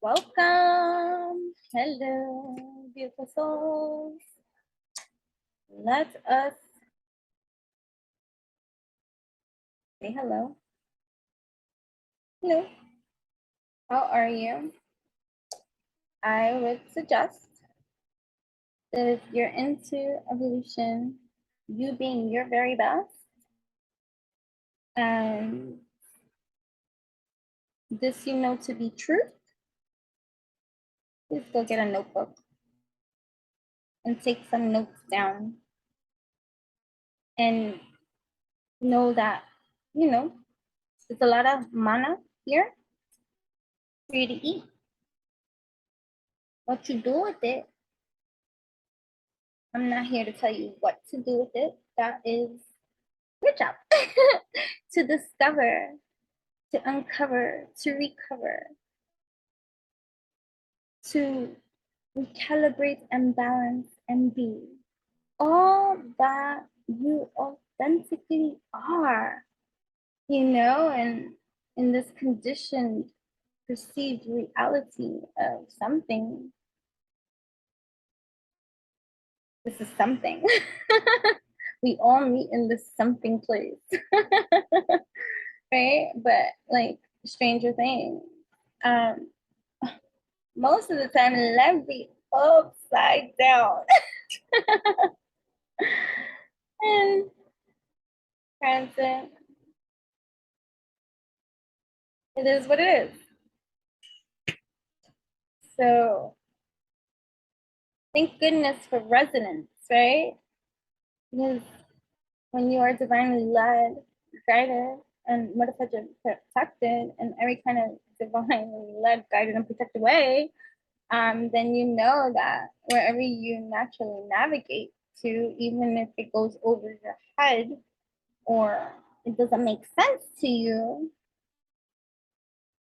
Welcome. Hello, beautiful souls. Let us say hello. Hello. How are you? I would suggest that if you're into evolution, you being your very best, and this you know to be truth, please go get a notebook and take some notes down. And know that, there's a lot of manna here for you to eat. What you do with it, I'm not here to tell you what to do with it. That is your job to discover, to uncover, to recover, to recalibrate and balance and be all that you authentically are, and in this conditioned perceived reality of something. This is something. We all meet in this something place. Right? But like Stranger Things, most of the time life be upside down. And transit, it is what it is. So thank goodness for resonance, right? Because when you are divinely led, guided, and motherfucking protected in every kind of divinely led, guided, and protected way, then you know that wherever you naturally navigate to, even if it goes over your head or it doesn't make sense to you,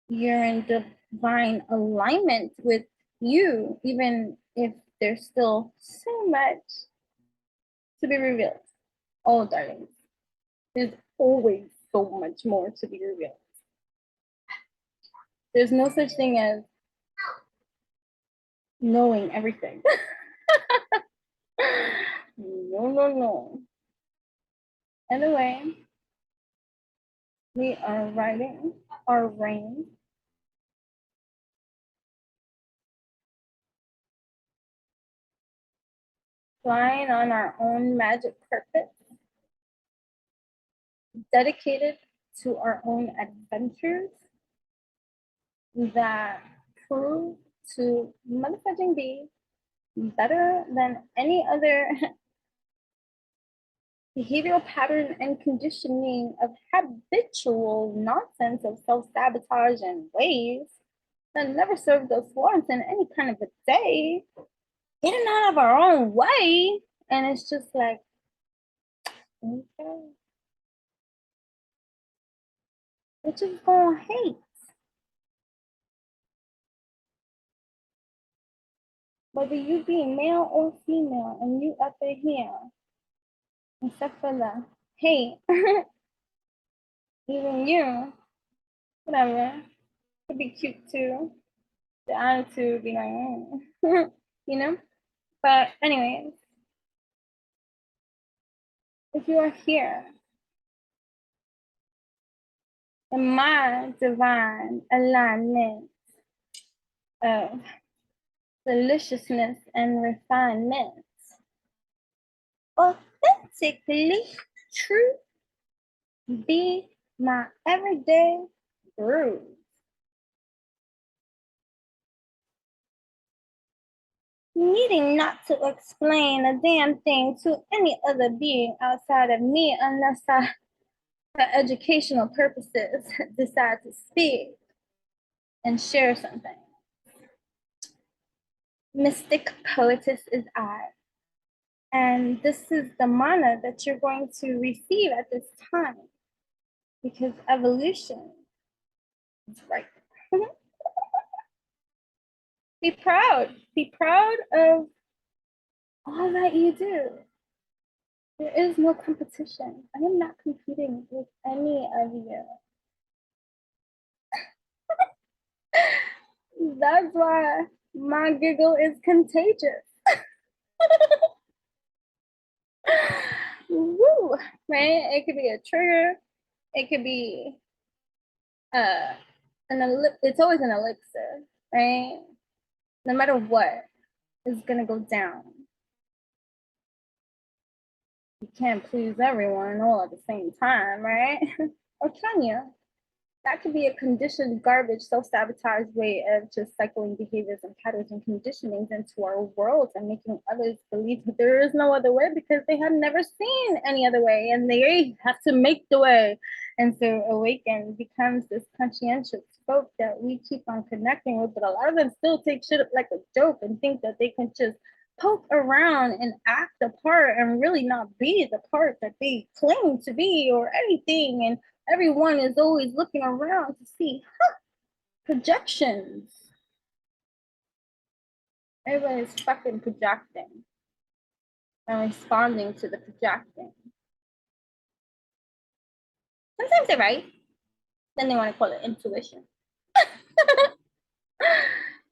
you're in divine alignment with you, even if there's still so much to be revealed. Oh, darlings, there's always so much more to be revealed. There's no such thing as knowing everything. No. Anyway, we are riding our reign. Flying on our own magic purpose, dedicated to our own adventures that prove to motherfucking be better than any other behavioral pattern and conditioning of habitual nonsense of self-sabotage and ways that never served us once in any kind of a day, getting out of our own way. And it's just like, okay, we're just gonna hate. Whether you be male or female and you up in here, except for the hate, even you, whatever, could be cute too. The attitude be like, But anyways, if you are here in my divine alignment of deliciousness and refinement, authentically true, be my everyday groove. Needing not to explain a damn thing to any other being outside of me unless I, for educational purposes, decide to speak and share something. Mystic poetess is I. And this is the manna that you're going to receive at this time, because evolution is right. Be proud. Be proud of all that you do. There is no competition. I am not competing with any of you. That's why my giggle is contagious. Woo, right? It could be a trigger. It could be it's always an elixir, right? No matter what, it's gonna go down. You can't please everyone all at the same time, right? Or can you? That could be a conditioned, garbage, self-sabotage way of just cycling behaviors and patterns and conditionings into our worlds and making others believe that there is no other way because they have never seen any other way and they have to make the way. And so awaken becomes this conscientious folk that we keep on connecting with, but a lot of them still take shit up like a joke and think that they can just poke around and act the part and really not be the part that they claim to be or anything. And everyone is always looking around to see projections. Everybody's fucking projecting and responding to the projecting. Sometimes they're right. Then they want to call it intuition.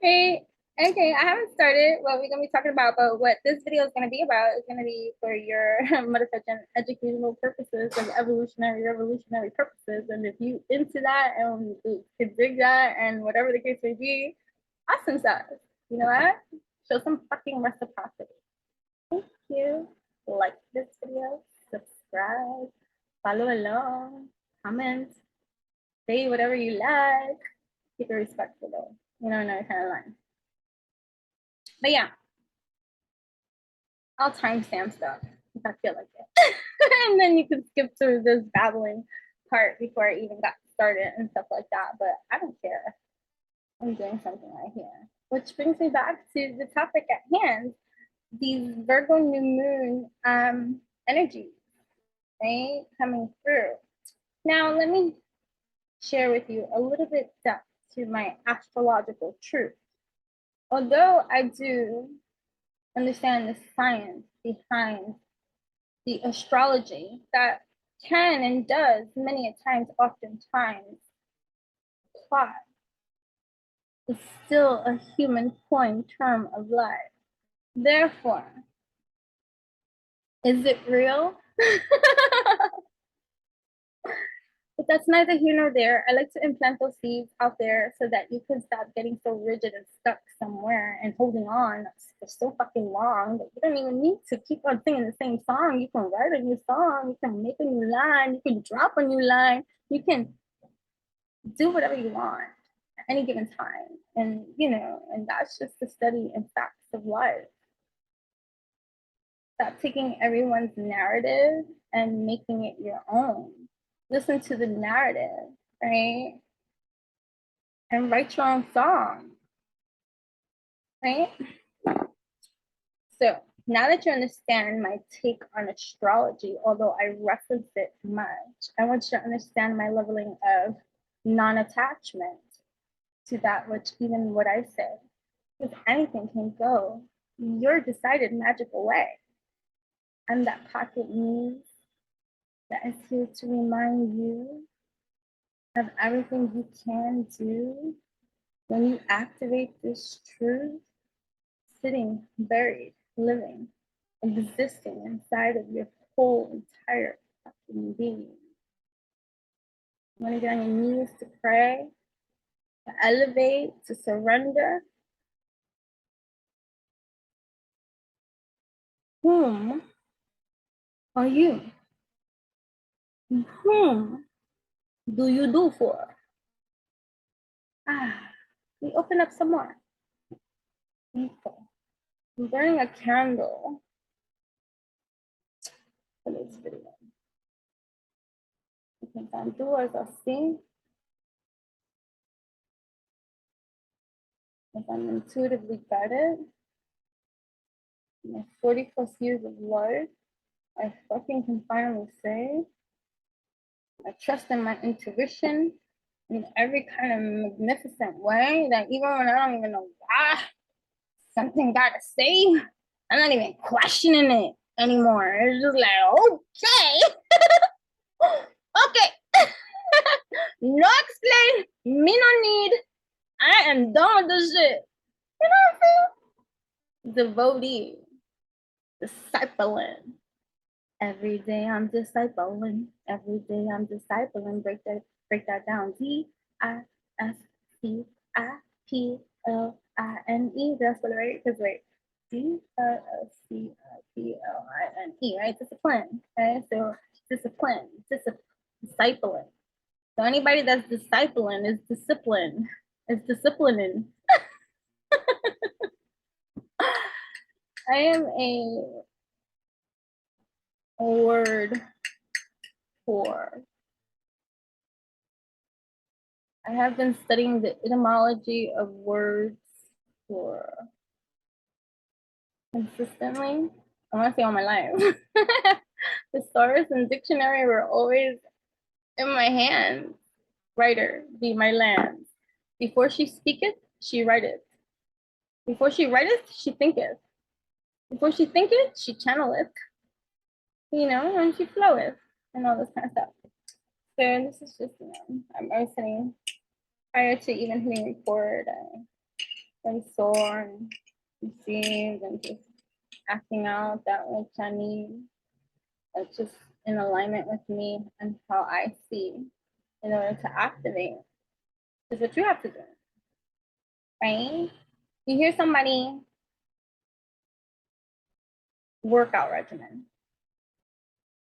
Hey, okay, I haven't started what we're gonna be talking about, but what this video is gonna be about is gonna be for your motherfucking educational purposes and evolutionary, revolutionary purposes. And if you into that and you can dig that and whatever the case may be, awesome stuff. You know what? Show some fucking reciprocity. Thank you. Like this video, subscribe, follow along, comment, say whatever you like. Keep it respectful though. You know, no kind of line. But yeah, I'll timestamp stuff if I feel like it. And then you can skip through this babbling part before I even got started and stuff like that. But I don't care. I'm doing something right here. Which brings me back to the topic at hand, these Virgo new moon energies, right? Coming through. Now, let me share with you a little bit depth to my astrological truth. Although I do understand the science behind the astrology that can and does many a times, oftentimes, apply, is still a human coined term of life. Therefore, is it real? But that's neither here nor there. I like to implant those seeds out there so that you can stop getting so rigid and stuck somewhere and holding on for so fucking long that you don't even need to keep on singing the same song. You can write a new song, you can make a new line, you can drop a new line, you can do whatever you want at any given time. And you know, and that's just the study and facts of life. Stop taking everyone's narrative and making it your own. Listen to the narrative, right? And write your own song, right? So now that you understand my take on astrology, although I reference it much, I want you to understand my leveling of non-attachment to that which even what I say, because anything can go your decided magical way. I'm that pocket muse that is here to remind you of everything you can do when you activate this truth, sitting, buried, living, existing inside of your whole entire fucking being. You want to get on your knees to pray, to elevate, to surrender? Whom are you? Whom do you do for? We open up some more. Beautiful. I'm burning a candle for this video. You can find doors assim. If I'm intuitively guided, my 40 plus years of life, I fucking can finally say, I trust in my intuition in every kind of magnificent way that even when I don't even know why something gotta say, I'm not even questioning it anymore. It's just like, okay. Okay. No explain, me no need. I am done with this shit. You know what I'm saying? Devotee, discipling. Every day I'm discipling. Every day I'm discipling. Break that down. DISCIPLINE. That's what, right? Because wait, DISCIPLINE, right? Discipline. Okay, so discipling. So anybody that's discipling is discipline. Is disciplining. I am a word for. I have been studying the etymology of words for consistently. I want to say all my life. Thesaurus and dictionary were always in my hands. Writer be my land. Before she speaketh, she writeth. Before she writeth, she thinketh. Before she thinketh, she channeleth. You know, and she floweth and all this kind of stuff. So this is just, I'm listening prior to even hitting record. And sore and received and just acting out that which I need. That's just in alignment with me and how I see in order to activate is what you have to do, right? You hear somebody workout regimen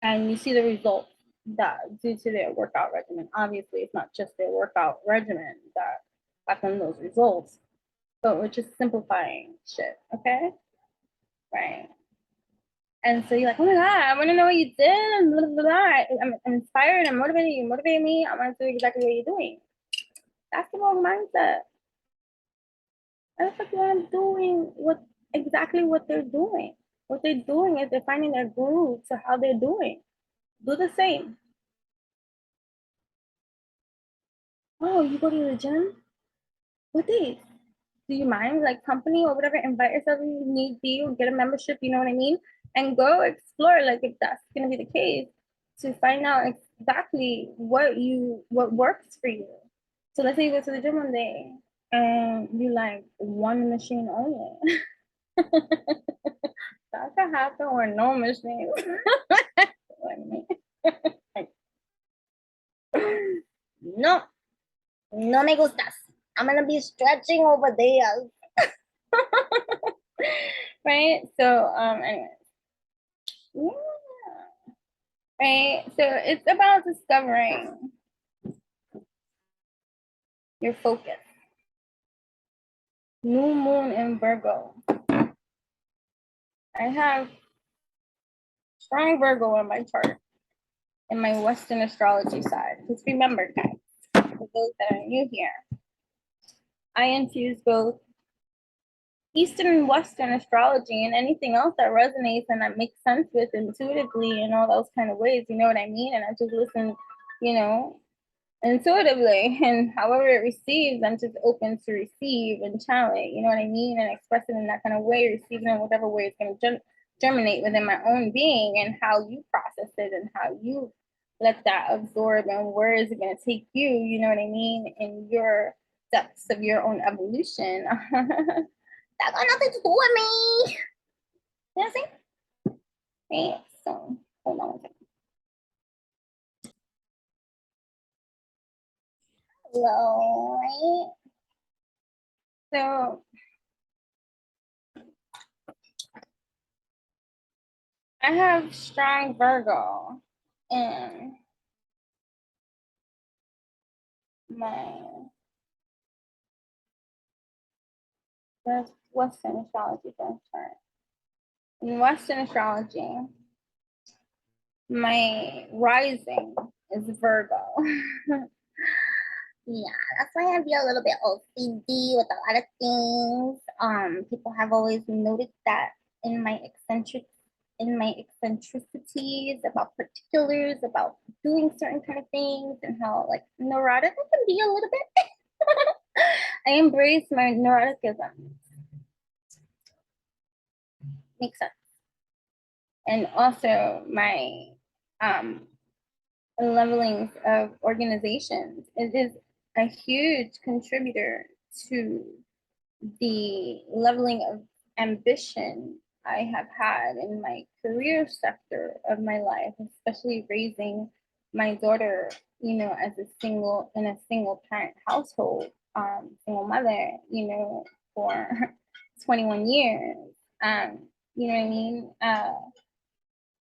and you see the results that due to their workout regimen. Obviously, it's not just their workout regimen that got them those results, but we're just simplifying shit, okay? Right. And so you're like, oh my God, I want to know what you did. Blah, blah, blah. I'm inspired and motivated. You motivate me. I want to do exactly what you're doing. That's the wrong mindset. That's like I'm doing exactly what they're doing. What they're doing is they're finding their groove to how they're doing. Do the same. Oh, you go to the gym? What days? Do you mind, like company or whatever, invite yourself if you need be or get a membership, you know what I mean? And go explore, like if that's gonna be the case, to find out exactly what works for you. So let's say you go to the gym one day and you like one machine only. That could happen or no machine. No, no me gustas. I'm gonna be stretching over there. Right? So, anyways. Yeah. Right? So it's about discovering your focus. New moon in Virgo. I have strong Virgo on my chart in my Western astrology side. Because remember, guys, for those that are new here, I infuse both Eastern and Western astrology and anything else that resonates and that makes sense with intuitively in all those kind of ways. You know what I mean? And I just listen, you know, intuitively, and however it receives, I'm just open to receive and channel it, you know what I mean, and express it in that kind of way, receive it in whatever way it's going to germinate within my own being, and how you process it and how you let that absorb and where is it going to take you, you know what I mean, in your depths of your own evolution. That got nothing to do with me. You know what I'm saying? Right, so hold on one second. Hello, right? So I have strong Virgo in my Western astrology chart. In Western astrology, my rising is Virgo. Yeah, that's why I be a little bit OCD with a lot of things. People have always noted that in my eccentricities about particulars, about doing certain kind of things, and how like neurotic I can be a little bit. I embrace my neuroticism. Makes sense. And also my levelings of organizations. It is a huge contributor to the leveling of ambition I have had in my career sector of my life, especially raising my daughter, you know, as a single in a single parent household, single mother, you know, for 21 years. You know what I mean?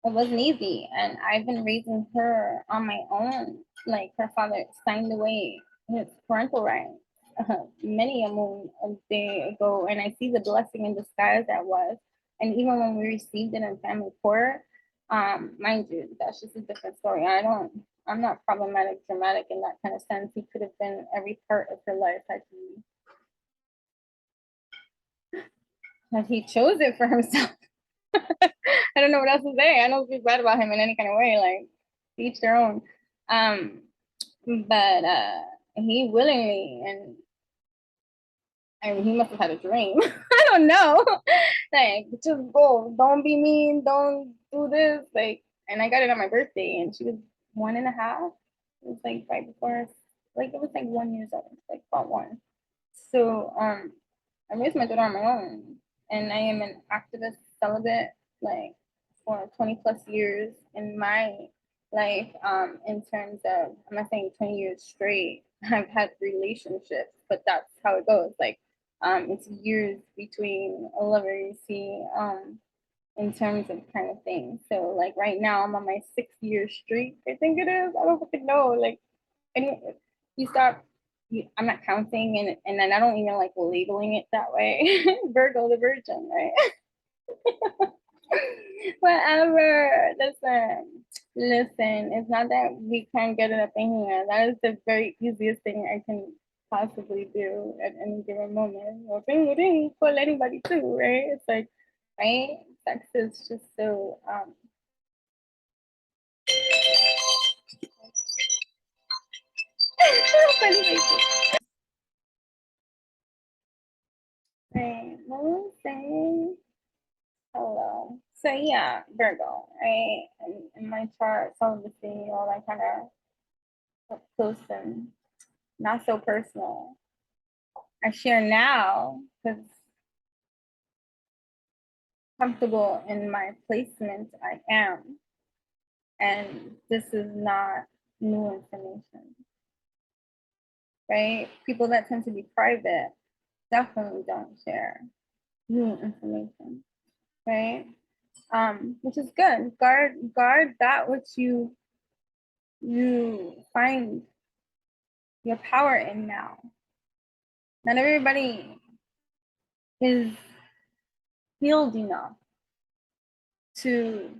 It wasn't easy, and I've been raising her on my own. Like her father signed away his parental rights many a moon a day ago, and I see the blessing in disguise that was. And even when we received it in family court, mind you, that's just a different story. I'm not problematic, dramatic in that kind of sense. He could have been every part of her life had he chose it for himself. I don't know what else to say. I don't feel bad about him in any kind of way. Like each their own. Um, but he willingly, and I mean, he must have had a dream. I don't know. Like, just go. Don't be mean. Don't do this. Like, and I got it on my birthday, and she was 1.5. It was like right before, like it was like 1 year old, like about one. So I raised my daughter on my own, and I am an activist celibate, like for 20 plus years in my life. In terms of, I'm not saying 20 years straight. I've had relationships, but that's how it goes. Like, it's years between a lover, you see, in terms of kind of thing. So like right now, I'm on my 6 year streak. I think it is. I don't fucking know. Like, and you stop. I'm not counting, and then I don't even like labeling it that way. Virgo the Virgin, right? Whatever. Listen. It's not that we can't get it up in here. That is the very easiest thing I can possibly do at any given moment. Well, ding, for anybody too, right? It's like, right? Sex is just so right. What was I saying? Hello. So yeah, Virgo, right? In my chart, celibacy, all that kind of close and not so personal. I share now because comfortable in my placement I am. And this is not new information, right? People that tend to be private definitely don't share new information, right? Which is good. Guard that which you find your power in now. Not everybody is healed enough to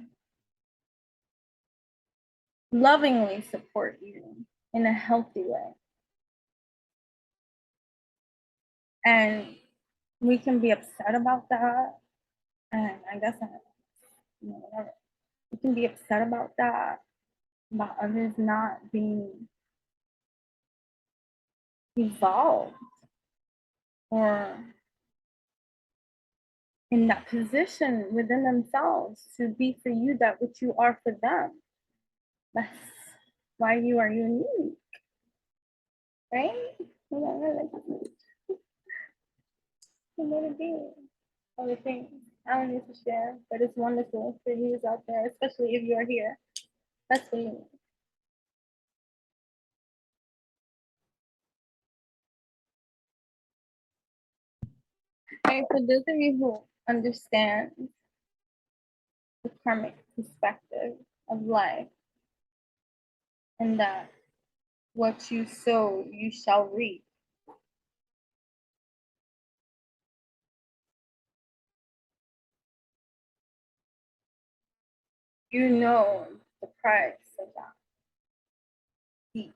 lovingly support you in a healthy way. And we can be upset about that. And I guess whatever. We can be upset about that, about others not being evolved or in that position within themselves to be for you that which you are for them. That's why you are unique, right? Other things I don't need to share, but it's wonderful for you out there, especially if you're here. That's for you. And for those of you who understand the karmic perspective of life, and that what you sow, you shall reap. You know the price of that. Deep.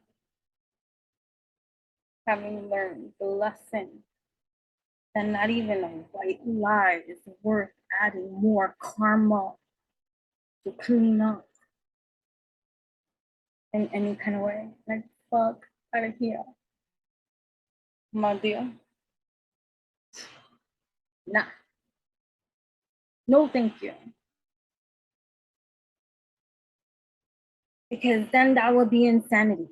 Having learned the lesson that not even a white lie is worth adding more karma to clean up in any kind of way. Like, fuck out of here, my dear. Nah. No, thank you. Because then that would be insanity.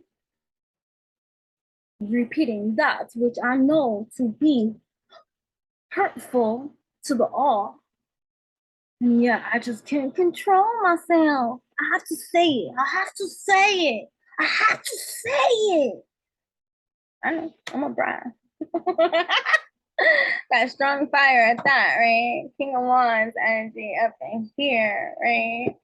repeating that which I know to be hurtful to the all. And yeah, I just can't control myself. I have to say it. I have to say it. I have to say it. I know, I'm a bride. That strong fire at that, right? King of Wands energy up in here, right?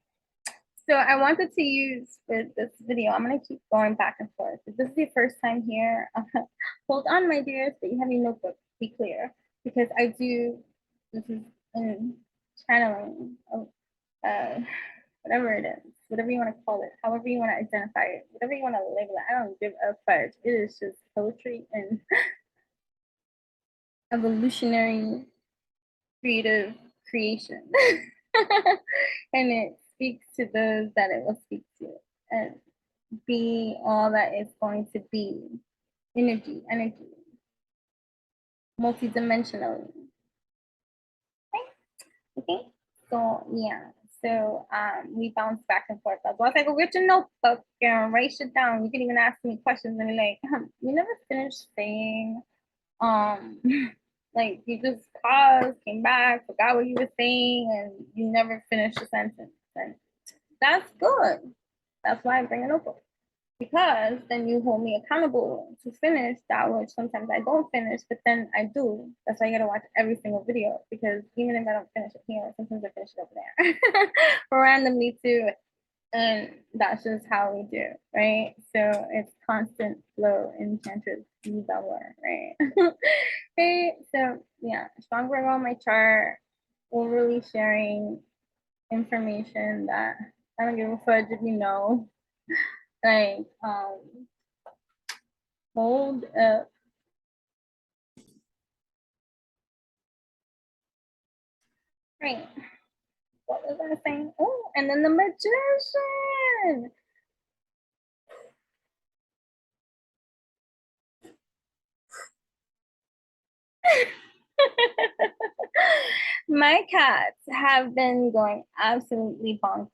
So I wanted to use for this video, I'm going to keep going back and forth. If this is your first time here, hold on, my dears, but you have your notebook, be clear. Because I do, this is in channeling, whatever it is, whatever you want to call it, however you want to identify it, whatever you want to label it. I don't give a fudge. It is just poetry and evolutionary creative creation. And it speaks to those that it will speak to. And be all that it's going to be. Energy, multidimensionally. Okay. So yeah. So we bounce back and forth. That's why I was like, get your notebook and write it down. You can even ask me questions and be like, you never finished saying, like you just paused, came back, forgot what you were saying, and you never finished the sentence. And that's good. That's why I bring a notebook. Because then you hold me accountable to finish that, which sometimes I don't finish, but then I do. That's why you gotta watch every single video, because even if I don't finish it here, sometimes I finish it over there randomly too. And that's just how we do, right? So it's constant flow, enchantress, devour, right? Okay, so yeah, strong Virgo on my chart, overly sharing information that I don't give a fudge if you know. Like, hold up. Right. What was I saying? Oh, and then the magician. My cats have been going absolutely bonkers.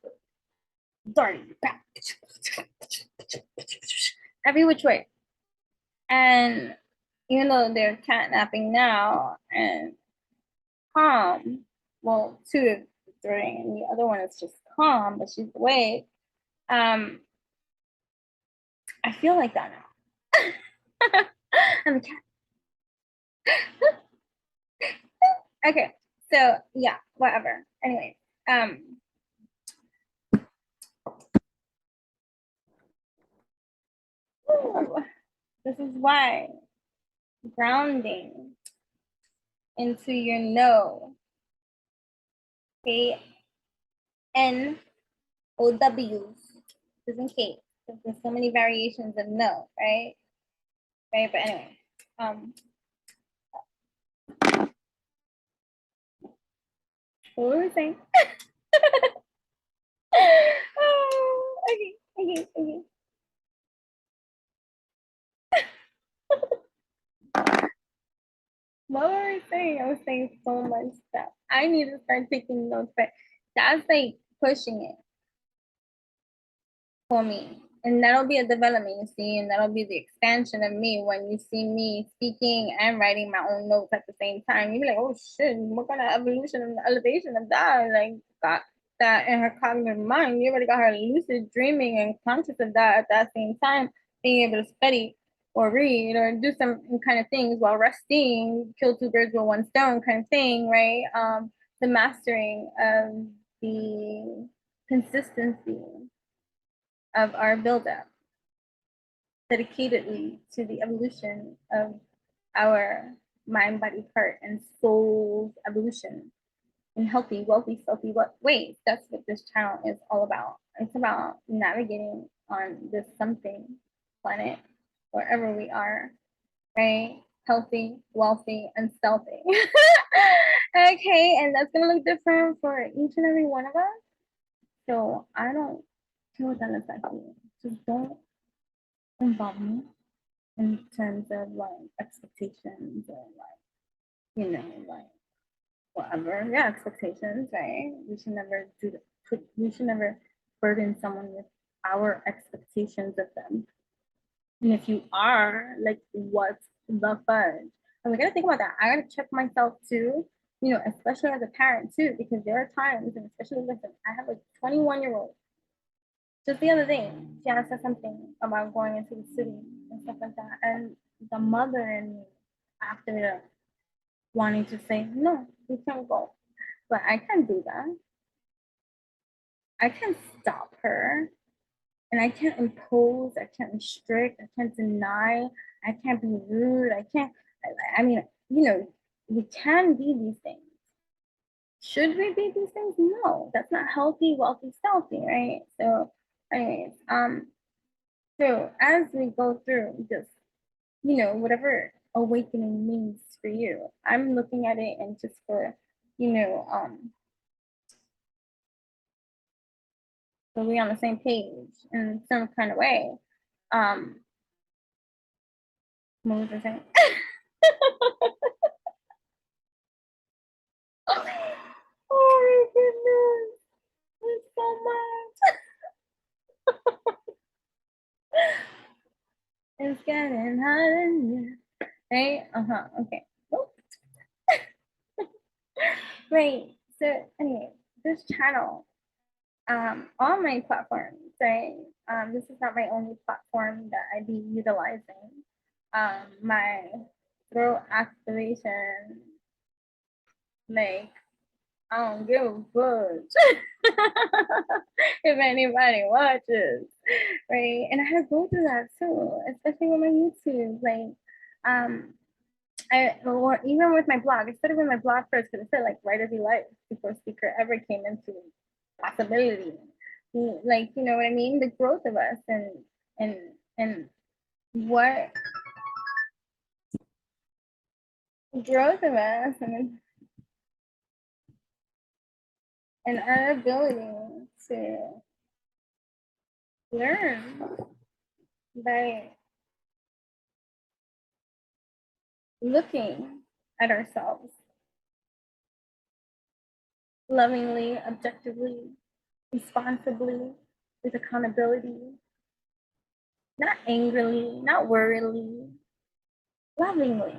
Darting back every which way. And even though they're catnapping now and calm, well, two of the three, and the other one is just calm, but she's awake. I feel like that now. I'm a cat. Okay, so yeah, whatever. Anyway, ooh, this is why grounding into your no. Okay, NOWs, just in case. There's so many variations of no, right? Right, but anyway, what were we saying? Oh, okay. What were we saying? I was saying so much stuff. I need to start taking notes, but that's like pushing it for me. And that'll be a development, you see, and that'll be the expansion of me when you see me speaking and writing my own notes at the same time. You'll be like, oh shit, what kind of evolution and elevation of that? Like, got that in her cognitive mind. You already got her lucid dreaming and conscious of that at that same time, being able to study or read or do some kind of things while resting, kill two birds with one stone kind of thing, right? The mastering of the consistency of our buildup, dedicatedly to the evolution of our mind, body, heart, and soul's evolution in healthy, wealthy, healthy ways. That's what this channel is all about. It's about navigating on this something planet, wherever we are, right? Healthy, wealthy, and stealthy. Okay, and that's gonna look different for each and every one of us. So I don't care what that looks like for you. Just don't involve me in terms of like expectations or like, like whatever. Yeah, expectations, right? We should never do that. We should never burden someone with our expectations of them. And if you are, like, what's the fudge? And we gotta think about that. I gotta check myself too, you know, especially as a parent too, because there are times, and especially listen, I have a 21-year-old. Just the other day, she asked us something about going into the city and stuff like that. And the mother in me acted up, wanting to say, no, we can't go. But I can't do that. I can't stop her. And I can't impose, I can't restrict, I can't deny, I can't be rude, I can't, I mean, you know, we can be these things. Should we be these things? No, that's not healthy, wealthy, stealthy, right? So, anyways, so as we go through this, you know, whatever awakening means for you, I'm looking at it and just for, you know, so we're on the same page in some kind of way. What was I saying? Oh my goodness. There's so much. It's getting hot in here. Right? Okay. Oh. Right. So anyway, this channel, on my platforms, right? This is not my only platform that I be utilizing. My throw activation, like, I don't give a fudge if anybody watches, right? And I had to go through that too, especially with my YouTube. Like, or even with my blog. I started with my blog first because I said, like, writer be life before speaker ever came into possibility. Like, you know what I mean? The growth of us and and what growth of us and our ability to learn by looking at ourselves lovingly, objectively, responsibly, with accountability, not angrily, not worriedly, lovingly,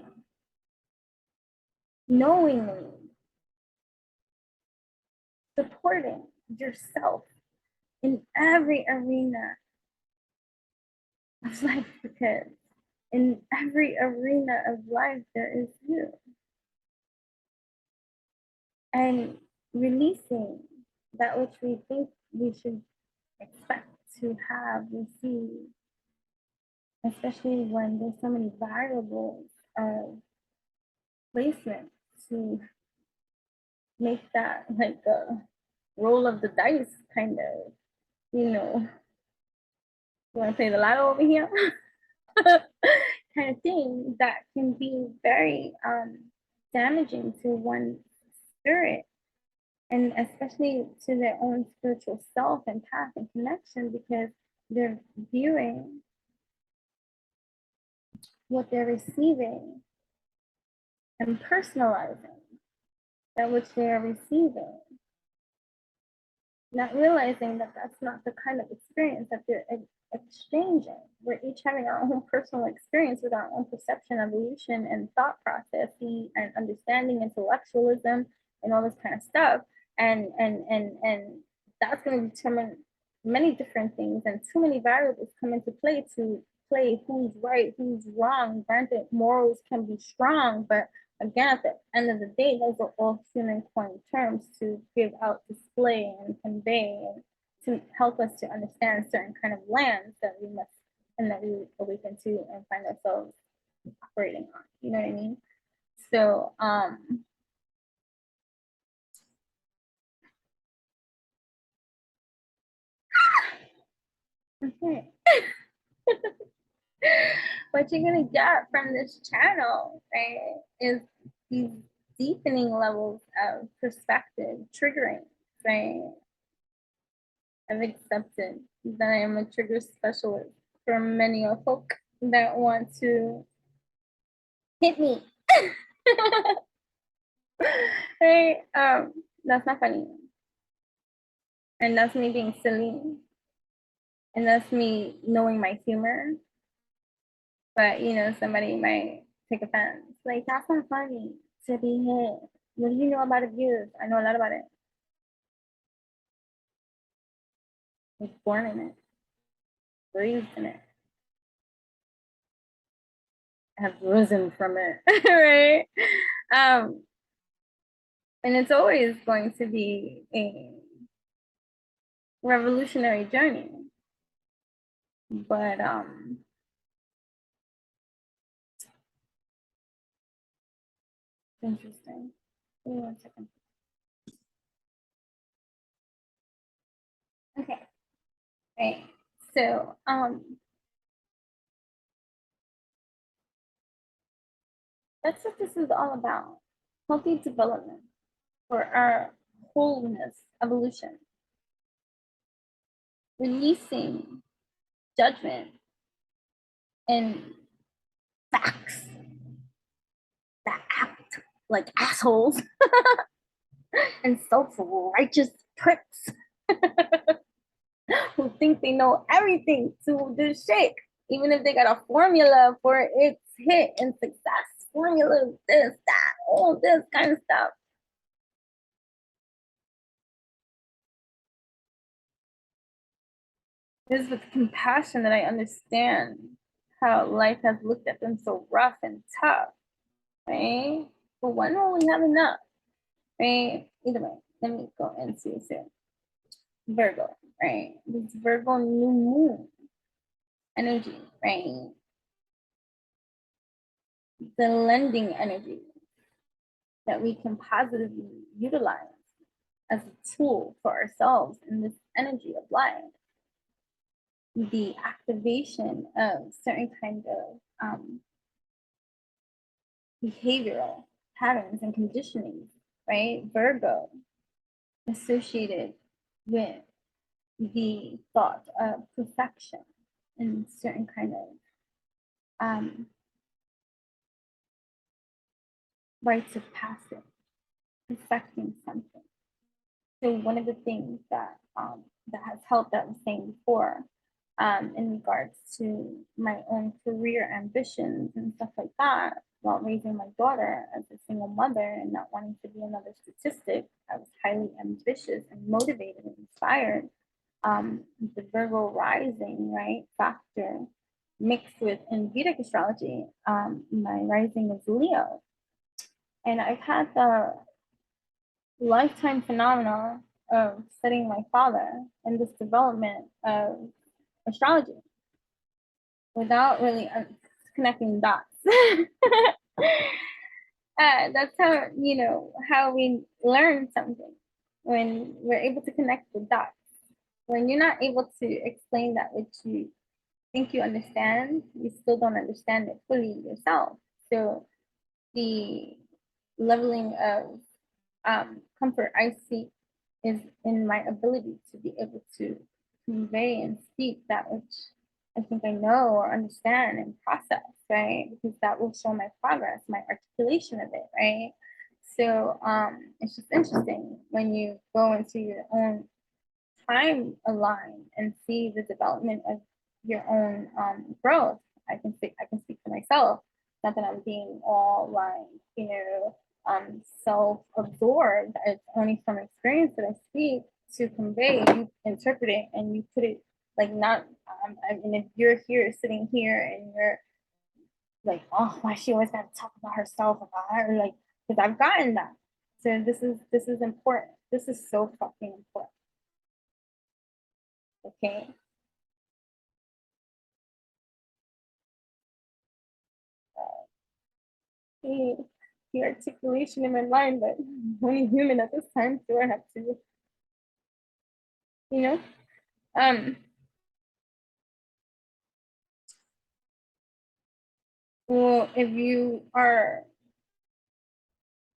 knowingly, supporting yourself in every arena of life, because in every arena of life there is you. And releasing that which we think we should expect to have, receive, especially when there's so many variables of placement to make that like a roll of the dice kind of, you know, you want to play the lotto over here kind of thing that can be very damaging to one's spirit, and especially to their own spiritual self and path and connection, because they're viewing what they're receiving and personalizing that which they are receiving, not realizing that that's not the kind of experience that they're exchanging. We're each having our own personal experience with our own perception, evolution, and thought process, and understanding, intellectualism, and all this kind of stuff. And that's going to determine many different things, and too many variables come into play to play who's right, who's wrong. Granted, morals can be strong, but again, at the end of the day, those are all human coined terms to give out, display, and convey, and to help us to understand certain kind of lands that we must and that we awaken to and find ourselves operating on. You know what I mean? So, okay. What you're gonna get from this channel, right, is these deepening levels of perspective, triggering, right? I've accepted that I am a trigger specialist for many of folk that want to hit me. Right? That's not funny. And that's me being silly. And that's me knowing my humor. But you know, somebody might take offense. Like, that's not funny to be hit. What do you know about abuse? I know a lot about it. I was born in it, raised in it. I have risen from it, right? Um, and it's always going to be a revolutionary journey. But interesting. Give me 1 second. Okay. Right. So that's what this is all about. Healthy development for our wholeness, evolution, releasing judgment and facts that act like assholes and self-righteous pricks who think they know everything to this shit, even if they got a formula for its hit and success. Formulas, this, that, all this kind of stuff. It is with compassion that I understand how life has looked at them so rough and tough, right? But when will we have enough, right? Either way, let me go into soon. Virgo, right? This Virgo new moon energy, right? The lending energy that we can positively utilize as a tool for ourselves in this energy of life. The activation of certain kind of behavioral patterns and conditioning, right? Virgo associated with the thought of perfection and certain kind of rites of passage, perfecting something. So one of the things that that has helped, that I was saying before, in regards to my own career ambitions and stuff like that, while raising my daughter as a single mother and not wanting to be another statistic, I was highly ambitious and motivated and inspired. The Virgo Rising, right, factor mixed with in Vedic astrology, my rising is Leo. And I've had the lifetime phenomena of studying my father and this development of astrology without really connecting dots. That's how, you know, how we learn something, when we're able to connect the dots. When you're not able to explain that which you think you understand, you still don't understand it fully yourself. So the leveling of comfort I seek is in my ability to be able to convey and speak that which I think I know or understand and process, right? Because that will show my progress, my articulation of it, right? So it's just interesting when you go into your own timeline and see the development of your own growth. I can speak for myself. Not that I'm being all like, you know, self-absorbed. It's only from experience that I speak to convey. You interpret it and you put it like not. I mean, if you're here sitting here and you're like, oh, why she always got to talk about herself, about her, like, because I've gotten that. So this is important. This is so fucking important. Okay. The, the articulation in my mind, but I'm only human at this time, so I have to, you know. Um, well, if you are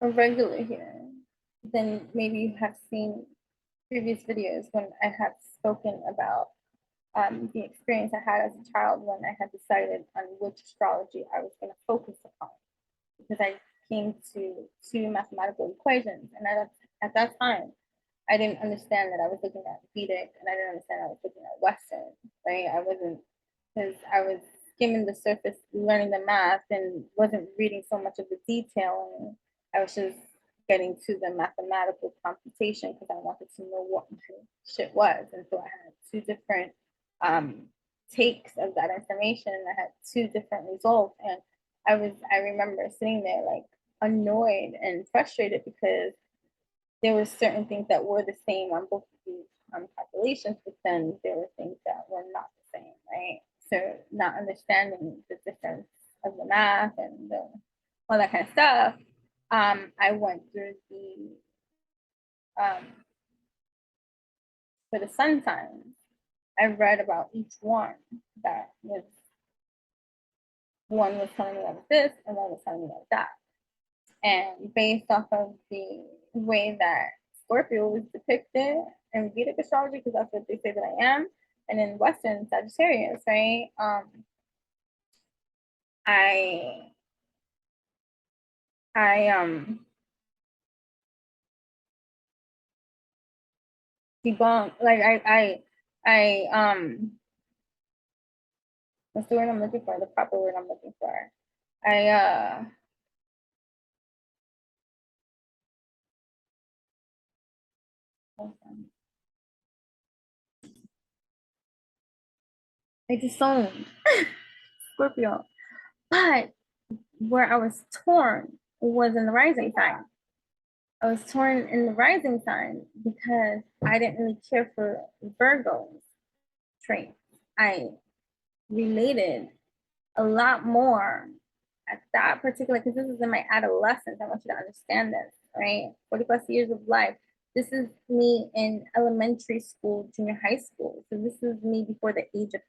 a regular here, then maybe you have seen previous videos when I have spoken about the experience I had as a child when I had decided on which astrology I was going to focus upon, because I came to two mathematical equations, and at that time I didn't understand that I was looking at Vedic, and I didn't understand I was looking at Western, right? I wasn't, because I was skimming the surface, learning the math, and wasn't reading so much of the detail. And I was just getting to the mathematical computation because I wanted to know what shit was. And so I had two different takes of that information. I had two different results, and I remember sitting there like annoyed and frustrated because there were certain things that were the same on both of these calculations, but then there were things that were not the same, right? So not understanding the difference of the math and all that kind of stuff. I went through for the sun signs. I read about each one that was, one was telling me I was this and one was telling me I was that. And based off of the way that Scorpio was depicted in Vedic astrology, because that's what they say that I am, and in Western Sagittarius, right? I debunk, like what's the word I'm looking for? The proper word I'm looking for. I disowned Scorpio, but where I was torn was in the rising sign. I was torn in the rising sign because I didn't really care for Virgo's traits. I related a lot more at that particular, because this is in my adolescence. I want you to understand this, right? 40 plus years of life. This is me in elementary school, junior high school. So this is me before the age of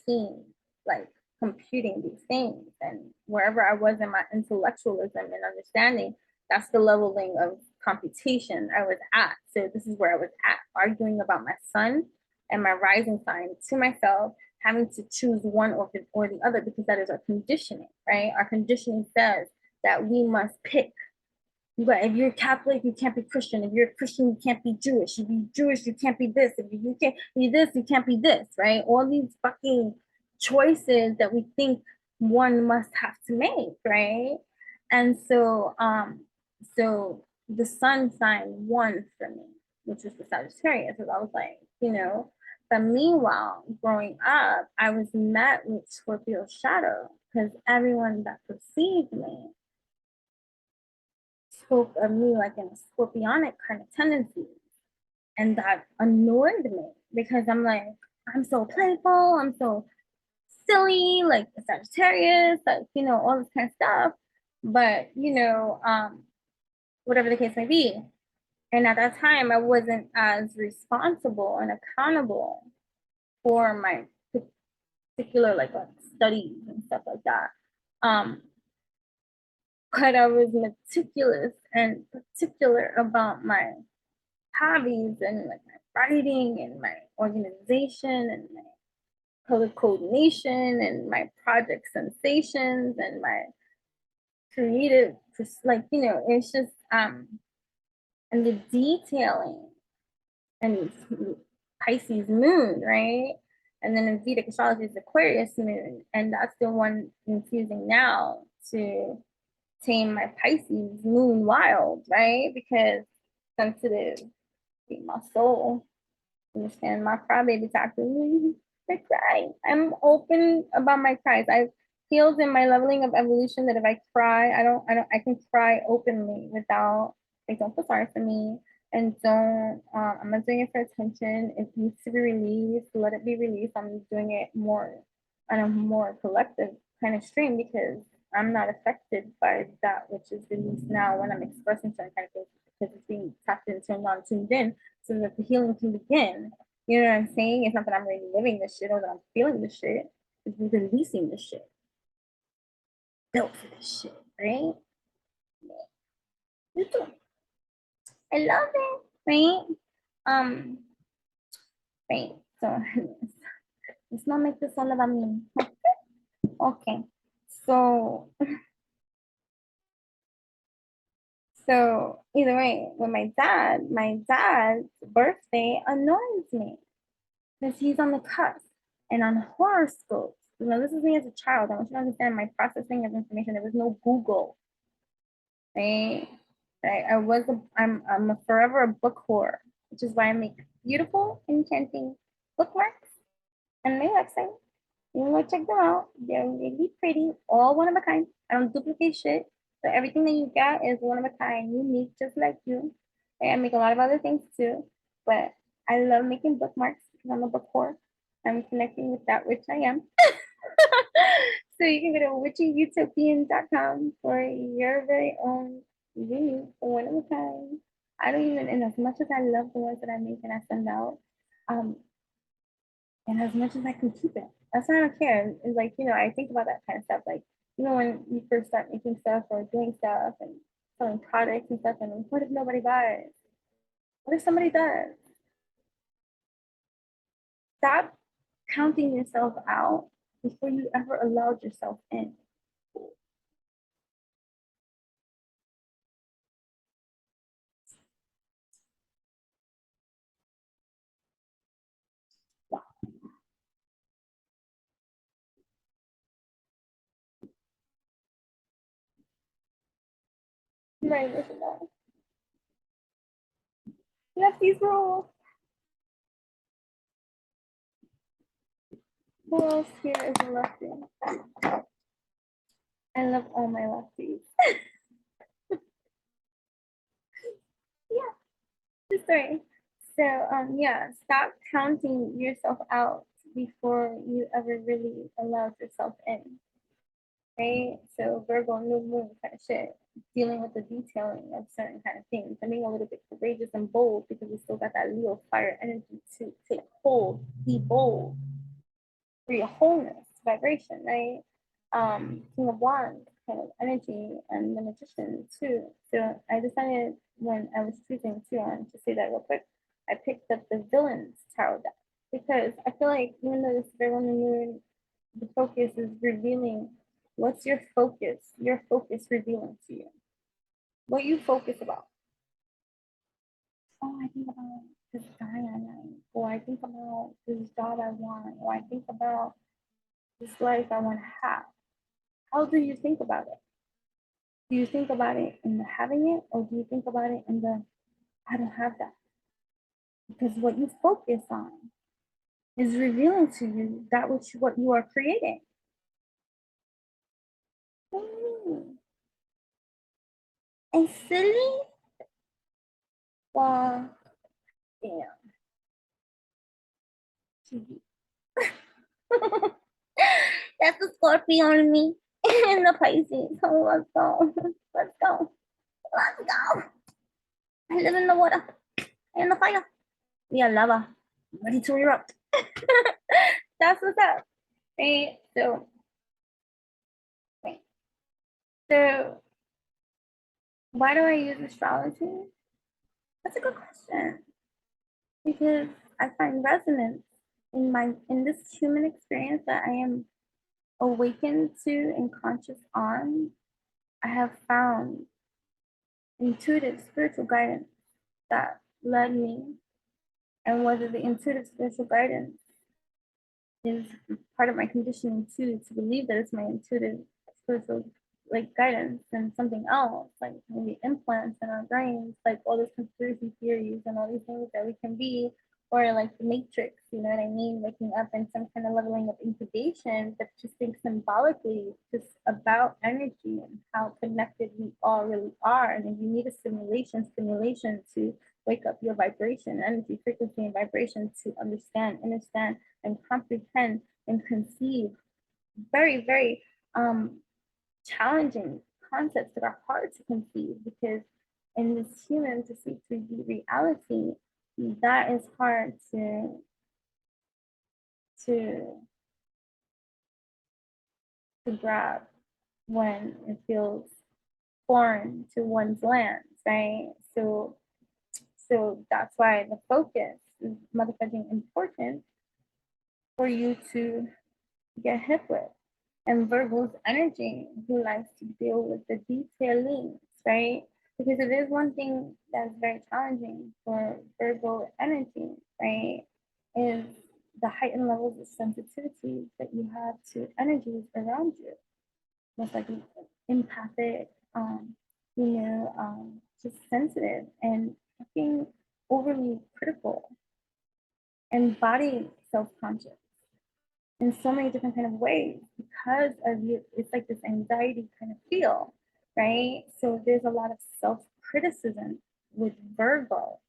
13, like computing these things. And wherever I was in my intellectualism and understanding, that's the leveling of computation I was at. So this is where I was at, arguing about my sun and my rising sign to myself, having to choose one or the other, because that is our conditioning, right? Our conditioning says that we must pick. But if you're Catholic, you can't be Christian. If you're Christian, you can't be Jewish. If you're Jewish, you can't be this. If you can't be this, you can't be this, right? All these fucking choices that we think one must have to make, right? And so the sun sign won for me, which was the Sagittarius. Because I was like, but meanwhile, growing up, I was met with Scorpio shadow because everyone that perceived me spoke of me like in a scorpionic kind of tendency. And that annoyed me because I'm like, I'm so playful, I'm so silly, like the Sagittarius, like, all this kind of stuff. But, whatever the case may be. And at that time, I wasn't as responsible and accountable for my particular like studies and stuff like that. But I was meticulous and particular about my hobbies and like my writing and my organization and my color coordination and my project sensations and my creative, just like, it's just and the detailing and Pisces moon, right? And then in Vedic astrology is Aquarius moon, and that's the one infusing now to tame my Pisces moon wild, right? Because sensitive, my soul, understand my crybaby talking. I cry. I'm open about my cries. I've healed in my leveling of evolution that if I cry, I can cry openly without, like, don't feel sorry for me. And don't, I'm not doing it for attention. It needs to be released. Let it be released. I'm doing it more on a more collective kind of stream because I'm not affected by that which is released now when I'm expressing certain kind of things because it's being tapped into and not tuned in so that the healing can begin. You know what I'm saying? It's not that I'm really living this shit or that I'm feeling this shit. It's releasing this shit. Built for this shit, right? You too. I love it, right? Um, right. So let's not make this all about me. Okay. So either way, with my dad's birthday annoys me because he's on the cusp and on horoscopes. You know, this is me as a child. I want you to understand my processing of information. There was no Google, right? I'm a forever a book whore, which is why I make beautiful, enchanting bookmarks on my website. You can go check them out. They're really pretty, all one of a kind. I don't duplicate shit. So everything that you get is one of a kind, unique, just like you. And I make a lot of other things too, but I love making bookmarks because I'm a book whore. I'm connecting with that which I am. So you can go to witchyutopian.com for your very own unique, one of a kind. I don't even, and as much as I love the ones that I make and I send out, um, and as much as I can keep it. That's why I don't care. It's like, I think about that kind of stuff. Like, when you first start making stuff or doing stuff and selling products and stuff, and what if nobody buys? What if somebody does? Stop counting yourself out before you ever allowed yourself in. Right, listen that. Lefties rule. Who else here is a lefty? I love all my lefties. Yeah, just three. So yeah, stop counting yourself out before you ever really allowed yourself in. Right? So Virgo new moon kind of shit, dealing with the detailing of certain kind of things and being a little bit courageous and bold because we still got that Leo fire energy to take hold, be bold, for your wholeness, vibration, right? King of Wands kind of energy and the Magician too. So I decided when I was choosing too, and to say that real quick, I picked up the Villains Tarot deck because I feel like even though this Virgo new moon, the focus is revealing what's your focus revealing to you, what you focus about. Oh, I think about this guy I like, or I think about this job I want, or I think about this life I want to have. How do you think about it? Do you think about it in the having it, or do you think about it in the I don't have that? Because what you focus on is revealing to you that which what you are creating. And silly? Well, yeah. That's the Scorpio on me and the Pisces. So let's go. Let's go. Let's go. I live in the water and the fire. We are lava. Ready to erupt. That's what's up. Right? So, right. So, why do I use astrology? That's a good question. Because I find resonance in this human experience that I am awakened to and conscious on. I have found intuitive spiritual guidance that led me, and whether the intuitive spiritual guidance is part of my conditioning too, to believe that it's my intuitive spiritual like guidance and something else, like maybe implants in our brains, like all these conspiracy theories and all these things that we can be, or like the matrix, you know what I mean, waking up in some kind of leveling of incubation, but just think symbolically just about energy and how connected we all really are. And if you need a stimulation to wake up your vibration, energy, frequency, and vibration to understand and comprehend and conceive very, very challenging concepts that are hard to conceive because in this human to see 3D reality, that is hard to to grab when it feels foreign to one's lands, right? So that's why the focus is motherfucking important for you to get hit with. And Virgo's energy, who likes to deal with the detailings, right? Because it is one thing that's very challenging for Virgo energy, right? Is the heightened levels of sensitivity that you have to energies around you. Most likely empathic, just sensitive and fucking overly critical and body self-conscious in so many different kind of ways because of you. It's like this anxiety kind of feel, right? So there's a lot of self-criticism with Virgo,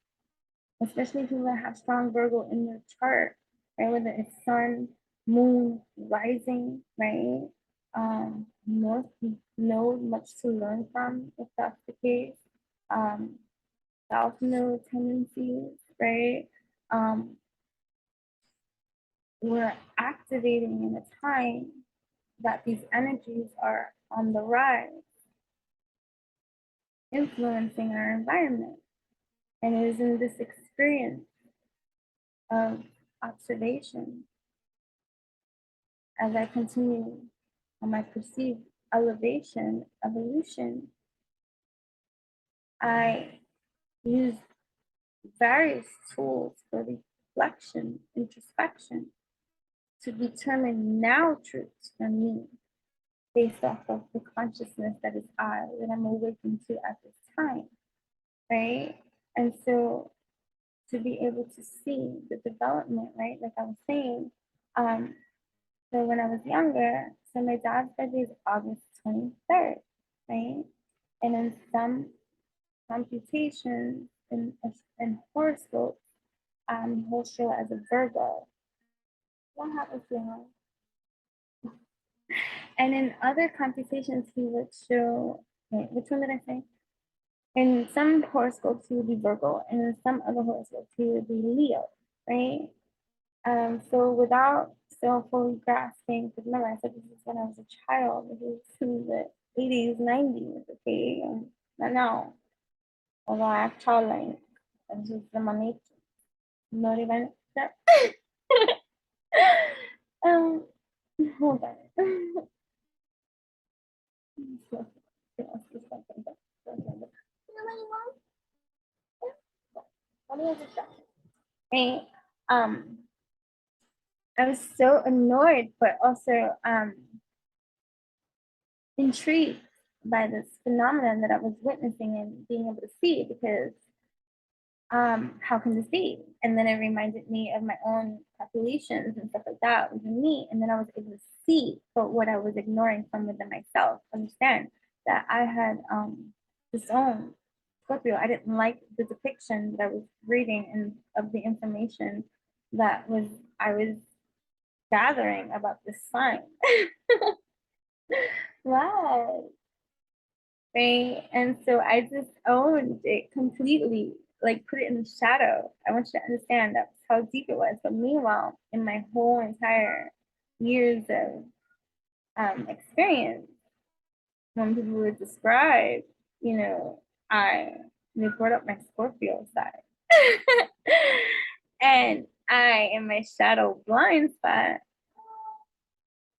especially people that have strong Virgo in their chart, right? Whether it's sun, moon, rising, right? North node, much to learn from if that's the case. South node tendencies, right? We're activating in a time that these energies are on the rise, influencing our environment. And it is in this experience of observation as I continue on my perceived elevation, evolution, I use various tools for reflection, introspection, to determine now truths for me based off of the consciousness that is I, that I'm awakened to at this time, right? And so to be able to see the development, right? Like I was saying, so when I was younger, so my dad's birthday is August 23rd, right? And in some computations in horoscopes, he'll show as a Virgo. What happens to him? And in other computations, he would show, wait, which one did I say? In some horoscopes, he would be Virgo, and in some other horoscopes, he would be Leo, right? So without still fully grasping, because remember I said this is when I was a child, this is in the 80s, 90s, okay? Not now, although I have childlike, it's just my nature, not even that. Hold on. Right. I was so annoyed, but also intrigued by this phenomenon that I was witnessing and being able to see, because how can this be? And then it reminded me of my own calculations and stuff like that within me. And then I was able to see but what I was ignoring from within myself, understand that I had disowned Scorpio. I didn't like the depiction that I was reading and of the information that I was gathering about this sign. Right. Right. And so I just owned it completely, like put it in the shadow. I want you to understand that's how deep it was. But meanwhile, in my whole entire years of experience, when people would describe, you know, they brought up my Scorpio side. And I, in my shadow blind spot,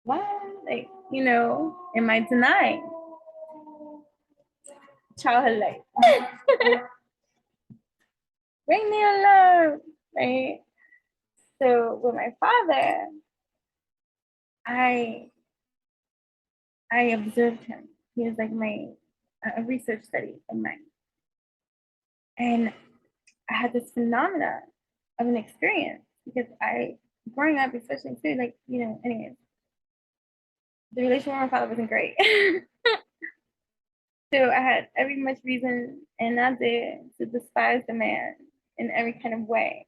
what? Like, am I denying childhood life? Bring me alone, right? So with my father, I observed him. He was like a research study of mine. And I had this phenomena of an experience because growing up, especially too, like, anyways, the relationship with my father wasn't great. So I had every much reason, and I did, to despise the man in every kind of way.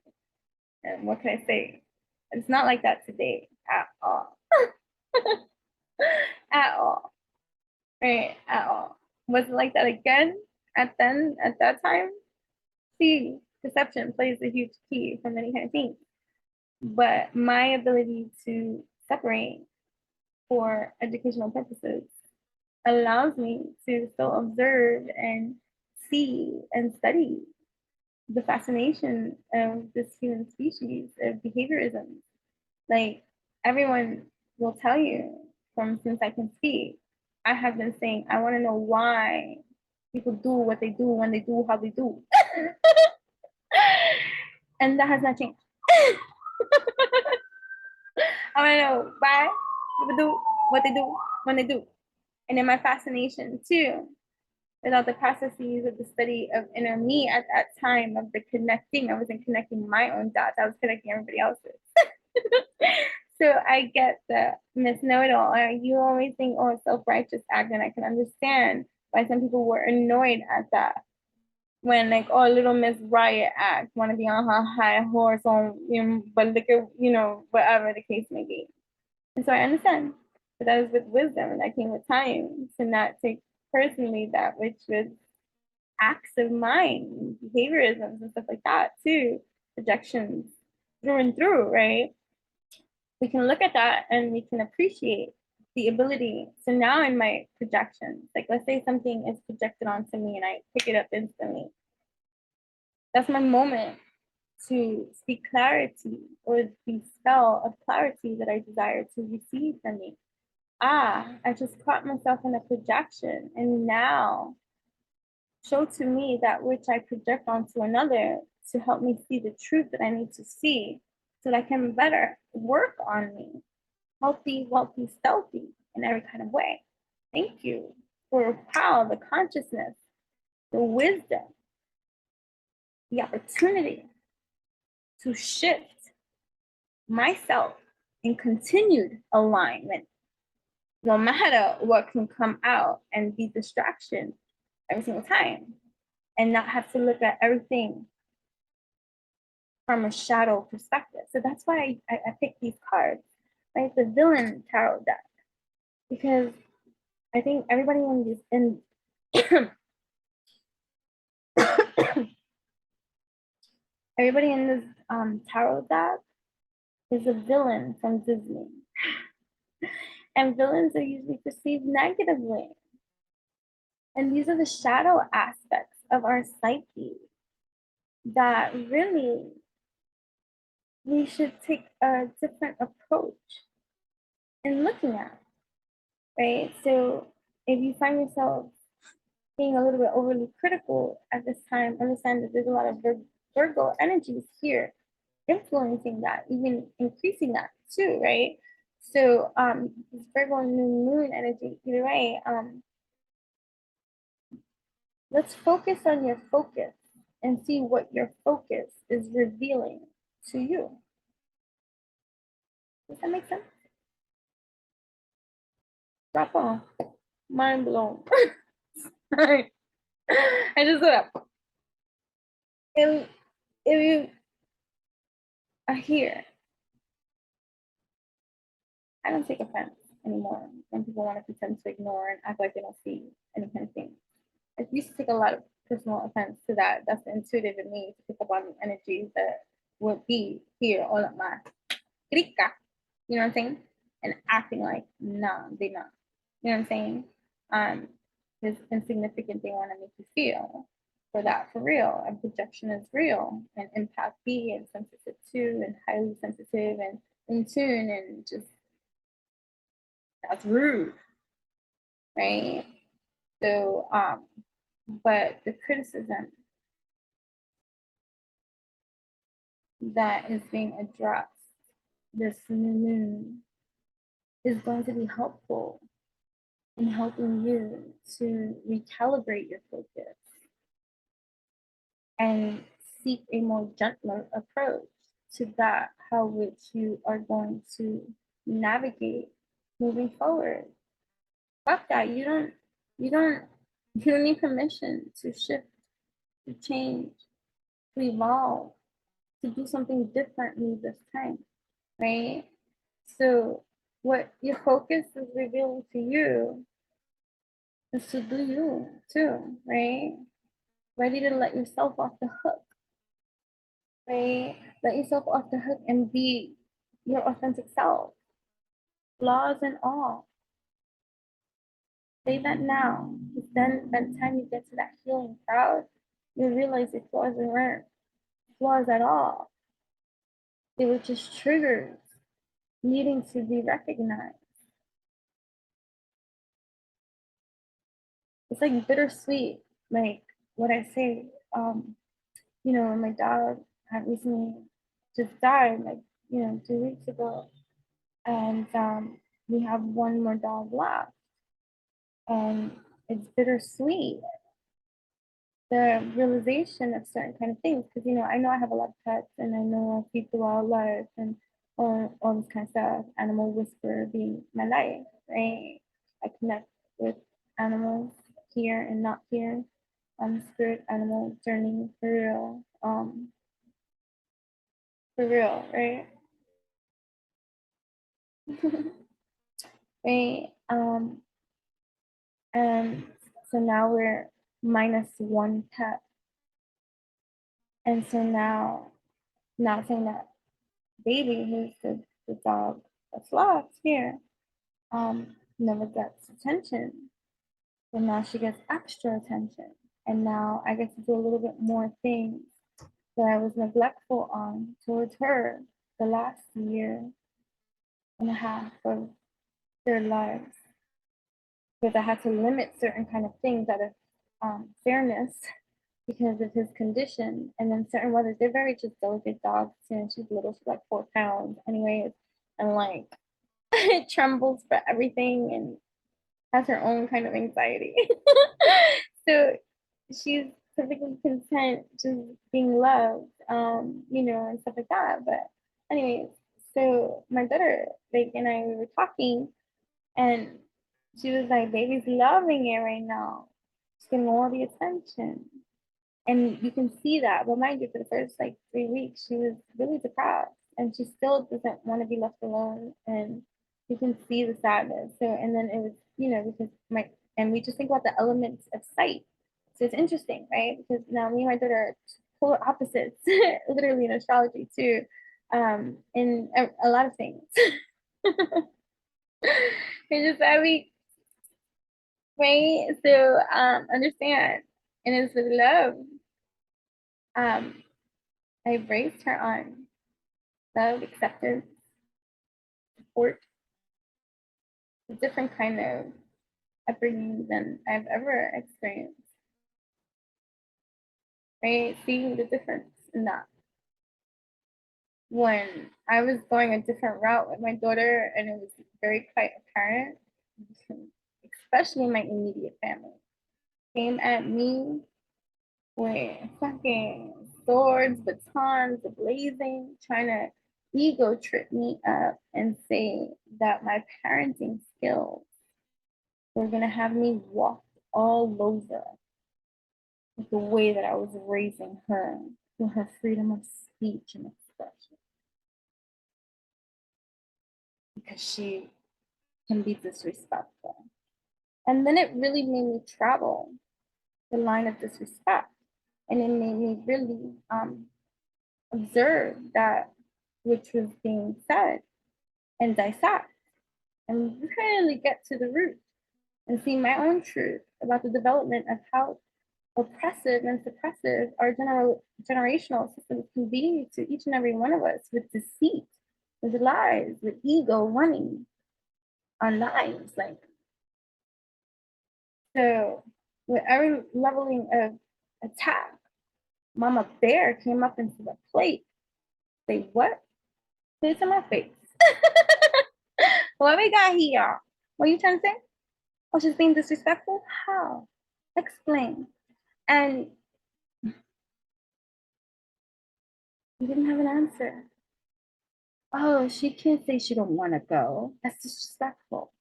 And what can I say? It's not like that today at all. At all. Right? At all. Was it like that again at that time? See, perception plays a huge key for many kind of things. But my ability to separate for educational purposes allows me to still observe and see and study the fascination of this human species of behaviorism. Like, everyone will tell you from since I can speak, I have been saying, I want to know why people do what they do when they do how they do. And that has not changed. I want to know why people do what they do when they do. And then my fascination too, without the processes of the study of inner me at that time of the connecting, I wasn't connecting my own dots, I was connecting everybody else's. So I get the Miss Know-it-all. You always think, oh, it's self-righteous act, and I can understand why some people were annoyed at that. When like, oh, little Miss Riot act, want to be on her high horse on, but look at, whatever the case may be. And so I understand, but that is with wisdom, and that came with time to not take personally that which was acts of mind, behaviorisms and stuff like that too, projections through and through, right? We can look at that and we can appreciate the ability. So now in my projections, like let's say something is projected onto me and I pick it up instantly. That's my moment to speak clarity or the spell of clarity that I desire to receive from me. I just caught myself in a projection, and now show to me that which I project onto another to help me see the truth that I need to see so that I can better work on me. Healthy, wealthy, stealthy in every kind of way. Thank you for the consciousness, the wisdom, the opportunity to shift myself in continued alignment, no matter what can come out and be distraction every single time, and not have to look at everything from a shadow perspective. So that's why I picked these cards, right? The villain tarot deck, because I think everybody in everybody in this tarot deck is a villain from Disney. And villains are usually perceived negatively. And these are the shadow aspects of our psyche that really we should take a different approach in looking at, right? So if you find yourself being a little bit overly critical at this time, understand that there's a lot of Virgo energies here influencing that, even increasing that too, right? So this Virgo new moon energy, either way, let's focus on your focus and see what your focus is revealing to you. Does that make sense? Drop off. Mind blown. I just lit up. If you are here, I don't take offense anymore when people want to pretend to ignore and act like they don't see any kind of thing. I used to take a lot of personal offense to that. That's the intuitive in me to pick up on the energies that would be here all at my crica. You know what I'm saying? And acting like, nah, they not. You know what I'm saying? This insignificant they want to make you feel for that for real. And projection is real. And empath B and sensitive too, and highly sensitive and in tune, and just that's rude. Right? So but the criticism that is being addressed this new moon is going to be helpful in helping you to recalibrate your focus and seek a more gentler approach to that how which you are going to navigate moving forward. Fuck that. You don't need permission to shift, to change, to evolve, to do something differently this time, right? So what your focus is revealing to you is to do you too, right? Ready to let yourself off the hook, right? Let yourself off the hook and be your authentic self, flaws and all. Say that now, because then by the time you get to that healing crowd, you realize your flaws weren't flaws at all. They were just triggers needing to be recognized. It's like bittersweet, like what I say, my dog had recently just died, like, 2 weeks ago. And we have one more dog left. And it's bittersweet, the realization of certain kind of things. Because, I know I have a lot of pets and I know I feed the wildlife and all this kind of stuff. Animal whisperer being my life, right? I connect with animals here and not here. Spirit animal journey for real. For real, right? Right. And so now we're minus one pet. And so now, not saying that baby, who's the dog that's left here, never gets attention. But now she gets extra attention. And now I get to do a little bit more things that I was neglectful on towards her the last year and a half of their lives. Because I had to limit certain kind of things out of fairness because of his condition. And then certain mothers, they're very just delicate dogs. She's little, she's like 4 pounds, anyways, and like it trembles for everything and has her own kind of anxiety. So she's perfectly content just being loved, and stuff like that. But anyways, so my daughter, like, and I we were talking, and she was like, "Baby's loving it right now. She's getting all the attention." And you can see that. But mind you, for the first like 3 weeks, she was really depressed and she still doesn't want to be left alone. And you can see the sadness. So, and then it was, because and we just think about the elements of sight. So it's interesting, right? Because now me and my daughter are polar opposites, literally in astrology too, in a lot of things. It's just that we, right? So, understand. And it's with love. Um, I raised her on love, acceptance, support, a different kind of upbringing than I've ever experienced. Right? Seeing the difference in that. When I was going a different route with my daughter, and it was very quite apparent, especially my immediate family, came at me with fucking swords, batons, blazing, trying to ego trip me up and say that my parenting skills were gonna have me walk all over the way that I was raising her for her freedom of speech and expression because she can be disrespectful. And then it really made me travel the line of disrespect. And it made me really observe that which was being said and dissect and really get to the root and see my own truth about the development of how oppressive and suppressive our generational systems can be to each and every one of us with deceit, with lies, with ego running our lives. Like, so with every leveling of attack, Mama Bear came up into the plate. Say, what? Say it to my face. What we got here? What are you trying to say? Oh, she's being disrespectful? How? Explain. And you didn't have an answer. Oh, she can't say she don't want to go. That's disrespectful.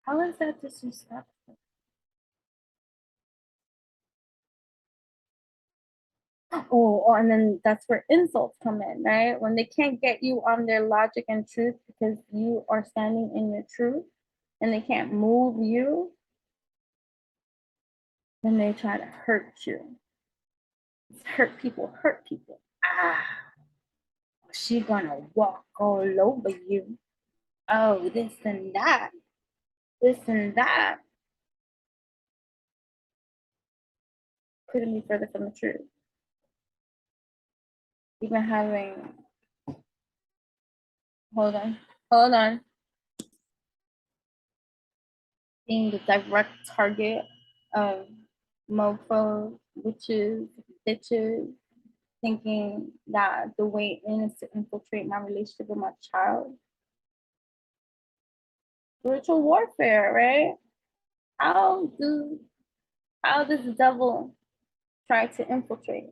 How is that disrespectful? And then that's where insults come in, right? When they can't get you on their logic and truth because you are standing in your truth and they can't move you, then they try to hurt you. Hurt people, hurt people. She gonna walk all over you. Oh, this and that, this and that. Couldn't be further from the truth. Even having, hold on, being the direct target of mofos, witches, bitches, thinking that the way in is to infiltrate my relationship with my child. spiritual warfare, right? How does the devil try to infiltrate?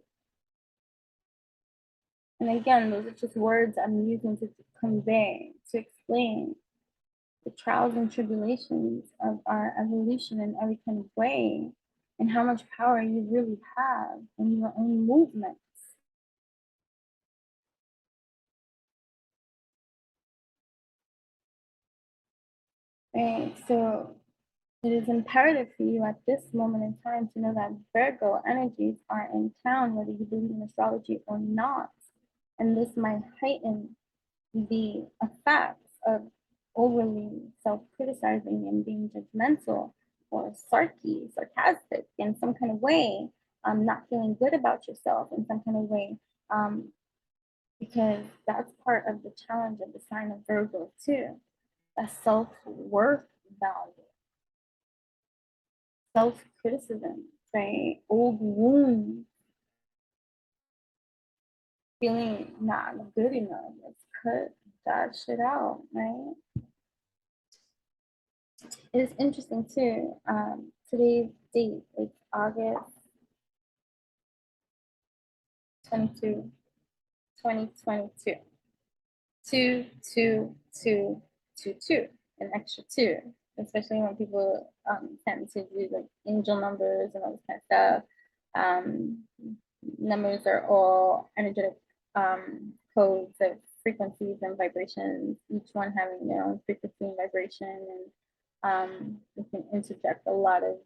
And again, those are just words I'm using to convey, to explain the trials and tribulations of our evolution in every kind of way, and how much power you really have in your own movements. Right? So it is imperative for you at this moment in time to know that Virgo energies are in town, whether you believe in astrology or not. And this might heighten the effects of overly self-criticizing and being judgmental or sarcastic in some kind of way, not feeling good about yourself in some kind of way, because that's part of the challenge of the sign of Virgo too, a self-worth value, self-criticism, right? Old wounds, feeling not good enough. Let's cut that shit out, right? It is interesting too. Today's date is August 22, 2022. 22222, an extra two, especially when people tend to do like angel numbers and all this kind of stuff. Numbers are all energetic codes of frequencies and vibrations, each one having their own frequency and vibration, and we can interject a lot of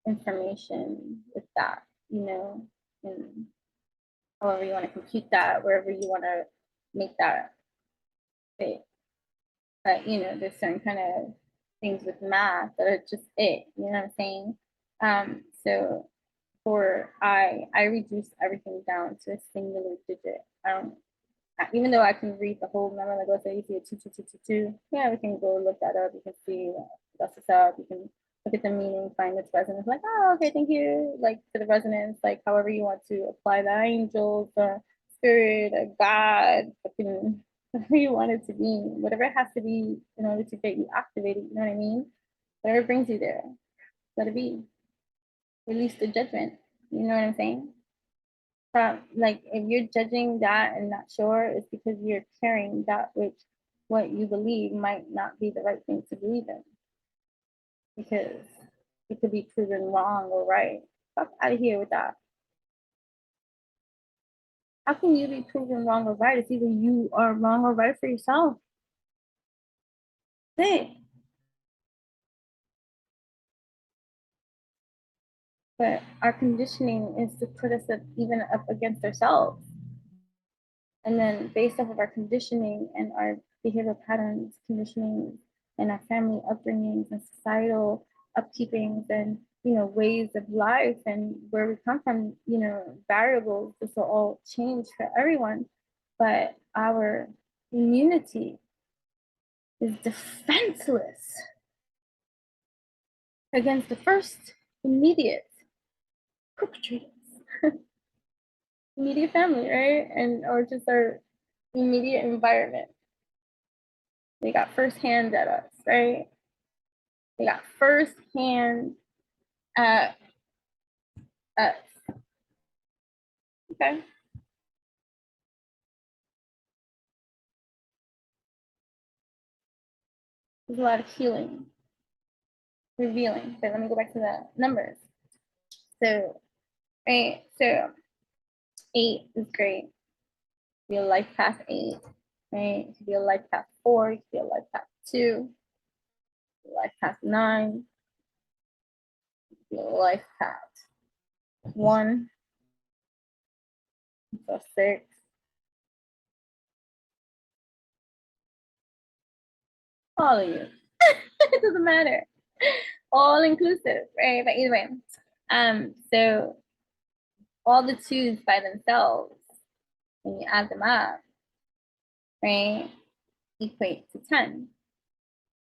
information with that, and however you want to compute that, wherever you want to make that fit. But there's certain kind of things with math that are just it. You know what I'm saying? So for I reduce everything down to a singular digit. I don't, even though I can read the whole number, like let's say you see a 22222, yeah, we can go look that up. You can see that's what's up. You can look at the meaning, find its resonance, like, oh, okay, thank you, like to the resonance, like however you want to apply the angels, the spirit, a God, fucking whatever you want it to be, whatever it has to be in order to get you activated, you know what I mean? Whatever brings you there, let it be. Release the judgment, you know what I'm saying? Like if you're judging that and not sure, it's because you're carrying that which what you believe might not be the right thing to believe in, because it could be proven wrong or right. Fuck out of here with that. How can you be proven wrong or right? It's either you are wrong or right for yourself. That's it. But our conditioning is to put us up, even up against ourselves. And then based off of our conditioning and our behavioral patterns, conditioning, and our family upbringings and societal upkeepings and ways of life and where we come from, variables, this will all change for everyone. But our immunity is defenseless against the first immediate perpetrators. Immediate family, right? And or just our immediate environment. They got first hand at us, right? They got first hand at us. Okay. There's a lot of healing, revealing. But let me go back to the numbers. So, right, so 8 is great. Be a life path 8, right? It could be a life path 4, it could be a life path 2, life path 9, it could be a life path 1, so 6. All of you. It doesn't matter. All inclusive, right? But either way, so all the twos by themselves, when you add them up, right, equate to 10.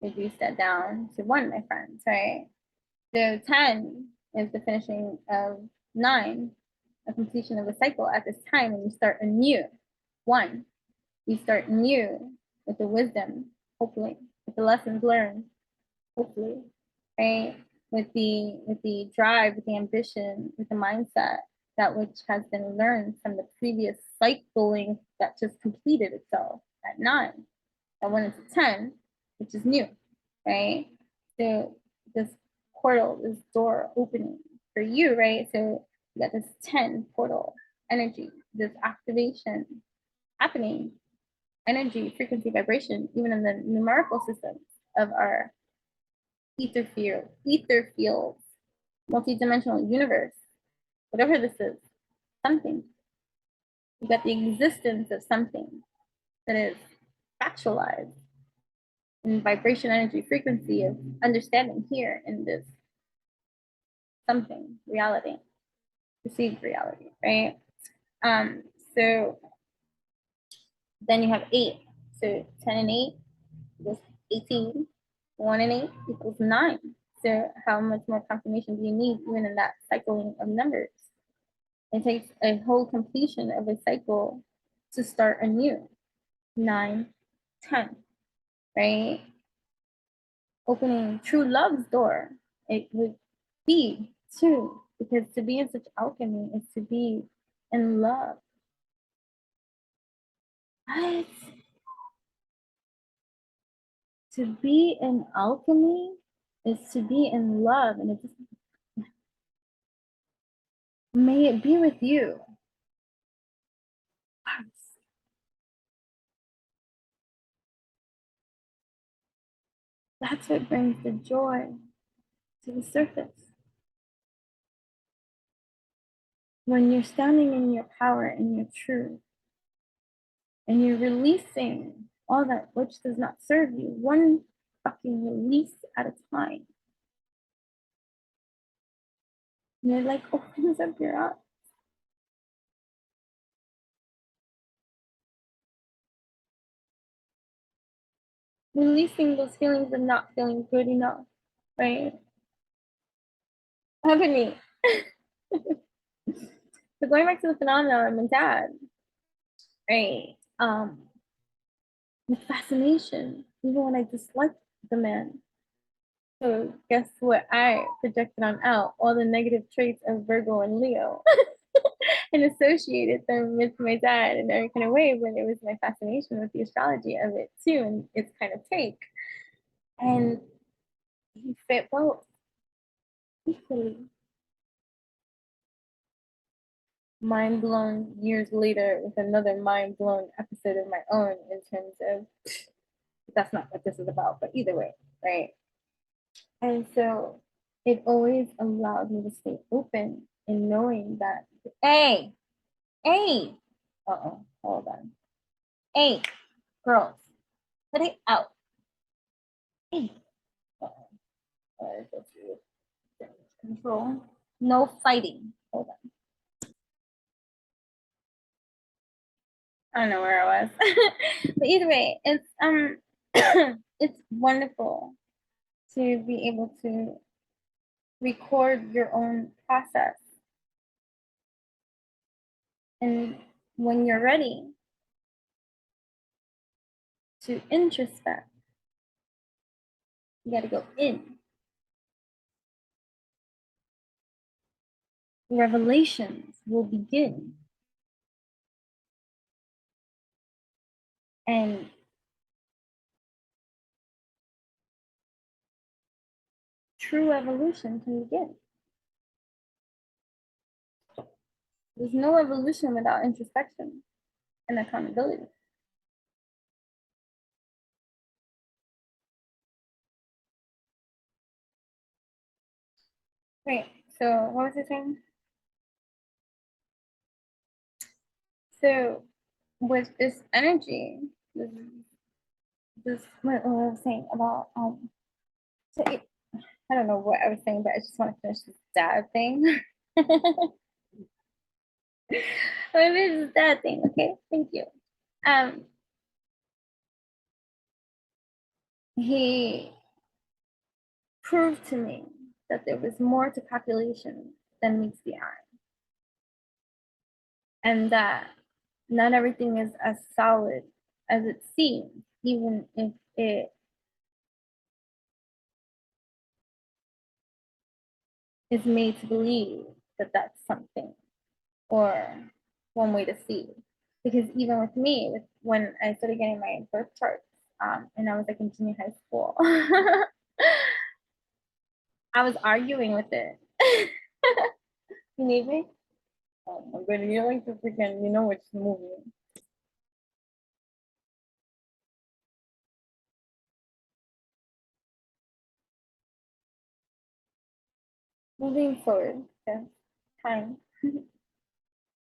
Reduce that down to 1, my friends, right? So 10 is the finishing of 9, a completion of a cycle at this time, and you start anew. 1, you start new with the wisdom, hopefully, with the lessons learned, hopefully, right? With the drive, with the ambition, with the mindset, that which has been learned from the previous cycling that just completed itself at 9, that went into 10, which is new, right? So this portal, this door opening for you, right? So you got this 10 portal energy, this activation happening, energy, frequency, vibration, even in the numerical systems of our ether fields, multidimensional universe, whatever this is, something. You got the existence of something that is actualized in vibration, energy, frequency of understanding here in this something, reality, perceived reality, right? Um, so then you have 8. So 10 and 8 equals 18. 1 and 8 equals 9. So how much more confirmation do you need even in that cycling of numbers? It takes a whole completion of a cycle to start anew. 9, 10, right? Opening true love's door. It would be too, because to be in such alchemy is to be in love. What? To be in alchemy is to be in love, and it just, may it be with you. That's what brings the joy to the surface. When you're standing in your power and your truth, and you're releasing all that which does not serve you, one fucking release at a time. And it like opens up your eyes. Releasing those feelings of not feeling good enough, right? Happening. So going back to the phenomenon of my dad, right? With fascination, even when I disliked the man. So guess what? I projected on out all the negative traits of Virgo and Leo and associated them with my dad in every kind of way when it was my fascination with the astrology of it too and its kind of take. And he fit both equally. Mind blown years later with another mind blown episode of my own in terms of that's not what this is about, but either way, right? And so it always allowed me to stay open in knowing that, hey, hey, hold on. Hey, girls, put it out. Hey, control. No fighting. Hold on. I don't know where I was. But either way, it's wonderful to be able to record your own process. And when you're ready to introspect, you got to go in. Revelations will begin. And true evolution can begin. There's no evolution without introspection and accountability. Right. So what was I saying? So with this energy, this what I was saying about so I don't know what I was saying, but I just want to finish this dad thing. Maybe this dad thing, okay? Thank you. Um he proved to me that there was more to population than meets the eye. And that not everything is as solid as it seems, even if it is made to believe that that's something, or one way to see. Because even with me, when I started getting my birth charts, and I was like in junior high school, I was arguing with it. You need me? I'm going to get like the freaking, you know which movie. Moving forward, yeah, time.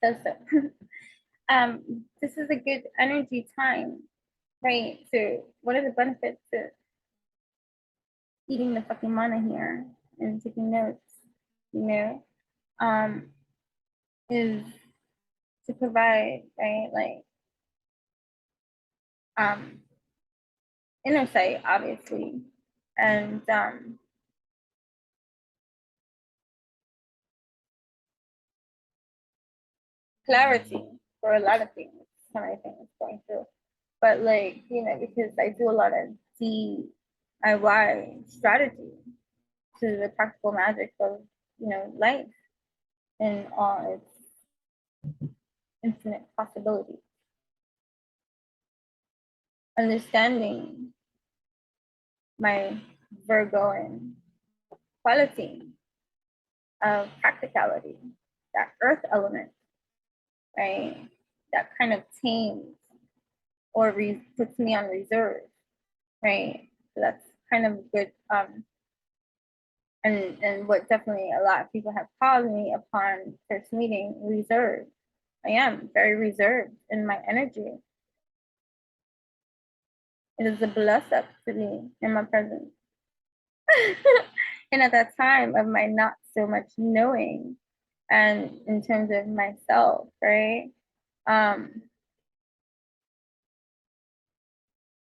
Does so. This is a good energy time, right? So what are the benefits to eating the fucking manna here and taking notes, you know? Um, is to provide, right, like um inner sight, obviously, and clarity for a lot of things, kind of things going through. But like, you know, because I do a lot of DIY strategy to the practical magic of, you know, life and all its infinite possibilities. Understanding my Virgoan quality of practicality, that earth element, right? That kind of tames or puts me on reserve, right? So that's kind of good. And what definitely a lot of people have called me upon first meeting, reserved. I am very reserved in my energy. It is a bless up to me in my presence. And at that time of my not so much knowing, and in terms of myself, right? Um,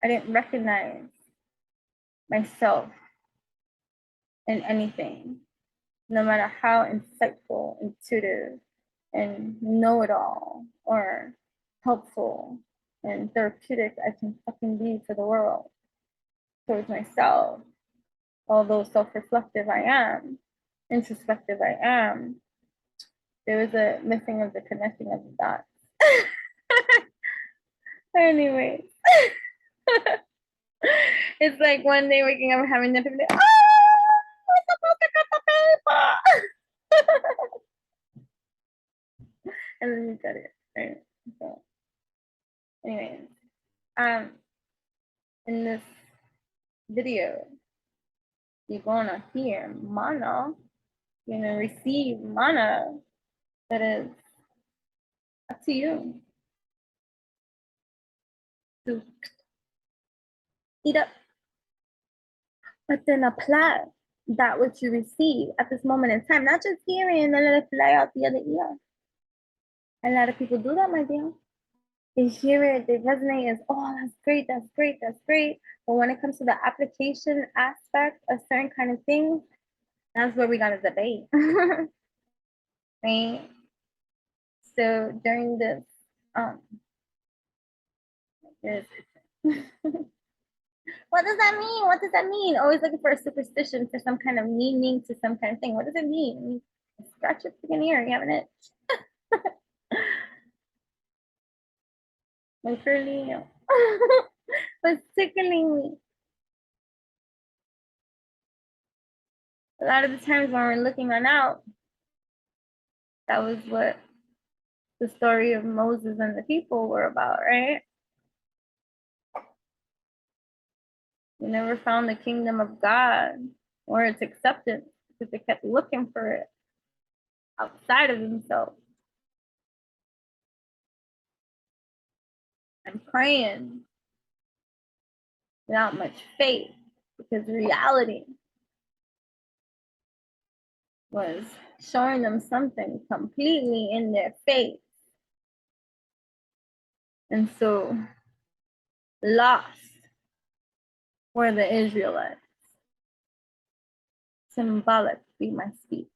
I didn't recognize myself in anything, no matter how insightful, intuitive, and know it all, or helpful and therapeutic I can fucking be to the world, towards myself. Although self reflective I am, introspective I am, there was a missing of the connecting of the dots. Anyway, it's like one day waking up having nothing to, we're supposed to cut the paper. And then you got it. Right? So, anyways, um, in this video, you're gonna hear mana, you're gonna receive mana that is up to you to eat up, but then apply that which you receive at this moment in time, not just hearing and then let it fly out the other ear. A lot of people do that, my dear. They hear it, they resonate as, oh, that's great, that's great, that's great. But when it comes to the application aspect of certain kind of things, that's where we got to debate. Right? So during this, um, this what does that mean? What does that mean? Always looking for a superstition, for some kind of meaning to some kind of thing. What does it mean? Scratch your freaking ear, you have an itch. My curly nail was tickling me. A lot of the times when we're looking on out, that was what the story of Moses and the people were about, right? They never found the kingdom of God or its acceptance because they kept looking for it outside of themselves and praying without much faith, because reality was showing them something completely in their face. And so lost were the Israelites. Symbolic be my speech.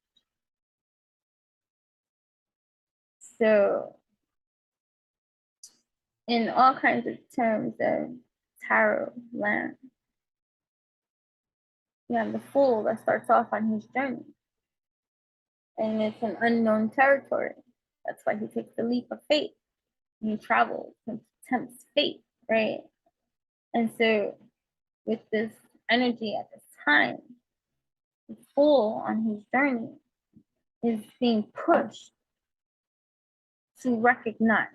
So in all kinds of terms of tarot land, you have the fool that starts off on his journey. and it's an unknown territory. That's why he takes the leap of faith. He travels and tempts fate, right? And so, with this energy at this time, the fool on his journey is being pushed to recognize,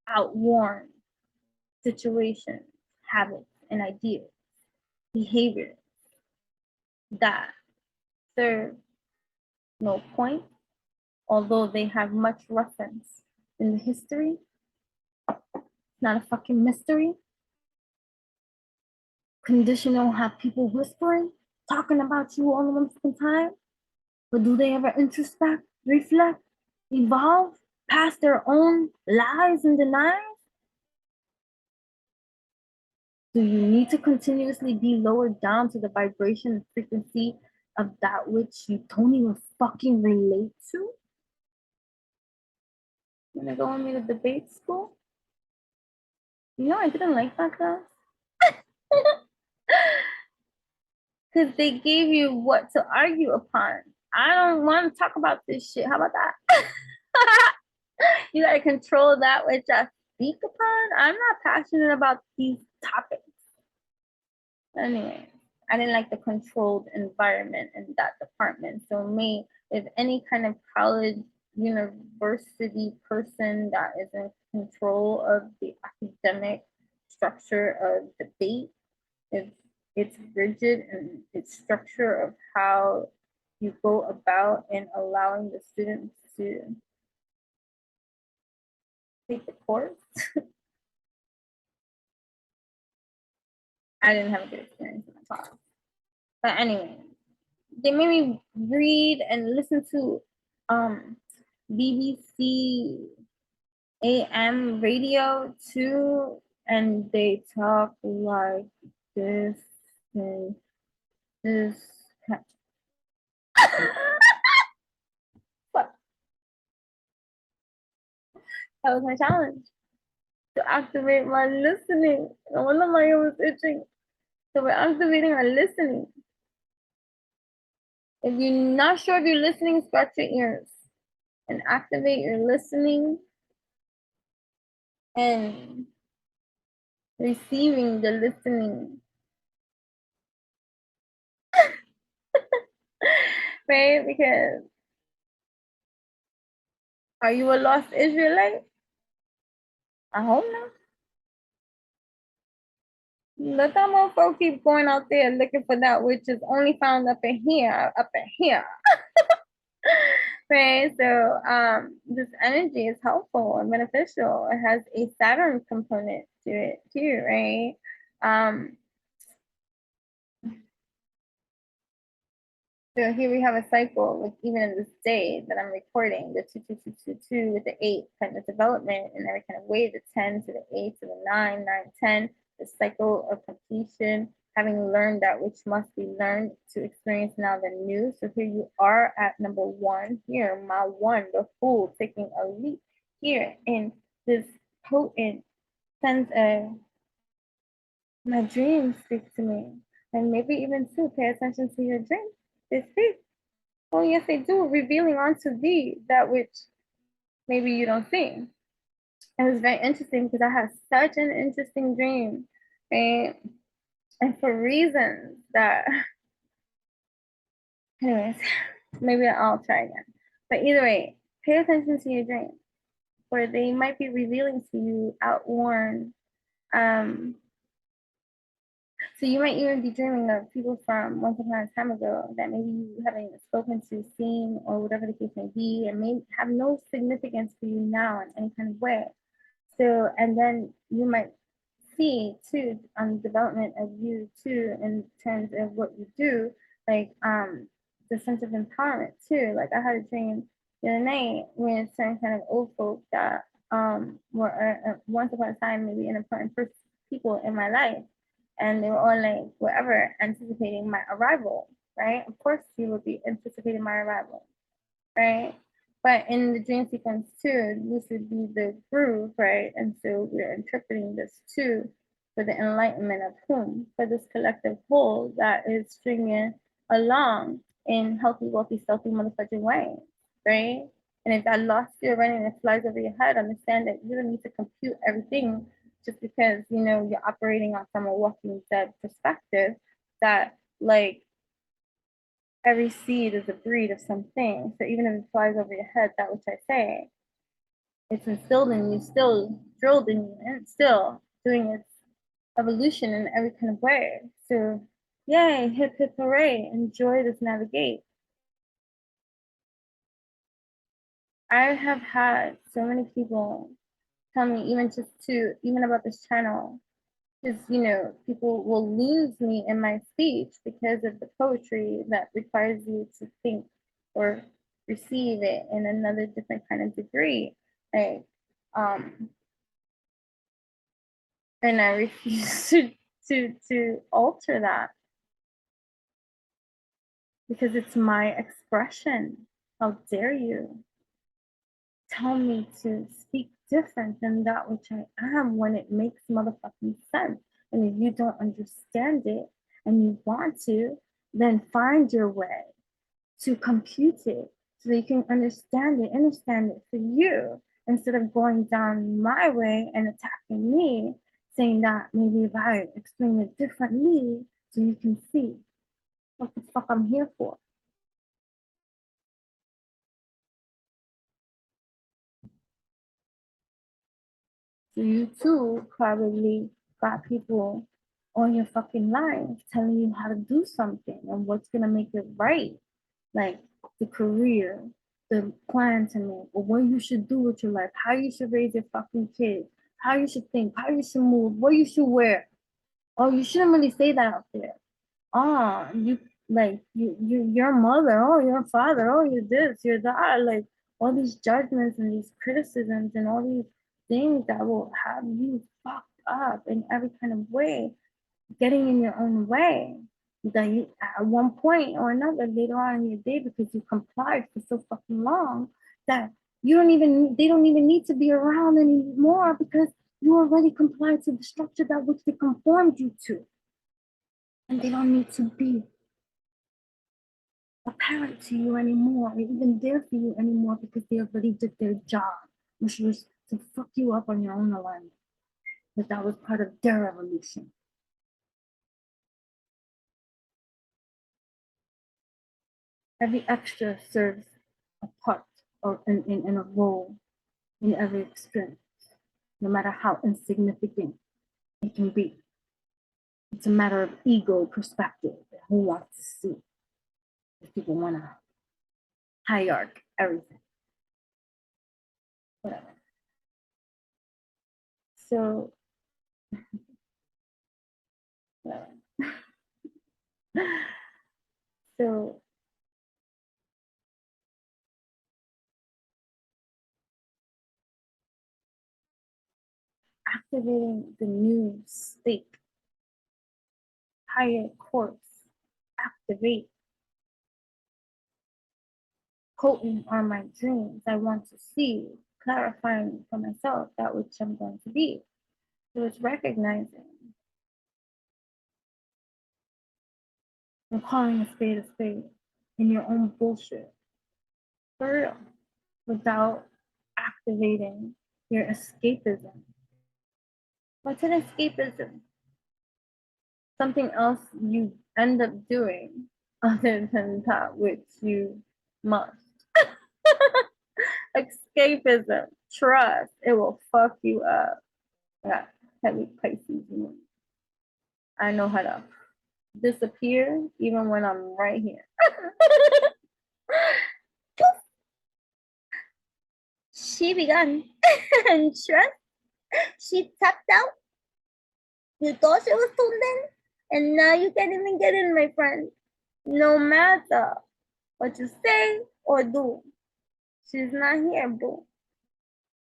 outwarn situations, habits, and ideas, behaviors that serve no point, although they have much reference in the history. It's not a fucking mystery. Conditional have people whispering, talking about you all the fucking time. But do they ever introspect, reflect, evolve past their own lies and denials? Do you need to continuously be lowered down to the vibration and frequency of that which you don't even fucking relate to? You wanna go with me to debate school? You know, I didn't like that class. Because they gave you what to argue upon. I don't want to talk about this shit. How about that? You gotta control that which I speak upon. I'm not passionate about these topics. Anyway, I didn't like the controlled environment in that department. So me, if any kind of college, university person that is in control of the academic structure of debate, if it's rigid and its structure of how you go about in allowing the students to take the course, I didn't have a good experience in my class. But anyway, they made me read and listen to BBC AM radio too, and they talk like this and this. But that was my challenge, to activate my listening. And one of my ear was itching. So we're activating our listening. If you're not sure if you're listening, scratch your ears and activate your listening and receiving the listening. Right? Because are you a lost Israelite? I hope not. Let that motherfucker keep going out there looking for that which is only found up in here, up in here. Right? So this energy is helpful and beneficial. It has a Saturn component to it too, right? So here we have a cycle, like even in this day that I'm recording, the 2, 2, 2, 2, 2 with the 8 kind of development and every kind of way, the 10 to the 8 to the 9, 9, 10, the cycle of completion, having learned that which must be learned to experience now the new. So here you are at number 1, here, my one, the fool, taking a leap here in this potent sense of my dreams speak to me. And maybe even too, pay attention to your dreams. They speak. Oh, yes, they do, revealing onto thee that which maybe you don't see. It was very interesting because I had such an interesting dream, right? And for reasons that, anyways, maybe I'll try again. But either way, pay attention to your dreams, where they might be revealing to you outworn so you might even be dreaming of people from once upon a time ago that maybe you haven't even spoken to, seen, or whatever the case may be, and may have no significance for you now in any kind of way. So, and then you might see too on development of you too in terms of what you do, like the sense of empowerment too. Like I had a dream the other night with certain kind of old folk that were once upon a time maybe an important people in my life, and they were all like whatever anticipating my arrival, right? Of course you would be anticipating my arrival, right? But in the dream sequence too, this would be the groove, right? And so we're interpreting this too for the enlightenment of whom? For this collective whole that is stringing along in healthy, wealthy, stealthy motherfucking ways, right? And if that lost you already and it flies over your head, understand that you don't need to compute everything just because, you know, you're operating on from a walking dead perspective, that like every seed is a breed of something. So even if it flies over your head, that which I say, it's instilled in you, still drilled in you, and it's still doing its evolution in every kind of way. So yay, hip hip hooray, enjoy this navigate. I have had so many people tell me, even about this channel, because you know, people will lose me in my speech because of the poetry that requires you to think or receive it in another different kind of degree. Like, um, and I refuse to alter that because it's my expression. How dare you tell me to speak different than that which I am when it makes motherfucking sense? And if you don't understand it and you want to, then find your way to compute it so that you can understand it for you instead of going down my way and attacking me, saying that maybe if I explain it differently so you can see what the fuck I'm here for. So you too probably got people on your fucking life telling you how to do something and what's gonna make it right. Like the career, the plan to make, or what you should do with your life, how you should raise your fucking kids, how you should think, how you should move, what you should wear. Oh, you shouldn't really say that out there. Oh, you like your mother, oh, your father, oh, you're this, you're that, like all these judgments and these criticisms and all these things that will have you fucked up in every kind of way, getting in your own way. That you at one point or another later on in your day, because you complied for so fucking long, that they don't even need to be around anymore because you already complied to the structure that which they conformed you to. And they don't need to be a parent to you anymore, or even there for you anymore, because they already did their job, which was to fuck you up on your own alignment. Because that was part of their evolution. Every extra serves a part or in a role in every experience, no matter how insignificant it can be. It's a matter of ego perspective. Who wants to see? If people want to hierarch everything, whatever. So, whatever. So activating the new state, higher course, activate, potent are my dreams. I want to see, clarifying for myself that which I'm going to be. So it's recognizing and calling a spade in your own bullshit. For real. Without activating your escapism. What's an escapism? Something else you end up doing other than that which you must. Escapism, trust, it will fuck you up. Yeah, heavy Pisces. I know how to disappear even when I'm right here. She began and trust. She tapped out. You thought she was tuned in, and now you can't even get in, my friend. No matter what you say or do, she's not here, boo.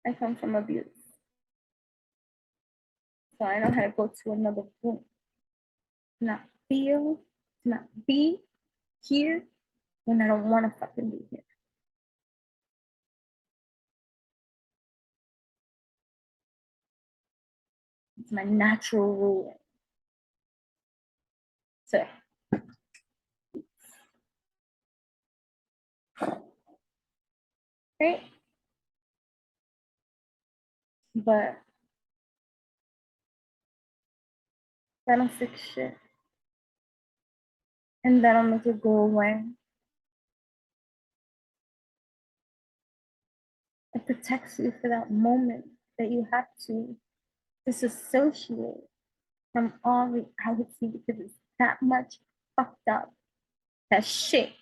I come from abuse, so I know how to go to another room. Not feel, not be here when I don't want to fucking be here. It's my natural ruling. So right? But that'll fix shit. And that'll make it go away. It protects you for that moment that you have to disassociate from all reality because it's that much fucked up. That shit.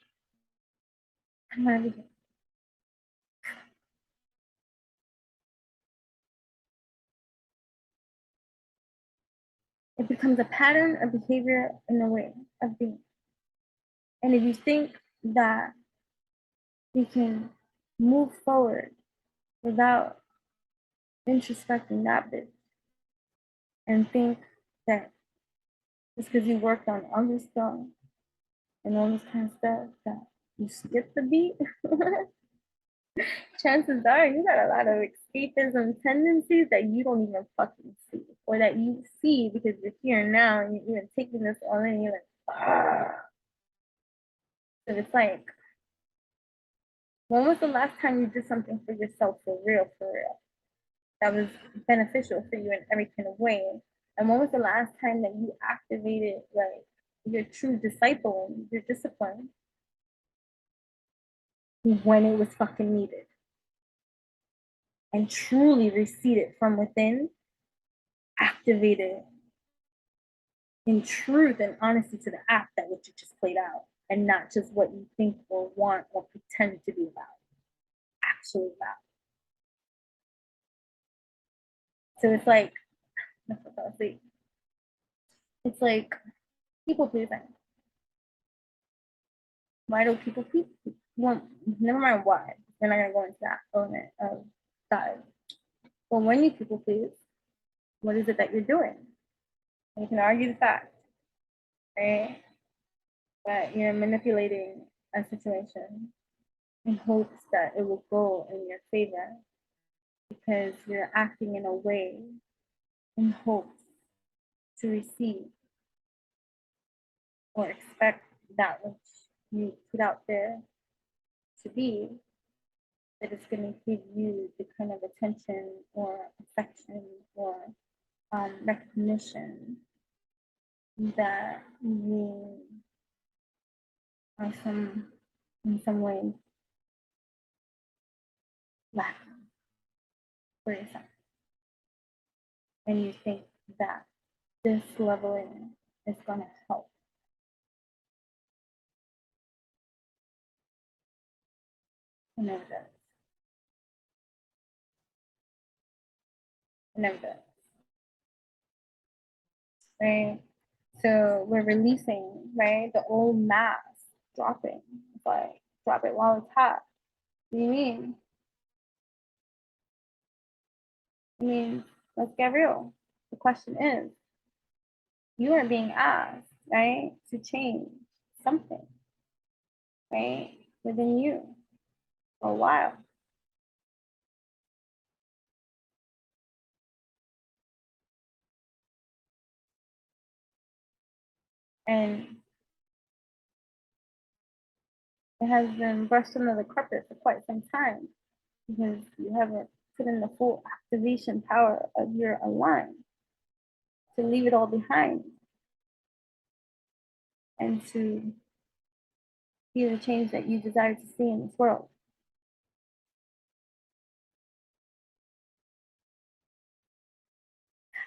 I'm gonna be it becomes a pattern of behavior in a way of being. And if you think that you can move forward without introspecting that bit and think that just because you worked on other stuff and all this kind of stuff that you skip the beat, chances are you got a lot of escapism tendencies that you don't even fucking see, or that you see because you're here now and you're even taking this all in and you're like, ah. So it's like, when was the last time you did something for yourself for real, that was beneficial for you in every kind of way? And when was the last time that you activated like your true discipling, your discipline, when it was fucking needed? And truly receded from within, activated in truth and honesty to the act that what you just played out, and not just what you think or want or pretend to be about, actually about. So it's like, it's like people pleasing. Why do people please? Well, never mind why. We're not gonna go into that element of that. Well, when you people please, what is it that you're doing? And you can argue the fact, right? That you're manipulating a situation in hopes that it will go in your favor because you're acting in a way in hopes to receive or expect that which you put out there to be, that it's going to give you the kind of attention or affection or recognition that you are in some ways lacking for yourself. And you think that this leveling is going to help. It never does. It never does. Right? So we're releasing, right? The old mask dropping. It's like, drop it while it's hot. What do you mean? I mean, let's get real. The question is, you are being asked, right, to change something, right, within you for a while. And it has been brushed under the carpet for quite some time because you haven't put in the full activation power of your alarm to leave it all behind and to be the change that you desire to see in this world.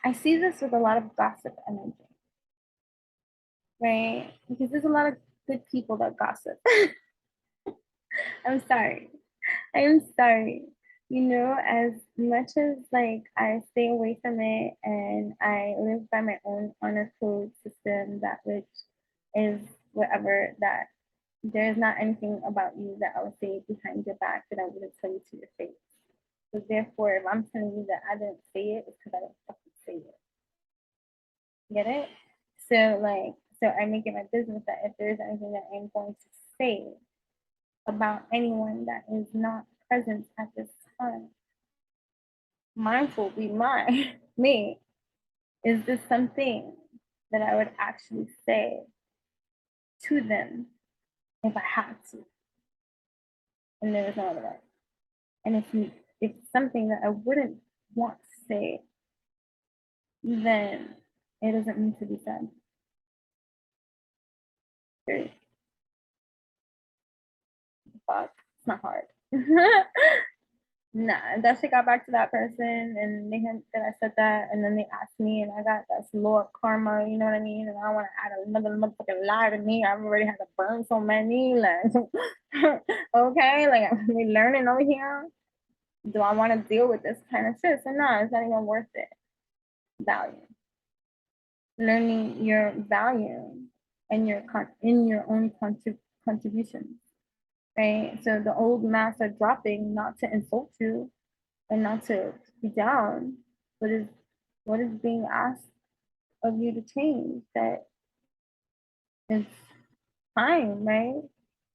I see this with a lot of gossip energy, right? Because there's a lot of good people that gossip. I'm sorry. I am sorry. You know, as much as like I stay away from it and I live by my own honor code system, that which is whatever, that there's not anything about you that I would say behind your back that I wouldn't tell you to your face. So therefore, if I'm telling you that I didn't say it, it's because I didn't fucking say it. Get it? So I make it my business that if there is anything that I'm going to say about anyone that is not present at this time, mindful be my me. Is this something that I would actually say to them if I had to? And there was no other way. And if it's something that I wouldn't want to say, then it doesn't need to be said. Period. Fuck, it's not hard. Nah, that shit got back to that person, and they had that I said that, and then they asked me, and I got that Lord karma, you know what I mean? And I don't want to add another motherfucking lie to me. I've already had to burn so many, like, okay, like I'm really learning over here. Do I want to deal with this kind of shit? So no, it's not even worth it. Value, learning your value, and your in your own contribution, right? So the old masks are dropping, not to insult you and not to be down, but is what is being asked of you to change, that it's time, right?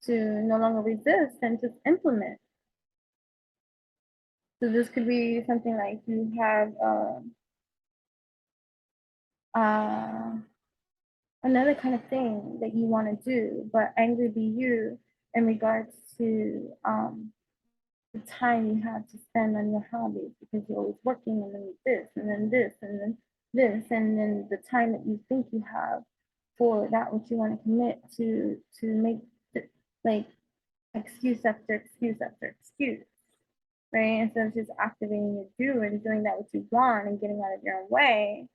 To no longer resist and just implement. So this could be something like you have uh, another kind of thing that you want to do, but angry be you in regards to the time you have to spend on your hobbies, because you're always working, and then this and then this and then this, and then the time that you think you have for that which you want to commit to make like excuse after excuse after excuse, right? Instead of just activating your do and doing that what you want and getting out of your own way,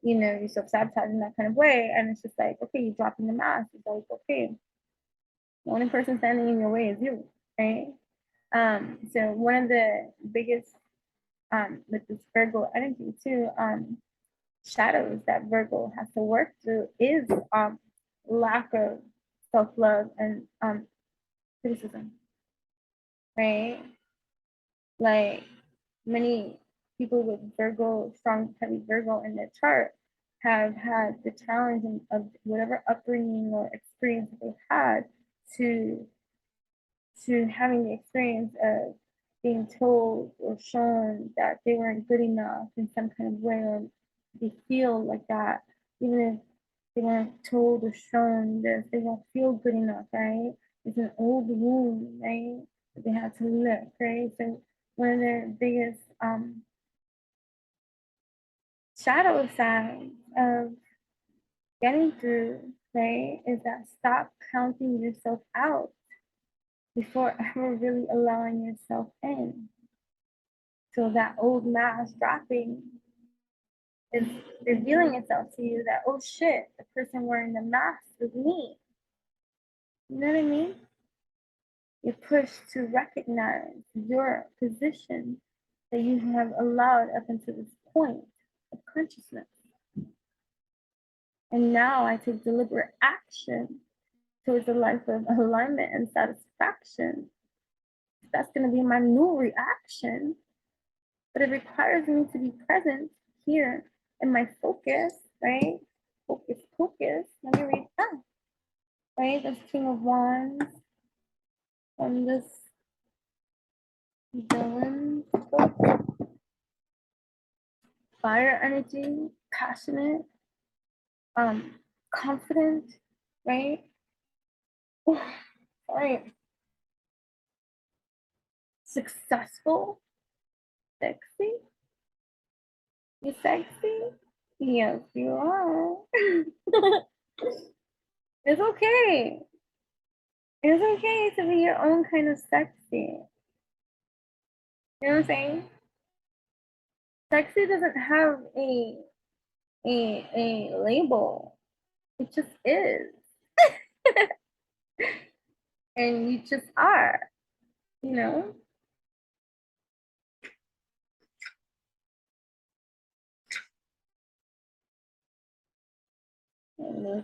you know, you're self-sabotaging that kind of way. And it's just like, okay, you're dropping the mask. It's like, okay, the only person standing in your way is you, right? So one of the biggest with this Virgo energy too, shadows that Virgo has to work through is lack of self-love and criticism, right? Like many people with Virgo, strong, heavy Virgo in their chart have had the challenge of whatever upbringing or experience that they've had to having the experience of being told or shown that they weren't good enough in some kind of way, or they feel like that, even if they weren't told or shown this, they won't feel good enough, right? It's an old wound, right? That they have to lift, right? So one of their biggest shadow signs of getting through, right, is that stop counting yourself out before ever really allowing yourself in. So that old mask dropping is revealing itself to you that, oh shit, the person wearing the mask is me. You know what I mean? You're pushed to recognize your position that you have allowed up until this point of consciousness. And now I take deliberate action towards a life of alignment and satisfaction. That's going to be my new reaction. But it requires me to be present here in my focus, right? Focus, focus. Let me read that. Right? That's King of Wands on this villain. Fire energy, passionate, confident, right? Right. Successful, sexy. You sexy? Yes, you are. It's okay. It's okay to be your own kind of sexy. You know what I'm saying? Sexy doesn't have a label. It just is. And you just are, you know? Oh,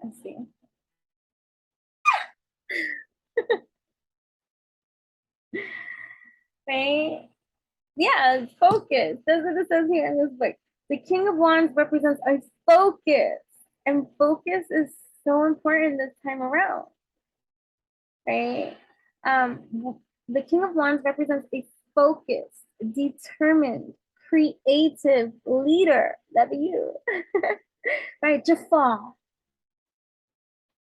I see. Right? Yeah, focus. That's what it says here in this book. The King of Wands represents a focus, and focus is so important this time around, right? The King of Wands represents a focused, determined, creative leader. That'd be you, right? Jafar.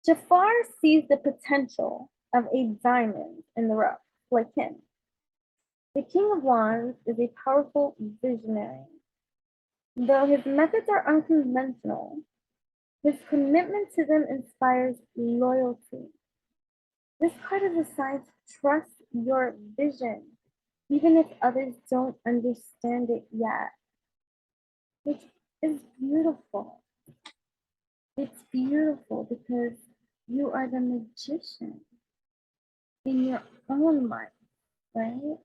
Jafar sees the potential of a diamond in the rough, like him. The King of Wands is a powerful visionary. Though his methods are unconventional, his commitment to them inspires loyalty. This card is a sign to trust your vision, even if others don't understand it yet, which is beautiful. It's beautiful because you are the magician in your own mind, right?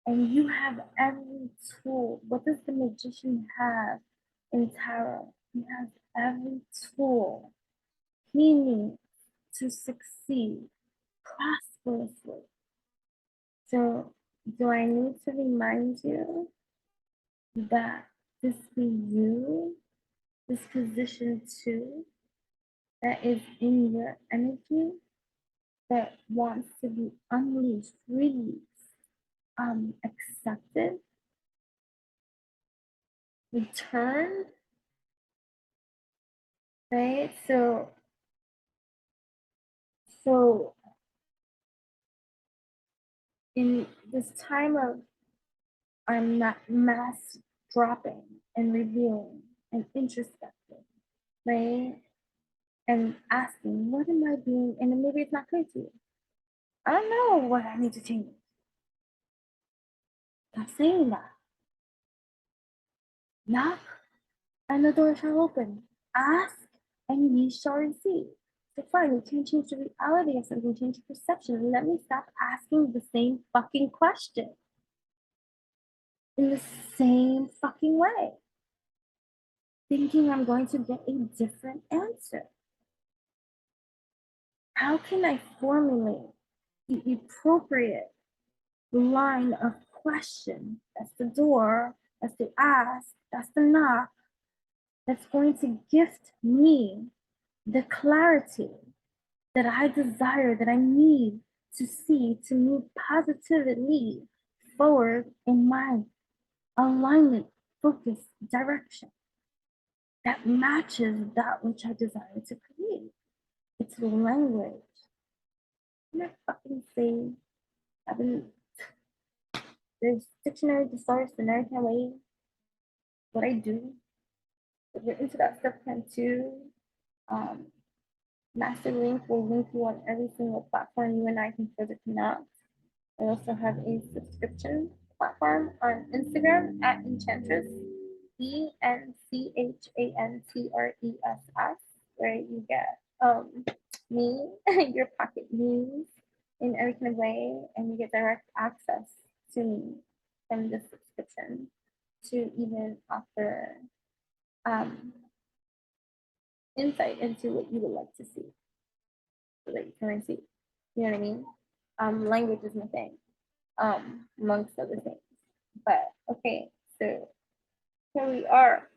And you have every tool. What does the magician have in tarot? He has every tool he needs to succeed prosperously. So, do I need to remind you that this be you, this position too, that is in your energy, that wants to be unleashed, released, accepted, returned, right? So in this time of I'm not mass dropping and reviewing and introspecting, right? And asking, what am I doing? And then maybe it's not clear to you. I don't know what I need to change. Stop saying that. Knock and the door shall open. Ask and ye shall receive. So fine, we can change the reality of something, change the perception. Let me stop asking the same fucking question in the same fucking way, thinking I'm going to get a different answer. How can I formulate the appropriate line of question? That's the door, that's the ask, that's the knock, that's going to gift me the clarity that I desire, that I need to see, to move positively forward in my alignment, focus, direction that matches that which I desire to create. It's the language. I'm not fucking saying there's dictionary thesaurus and everything way what I do. If you're into that stuff plan too, Master Link will link you on every single platform you and I can further connect. I also have a subscription platform on Instagram at Enchantress, ENCHANTRESS, where you get me, your pocket news in every kind of way, and you get direct access to me from the subscription to even offer insight into what you would like to see so that you can receive. You know what I mean? Language is my thing, amongst other things. But okay, so here we are.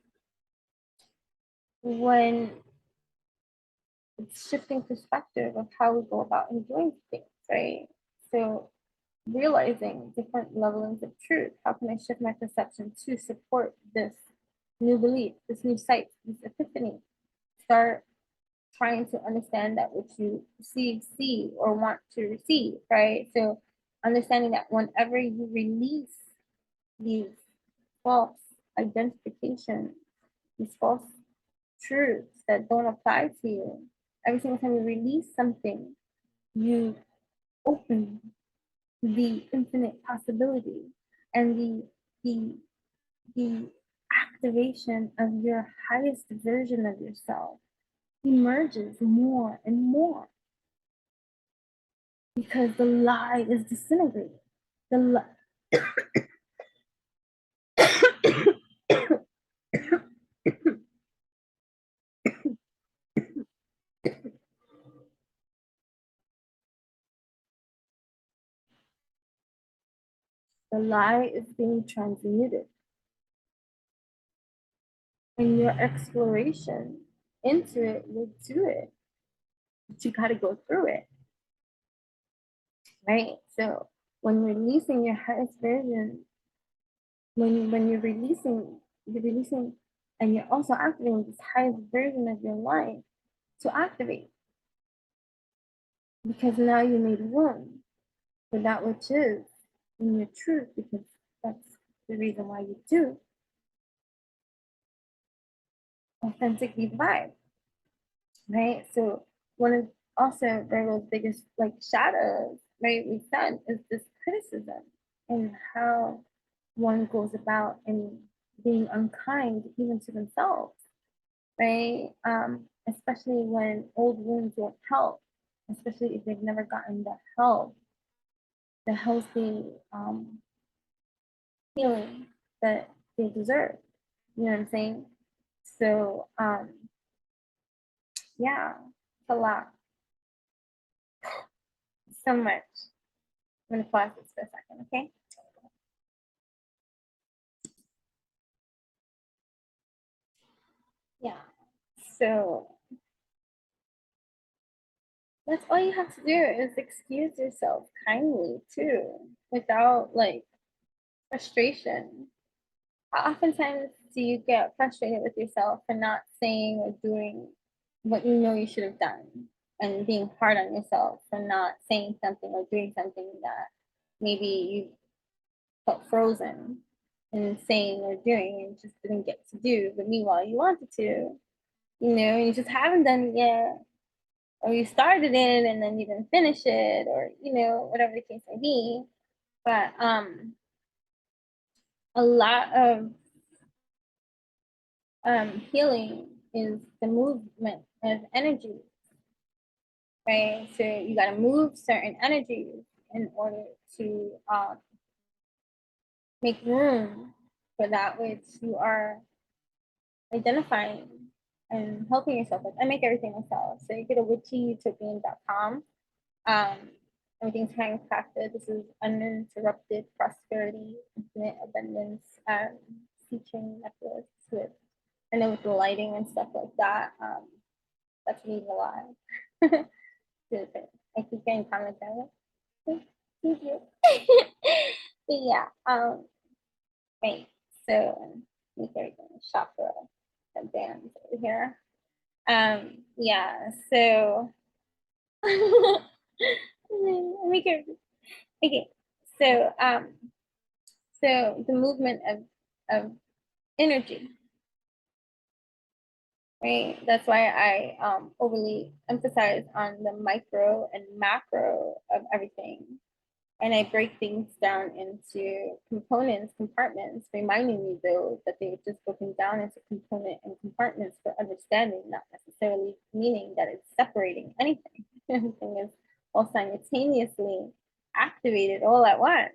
When it's shifting perspective of how we go about enjoying things, right? So realizing different levelings of truth. How can I shift my perception to support this new belief, this new sight, this epiphany? Start trying to understand that what you perceive, see, or want to receive, right? So understanding that whenever you release these false identifications, these false truths that don't apply to you, every single time you release something, you open the infinite possibility and the activation of your highest version of yourself emerges more and more because the lie is disintegrated. The the lie is being transmuted, and your exploration into it will do it. But you got to go through it, right? So when releasing your highest version, when you're releasing, and you're also activating this highest version of your life to activate, because now you made room for that which is in your truth, because that's the reason why you do authentically vibe, right? So one of also Virgo's biggest like shadows, right, we said, is this criticism and how one goes about in being unkind even to themselves, right? Especially when old wounds won't help, especially if they've never gotten the healthy healing that they deserve. You know what I'm saying? So yeah, it's a lot. So much. I'm gonna pause this for a second, okay? Yeah. So that's all you have to do is excuse yourself kindly too, without like frustration. How oftentimes do you get frustrated with yourself for not saying or doing what you know you should have done, and being hard on yourself for not saying something or doing something that maybe you felt frozen in saying or doing and just didn't get to do, but meanwhile you wanted to, you just haven't done it yet, or you started it and then you didn't finish it, or whatever the case may be. But a lot of healing is the movement of energy, right? So you got to move certain energies in order to make room for that which you are identifying and helping yourself with. I make everything myself. So you go to witchyutopian.com. Um, everything's handcrafted. This is uninterrupted prosperity, infinite abundance, teaching necklace with, I know with the lighting and stuff like that. That's really a lot. I keep getting comments on it. Thank you. But yeah, right. So make everything shop for the bands over here. Yeah, so make it okay. So the movement of energy, right? That's why I overly emphasize on the micro and macro of everything. And I break things down into components, compartments, reminding you though that they've just broken down into component and compartments for understanding, not necessarily meaning that it's separating anything. Everything is all simultaneously activated all at once.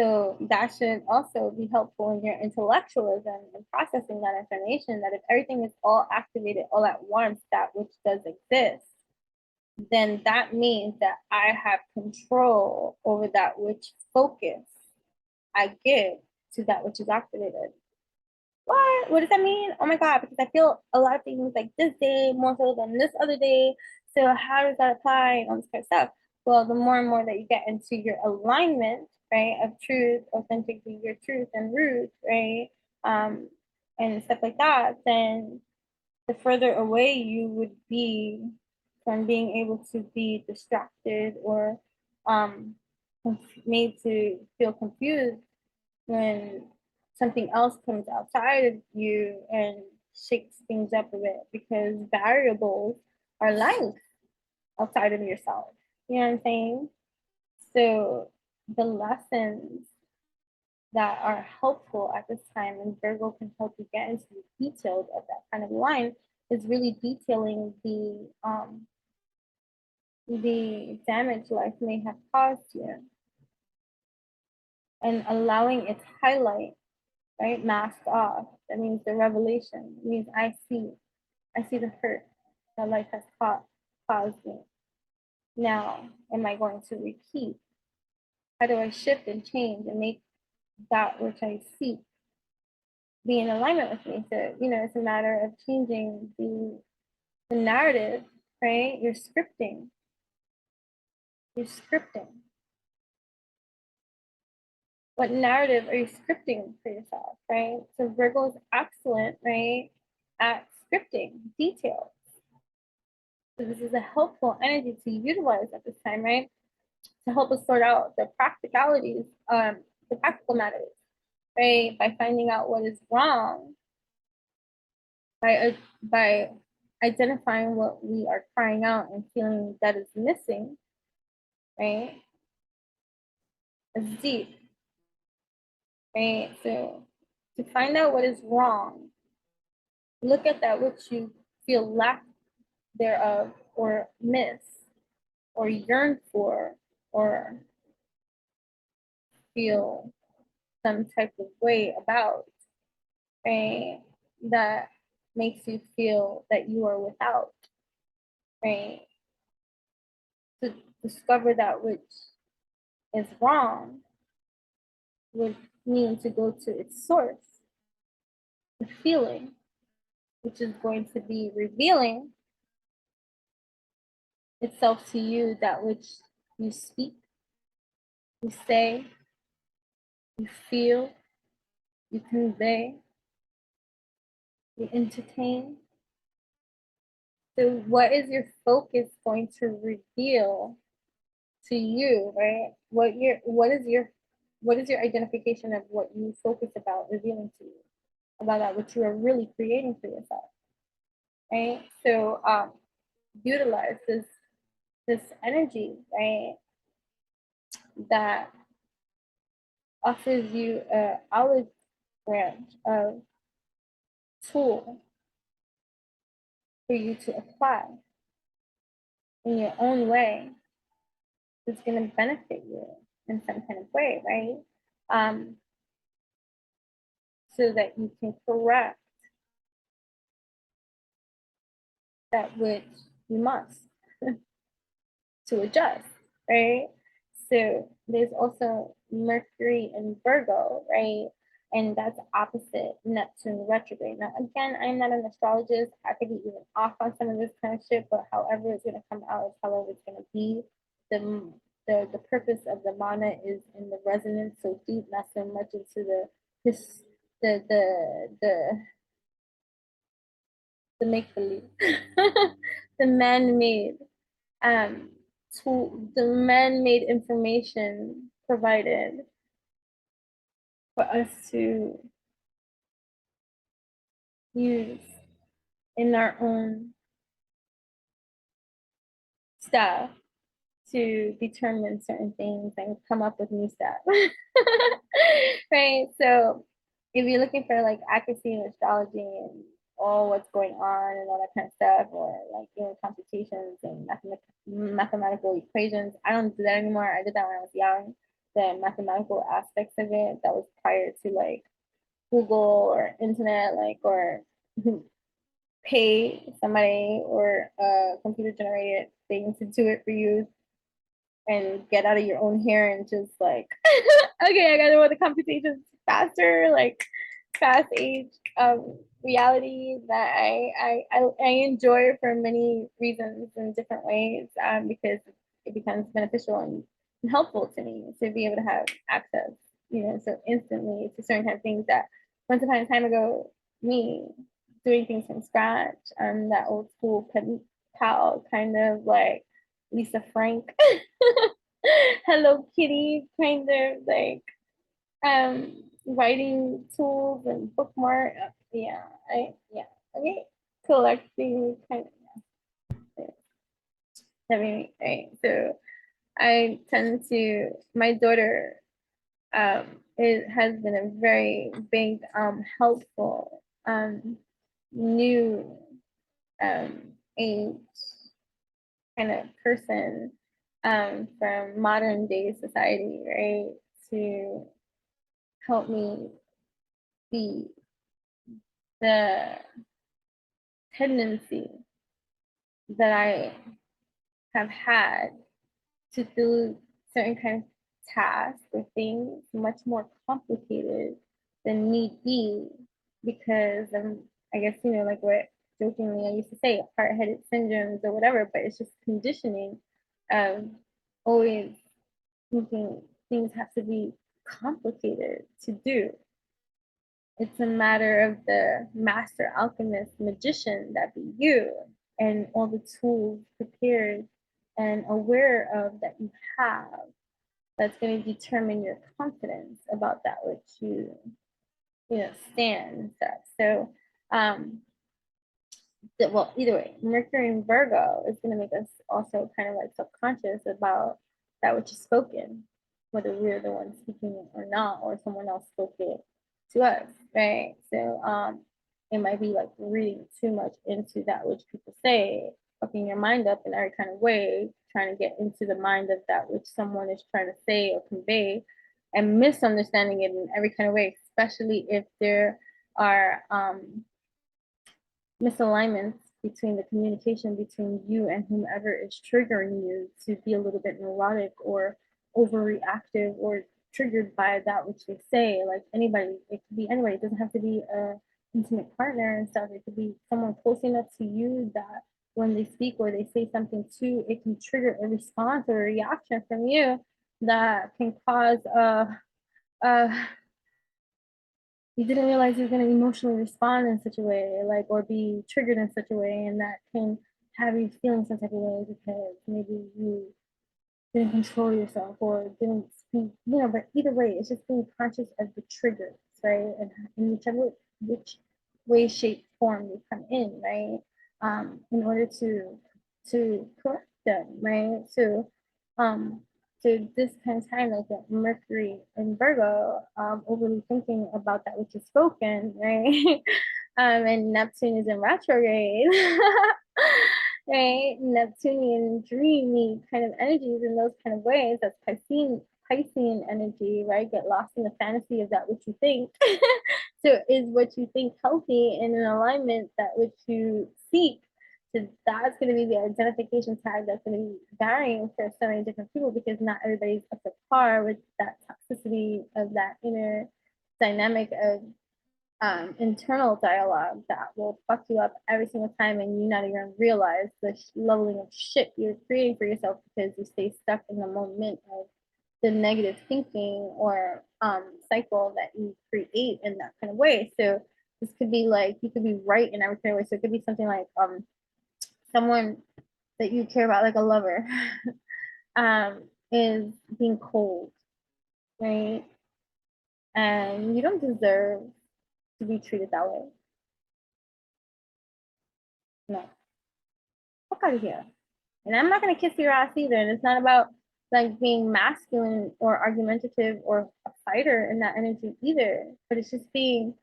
So that should also be helpful in your intellectualism and processing that information, that if everything is all activated all at once, that which does exist, then that means that I have control over that which focus I give to that which is activated. What does that mean? Oh my God, because I feel a lot of things like this day more so than this other day. So how does that apply and all this kind of stuff? Well, the more and more that you get into your alignment, right, of truth, authentically your truth and root, right, and stuff like that, then the further away you would be from being able to be distracted or um, made to feel confused when something else comes outside of you and shakes things up a bit, because variables are life outside of yourself. You know what I'm saying? So the lessons that are helpful at this time, and Virgo can help you get into the details of that kind of line, is really detailing the damage life may have caused you and allowing its highlight, right, masked off. That means the revelation. It means I see the hurt that life has caused me. Now, am I going to repeat? How do I shift and change and make that which I seek be in alignment with me? So, it's a matter of changing the narrative, right? You're scripting. You're scripting. What narrative are you scripting for yourself, right? So Virgo is excellent, right, at scripting details. So this is a helpful energy to utilize at this time, right? To help us sort out the practicalities, the practical matters, right? By finding out what is wrong, by identifying what we are crying out and feeling that is missing, right? It's deep, right? So to find out what is wrong, look at that which you feel lack thereof, or miss, or yearn for, or feel some type of way about, right? That makes you feel that you are without, right? To discover that which is wrong would mean to go to its source, the feeling, which is going to be revealing itself to you, that which you speak, you say, you feel, you convey, you entertain. So what is your focus going to reveal to you, right? What is your identification of what you focus about revealing to you, about that what you are really creating for yourself, right? So utilize this energy, right? That offers you a olive branch of tool for you to apply in your own way. It's going to benefit you in some kind of way, right? So that you can correct that which you must to adjust, right? So there's also Mercury in Virgo, right? And that's opposite Neptune retrograde. Now, again, I'm not an astrologist. I could be even off on some of this kind of shit, but however it's going to come out is however it's going to be. The purpose of the manna is in the resonance so deep, not so much into this the make believe, the man made um to the man-made information provided for us to use in our own stuff to determine certain things and come up with new stuff. Right? So if you're looking for like accuracy in astrology and all what's going on and all that kind of stuff, or like computations and mathematical equations, I don't do that anymore. I did that when I was young. The mathematical aspects of it, that was prior to like Google or internet, like, or pay somebody or a computer generated thing to do it for you and get out of your own hair and just like, okay, I gotta run the computations faster, like fast age reality that I enjoy for many reasons in different ways, because it becomes beneficial and helpful to me to be able to have access, so instantly to certain kind of things that once upon a time ago, me doing things from scratch, that old school pen pal kind of like Lisa Frank, Hello Kitty kind of like writing tools and bookmark. Yeah, okay, collecting kind of, right. So I tend to, my daughter, it has been a very big helpful new age kind of person, from modern day society, right? To help me see the tendency that I have had to do certain kind of tasks or things much more complicated than need be, because I guess, like what jokingly I used to say, hard-headed syndromes or whatever, but it's just conditioning of always thinking things have to be complicated to do. It's a matter of the master alchemist magician that be you, and all the tools prepared and aware of that you have, that's going to determine your confidence about that which you stand and stuff. So well, either way, Mercury in Virgo is going to make us also kind of like subconscious about that which is spoken, whether we're the ones speaking it or not, or someone else spoke it to us, right? So it might be like reading too much into that which people say, fucking your mind up in every kind of way, trying to get into the mind of that which someone is trying to say or convey, and misunderstanding it in every kind of way, especially if there are misalignments between the communication between you and whomever is triggering you to be a little bit neurotic or overreactive or triggered by that which they say. Like anybody, it could be anybody. It doesn't have to be a intimate partner and stuff. It could be someone close enough to you that when they speak or they say something to, it can trigger a response or a reaction from you that can cause a you didn't realize you're going to emotionally respond in such a way, like, or be triggered in such a way, and that can have you feeling some type of way because maybe you didn't control yourself or didn't speak, but either way, it's just being conscious of the triggers, right? And in which way, shape, form they come in, right? In order to correct them, right? Um, so this kind of time, like the Mercury in Virgo, overly thinking about that which is spoken, right? And Neptune is in retrograde, right? Neptunian dreamy kind of energies in those kind of ways. That's Piscean energy, right? Get lost in the fantasy of that which you think. So is what you think healthy and in alignment that which you seek? So that's going to be the identification tag that's going to be varying for so many different people because not everybody's up to par with that toxicity of that inner dynamic of internal dialogue that will fuck you up every single time and you not even realize the leveling of shit you're creating for yourself because you stay stuck in the moment of the negative thinking or cycle that you create in that kind of way. So this could be like you could be right in every kind of way. So it could be something like someone that you care about, like a lover, is being cold, right? And you don't deserve to be treated that way. No, fuck out of here. And I'm not gonna kiss your ass either. And it's not about like being masculine or argumentative or a fighter in that energy either. But it's just being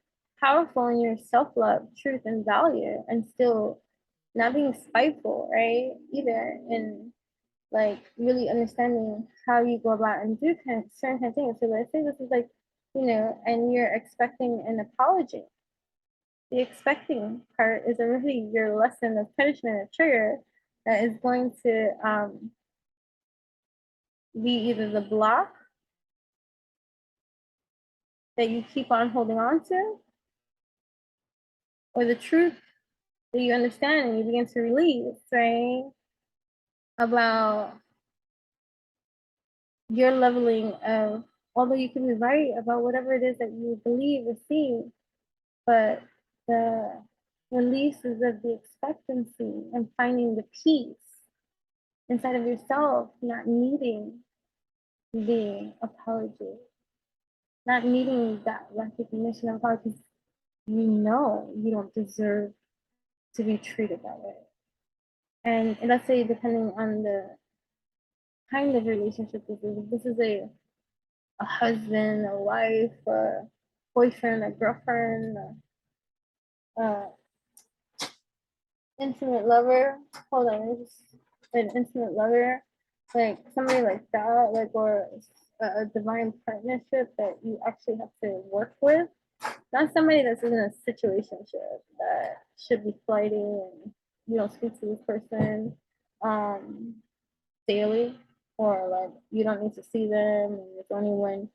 powerful in your self-love, truth, and value, and still not being spiteful, right? Either. And like really understanding how you go about and do kind of certain kind of things. So let's say this is like, and you're expecting an apology. The expecting part is already your lesson of punishment and trigger that is going to be either the block that you keep on holding on to or the truth that you understand and you begin to release, right? About your leveling of, although you can be right about whatever it is that you believe or see, but the releases of the expectancy and finding the peace inside of yourself, not needing the apology, not needing that recognition of God, because you don't deserve to be treated that way. And let's say, depending on the kind of relationship this is a husband, a wife, a boyfriend, a girlfriend, a intimate lover. Hold on, just an intimate lover, like somebody like that, like, or a divine partnership that you actually have to work with. Not somebody that's in a situationship that should be flighty and you don't speak to this person daily, or like you don't need to see them and it's only when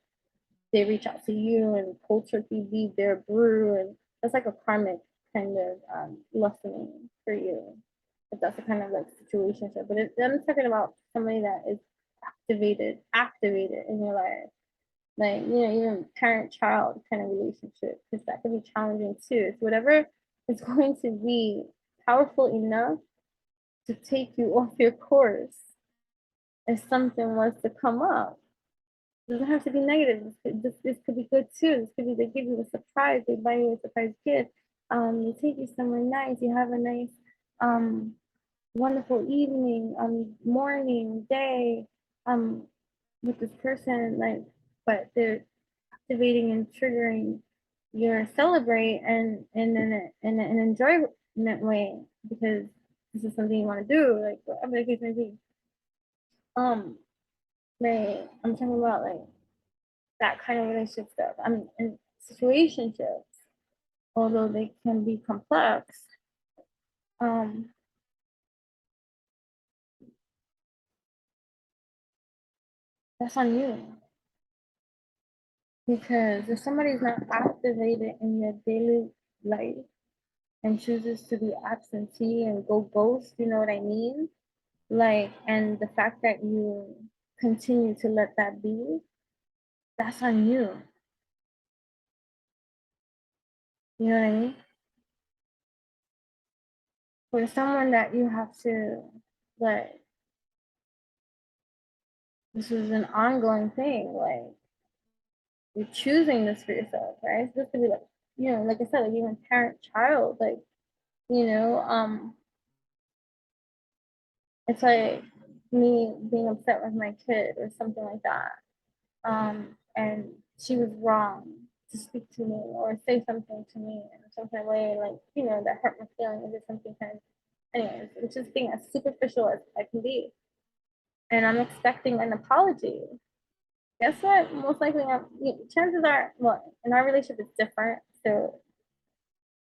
they reach out to you and cold turkey be their brew, and that's like a karmic kind of lessening for you if that's the kind of like situation. But I'm talking about somebody that is activated in your life, like even parent child kind of relationship, because that can be challenging too. It's whatever is going to be powerful enough to take you off your course if something was to come up. It doesn't have to be negative. This could be good too. This could be they give you a surprise, they buy you a surprise gift, they take you somewhere nice, you have a nice wonderful evening, morning, day, with this person, like, but they're activating and triggering your celebrate and in an enjoyment way because this is something you want to do, like whatever the case may be. Like I'm talking about like that kind of relationship stuff. I'm in situationships, although they can be complex. Um, that's on you because if somebody's not activated in your daily life and chooses to be absentee and go ghost, you know what I mean? Like, and the fact that you continue to let that be, that's on you. You know what I mean? For someone that you have to, like, this is an ongoing thing, like, you're choosing this for yourself, right? So this could be like, you know, like I said, like even parent child, like, you know, it's like me being upset with my kid or something like that. And she was wrong to speak to me or say something to me in some kind of way, like, you know, that hurt my feelings or something kind of, anyways, it's just being as superficial as I can be. And I'm expecting an apology. Guess what? Most likely, chances are, well, in our relationship, it's different. So,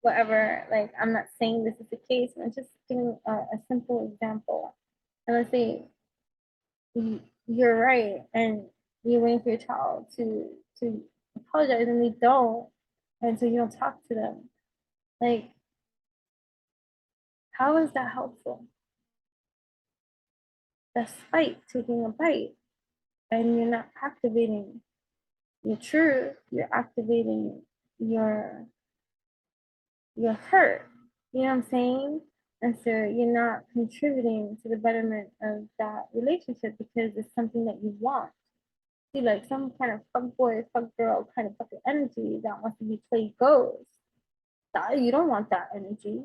whatever, like, I'm not saying this is the case, I'm just giving a simple example. And let's say you're right, and you're waiting for your child to apologize, and they don't, and so you don't talk to them. Like, how is that helpful? That's spite taking a bite, and you're not activating your truth. You're activating your your hurt. You know what I'm saying? And so you're not contributing to the betterment of that relationship because it's something that you want. See, like some kind of fuck boy, fuck girl kind of fucking energy that wants to be played ghost. That, you don't want that energy.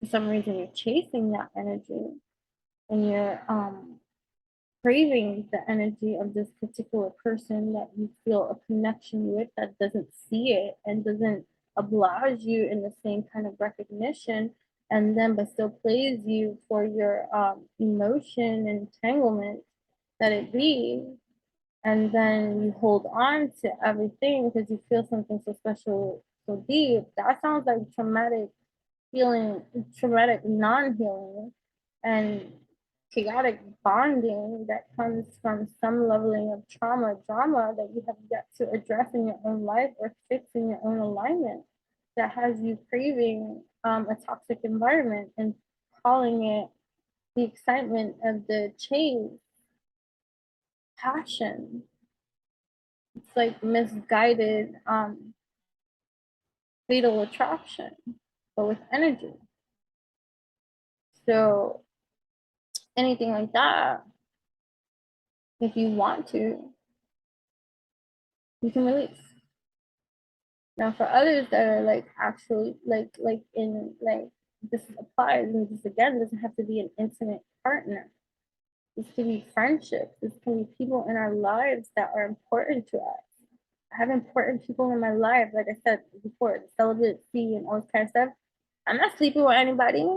For some reason, you're chasing that energy, and you're craving the energy of this particular person that you feel a connection with that doesn't see it and doesn't oblige you in the same kind of recognition, and then but still plays you for your emotion entanglement that it be, and then you hold on to everything because you feel something so special, so deep. That sounds like traumatic healing, traumatic non-healing, and chaotic bonding that comes from some leveling of trauma, drama that you have yet to address in your own life or fix in your own alignment that has you craving a toxic environment and calling it the excitement of the chase, passion. It's like misguided fatal attraction, but with energy. So anything like that, if you want to, you can release. Now for others that are like actually like in like this applies, and this again doesn't have to be an intimate partner. This can be friendships. This can be people in our lives that are important to us. I have important people in my life, like I said before, the celibacy and all this kind of stuff. I'm not sleeping with anybody.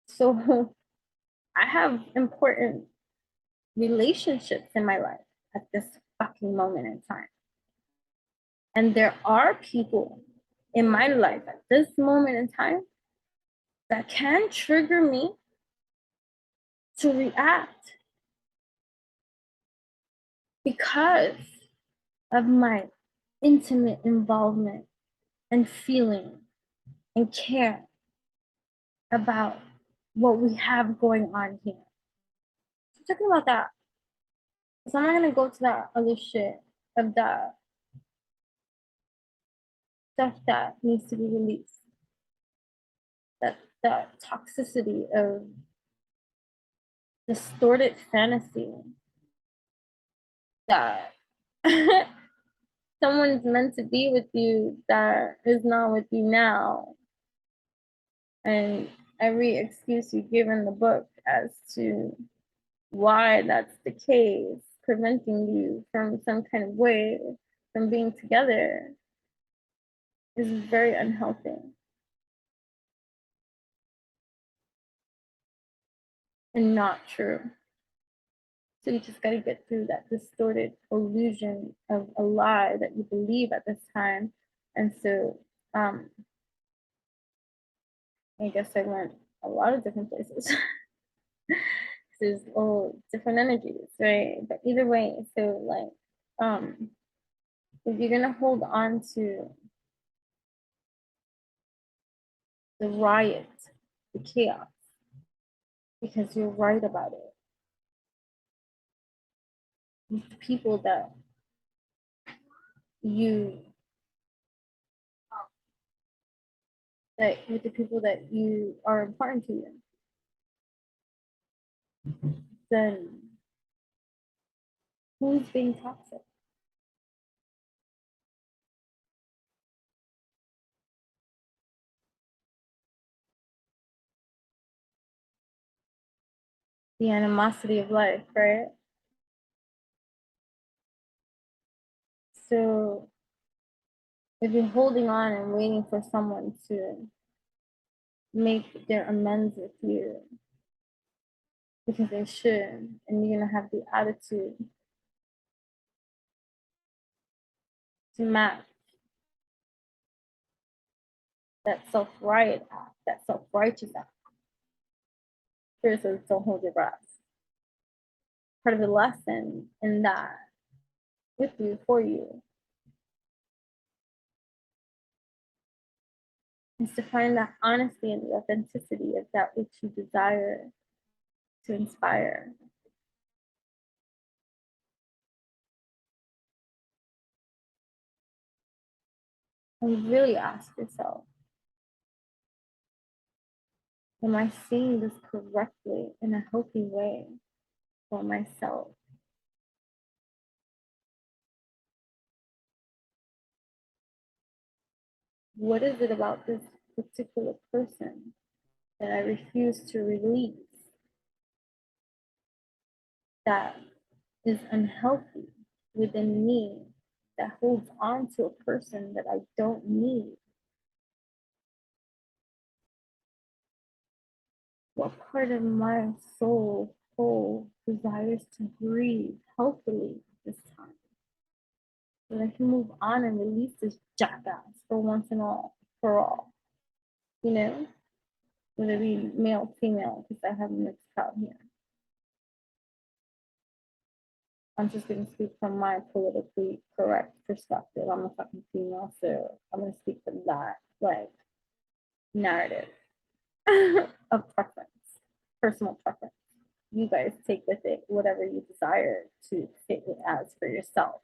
So I have important relationships in my life at this fucking moment in time. And there are people in my life at this moment in time that can trigger me to react because of my intimate involvement and feeling and care about what we have going on here. So talking about that. So I'm not gonna go to that other shit of that stuff that needs to be released. That the toxicity of distorted fantasy that someone's meant to be with you that is not with you now. And every excuse you give in the book as to why that's the case, preventing you from some kind of way from being together, is very unhealthy and not true. So you just got to get through that distorted illusion of a lie that you believe at this time. And so I guess I went a lot of different places. There's all different energies, right? But either way, so like if you're gonna hold on to the riot, the chaos, because you're right about it, with the people that you with the people that you are important to you, then who's being toxic? The animosity of life, right? So if you're holding on and waiting for someone to make their amends with you because they should, and you're gonna have the attitude to match that self-riot act, that self-righteous act. Spirit says, don't hold your breath. Part of the lesson in that, with you, for you, is to find that honesty and the authenticity of that which you desire to inspire. And really ask yourself, am I seeing this correctly in a healthy way for myself? What is it about this particular person that I refuse to release that is unhealthy within me, that holds on to a person that I don't need? What part of my soul desires to breathe healthily this time? So that I can move on and release this jackass for once and all, for all. You know? Whether it be male, female, because I have a mixed crowd here. I'm just going to speak from my politically correct perspective. I'm a fucking female, so I'm going to speak from that, like, narrative of preference, personal preference. You guys take with it whatever you desire to fit it as for yourself.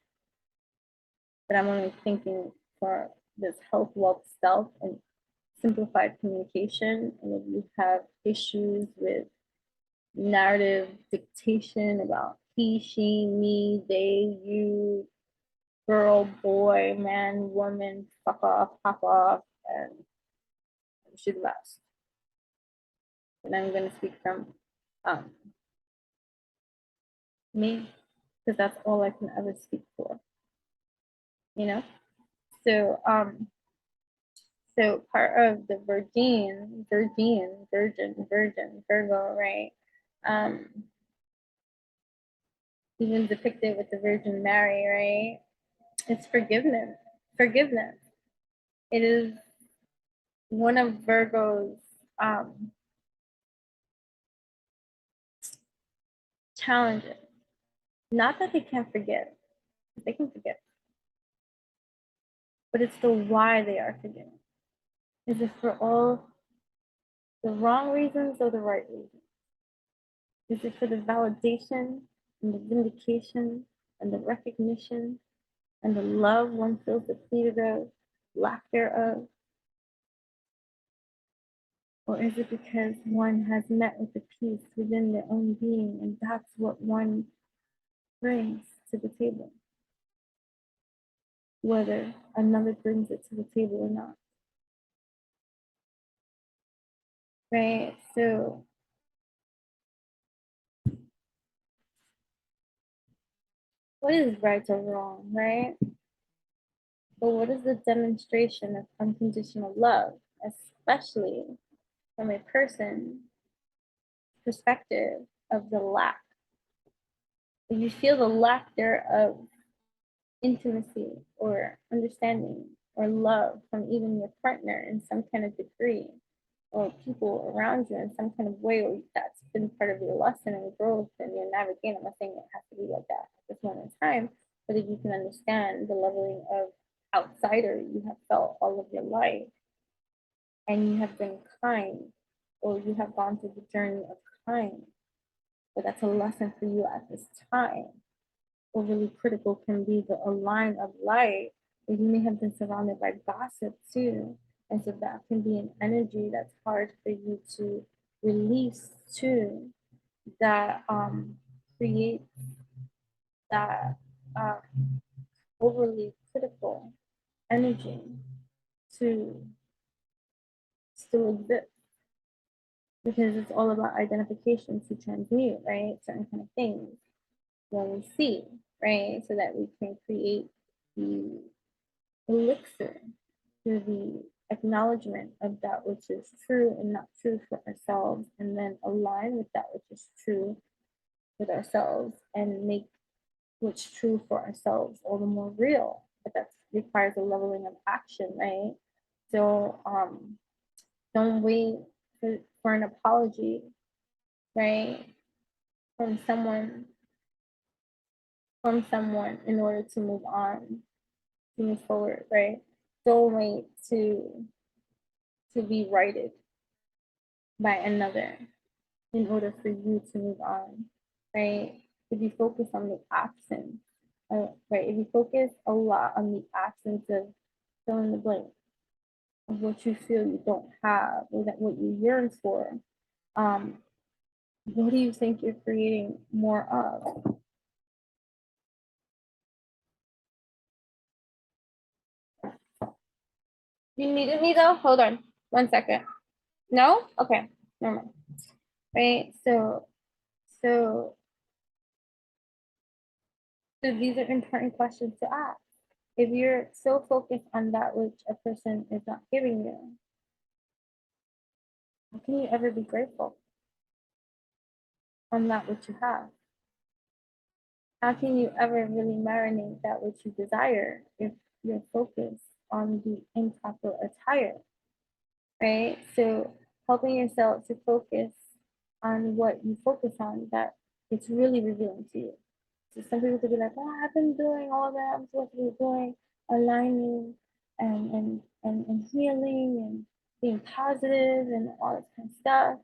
But I'm only thinking for this health, wealth, self, and simplified communication. And if you have issues with narrative dictation about he, she, me, they, you, girl, boy, man, woman, fuck off, pop off, and shoot the best. And I'm going to speak from me, because that's all I can ever speak for, you know? So, so part of the virgin, Virgo, right? Even depicted with the Virgin Mary, right? It's forgiveness. Forgiveness. It is one of Virgo's challenges. Not that they can't forgive, they can forgive, but it's the why they are forgiven. Is it for all the wrong reasons or the right reasons? Is it for the validation and the vindication and the recognition and the love one feels depleted of, lack thereof? Or is it because one has met with the peace within their own being and that's what one brings to the table, whether another brings it to the table or not, right? So what is right or wrong, right? But what is the demonstration of unconditional love, especially from a person perspective of the lack? If you feel the lack thereof intimacy or understanding or love from even your partner in some kind of degree, or people around you in some kind of way, or that's been part of your lesson and growth and your navigation. I'm not saying it has to be like that at this moment in time, but if you can understand the leveling of outsider you have felt all of your life, and you have been kind, or you have gone through the journey of kind, but that's a lesson for you at this time. Overly critical can be the a line of light, but you may have been surrounded by gossip too. And so that can be an energy that's hard for you to release too, that creates that uh, overly critical energy to still exist, because it's all about identification to transmute, right? Certain kind of things when we see, right? So that we can create the elixir through the acknowledgement of that which is true and not true for ourselves, and then align with that which is true with ourselves and make what's true for ourselves all the more real. But that requires a leveling of action, right? So don't wait for an apology, right? From someone in order to move on, to move forward, right? Don't wait to be righted by another in order for you to move on, right? If you focus on the absence, right? If you focus a lot on the absence of fill in the blank of what you feel you don't have or that what you yearn for, um, what do you think you're creating more of? You needed me though? Hold on 1 second. No? Okay, never mind. Right? So, so these are important questions to ask. If you're so focused on that which a person is not giving you, how can you ever be grateful on that which you have? How can you ever really marinate that which you desire if you're focused on the improper attire, right? So helping yourself to focus on what you focus on, that it's really revealing to you. So some people could be like, oh, I've been doing all that I'm supposed to be doing, aligning and healing and being positive and all this kind of stuff.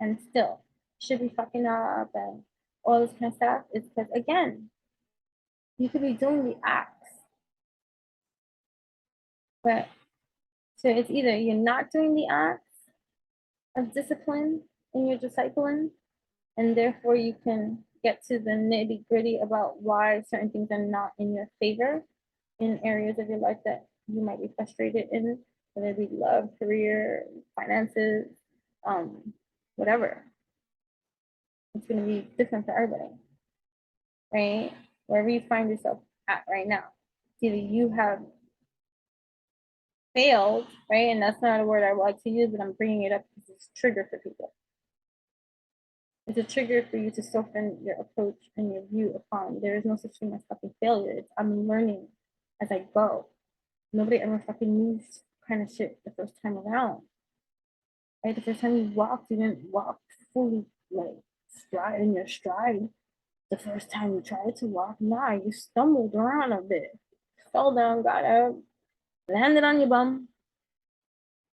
And still should be fucking up and all this kind of stuff. It's because again, you could be doing the acts, but so it's either you're not doing the acts of discipline in your discipline, and therefore you can get to the nitty gritty about why certain things are not in your favor in areas of your life that you might be frustrated in, whether it be love, career, finances, whatever. It's going to be different for everybody, right? Wherever you find yourself at right now, either you have failed, right? And that's not a word I would like to use, but I'm bringing it up because it's a trigger for people. It's a trigger for you to soften your approach and your view upon. There is no such thing as fucking failure. It's I'm learning as I go. Nobody ever fucking moves kind of shit the first time around. Right? The first time you walked, you didn't walk fully like stride in your stride. The first time you tried to walk, nah, you stumbled around a bit, fell down, got up, landed on your bum,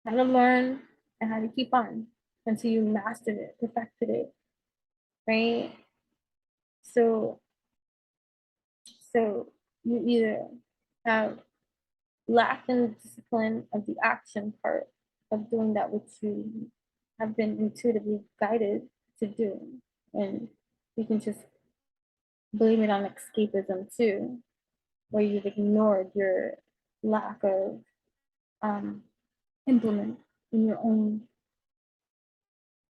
had to learn and how to keep on until you mastered it, perfected it, right? So, so you either have lacked in the discipline of the action part, of doing that which you have been intuitively guided to do. And you can just blame it on escapism too, where you've ignored your lack of implement in your own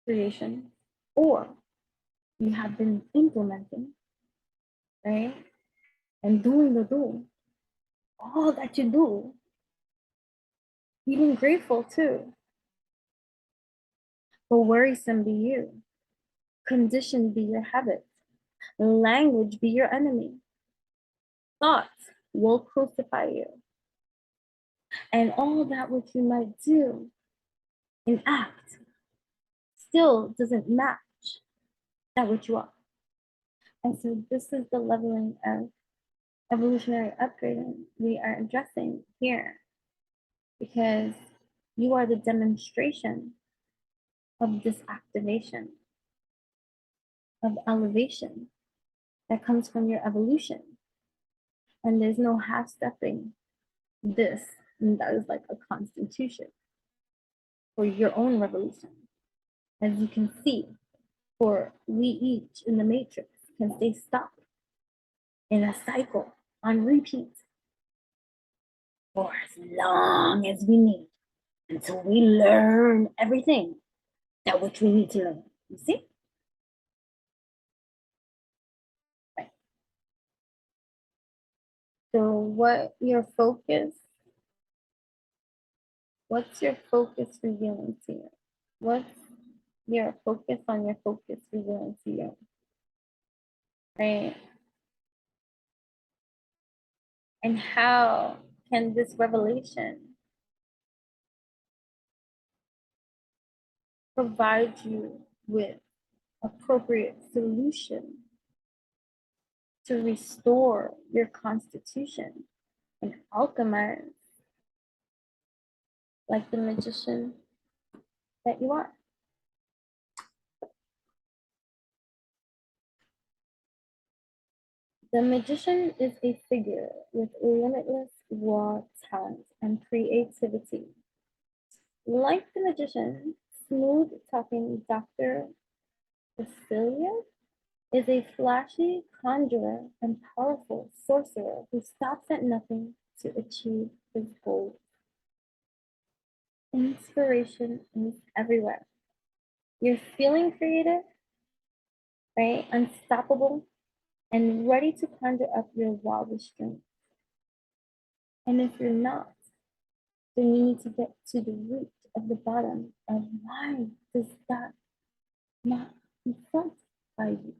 creation, or you have been implementing, right? And doing the do, all that you do, even grateful too. But worrisome be you, condition be your habit, language be your enemy, thoughts will crucify you. And all that which you might do and act still doesn't match that which you are. And so this is the leveling of evolutionary upgrading we are addressing here, because you are the demonstration of this activation, of elevation that comes from your evolution. And there's no half-stepping this, and that is like a constitution for your own revolution. As you can see, for we each in the matrix can stay stuck in a cycle on repeat for as long as we need, until we learn everything that which we need to learn. You see? Right. So what's your focus revealing to you? What's your focus on your focus revealing to you? Right? And how can this revelation provide you with appropriate solution to restore your constitution and alchemize like the magician that you are? The magician is a figure with limitless raw talent and creativity. Like the magician, smooth-talking Dr. Facilier is a flashy conjurer and powerful sorcerer who stops at nothing to achieve his goals. Inspiration is everywhere. You're feeling creative, right? Unstoppable and ready to conjure up your wildest dreams. And if you're not, then you need to get to the root of the bottom of why does that not confront by you?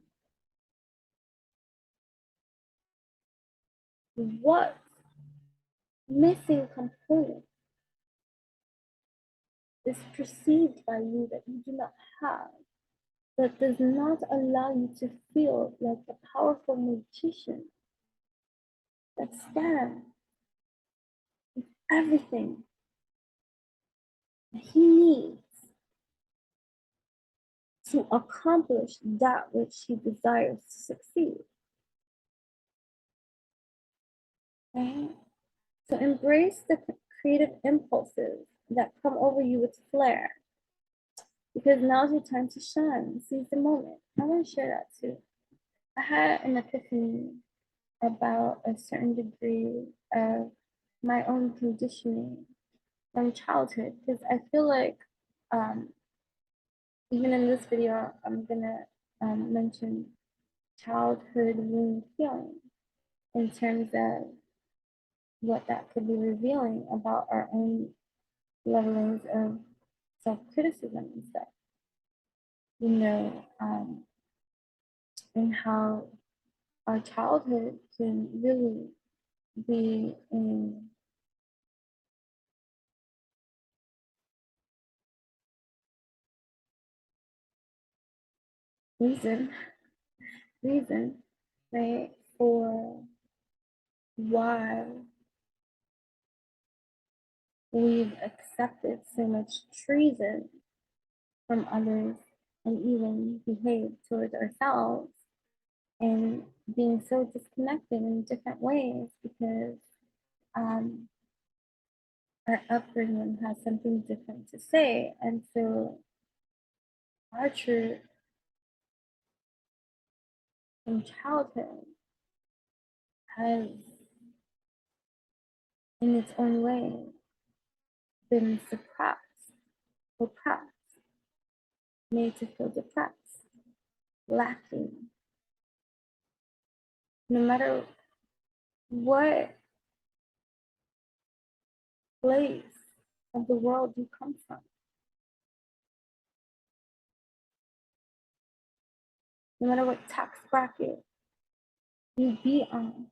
What missing component is perceived by you that you do not have, that does not allow you to feel like the powerful magician that stands with everything that he needs to accomplish that which he desires to succeed. Right? So embrace the creative impulses that come over you with flair, because now's your time to shine. Seize the moment. I want to share that too. I had an epiphany about a certain degree of my own conditioning from childhood, because I feel like even in this video, I'm gonna mention childhood wound healing in terms of what that could be revealing about our own levelings of self-criticism and stuff. You know, and how our childhood can really be in reason, right, for why we've accepted so much treason from others and even behave towards ourselves, and being so disconnected in different ways because our upbringing has something different to say. And so our truth from childhood has, in its own way, been suppressed, oppressed, made to feel depressed, lacking. No matter what place of the world you come from, no matter what tax bracket you be on,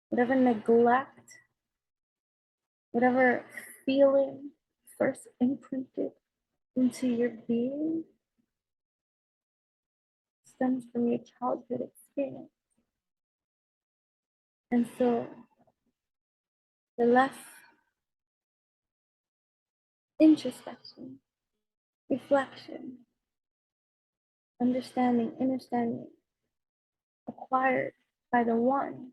whatever neglect, whatever feeling first imprinted into your being stems from your childhood experience. And so the less introspection, reflection, understanding acquired by the one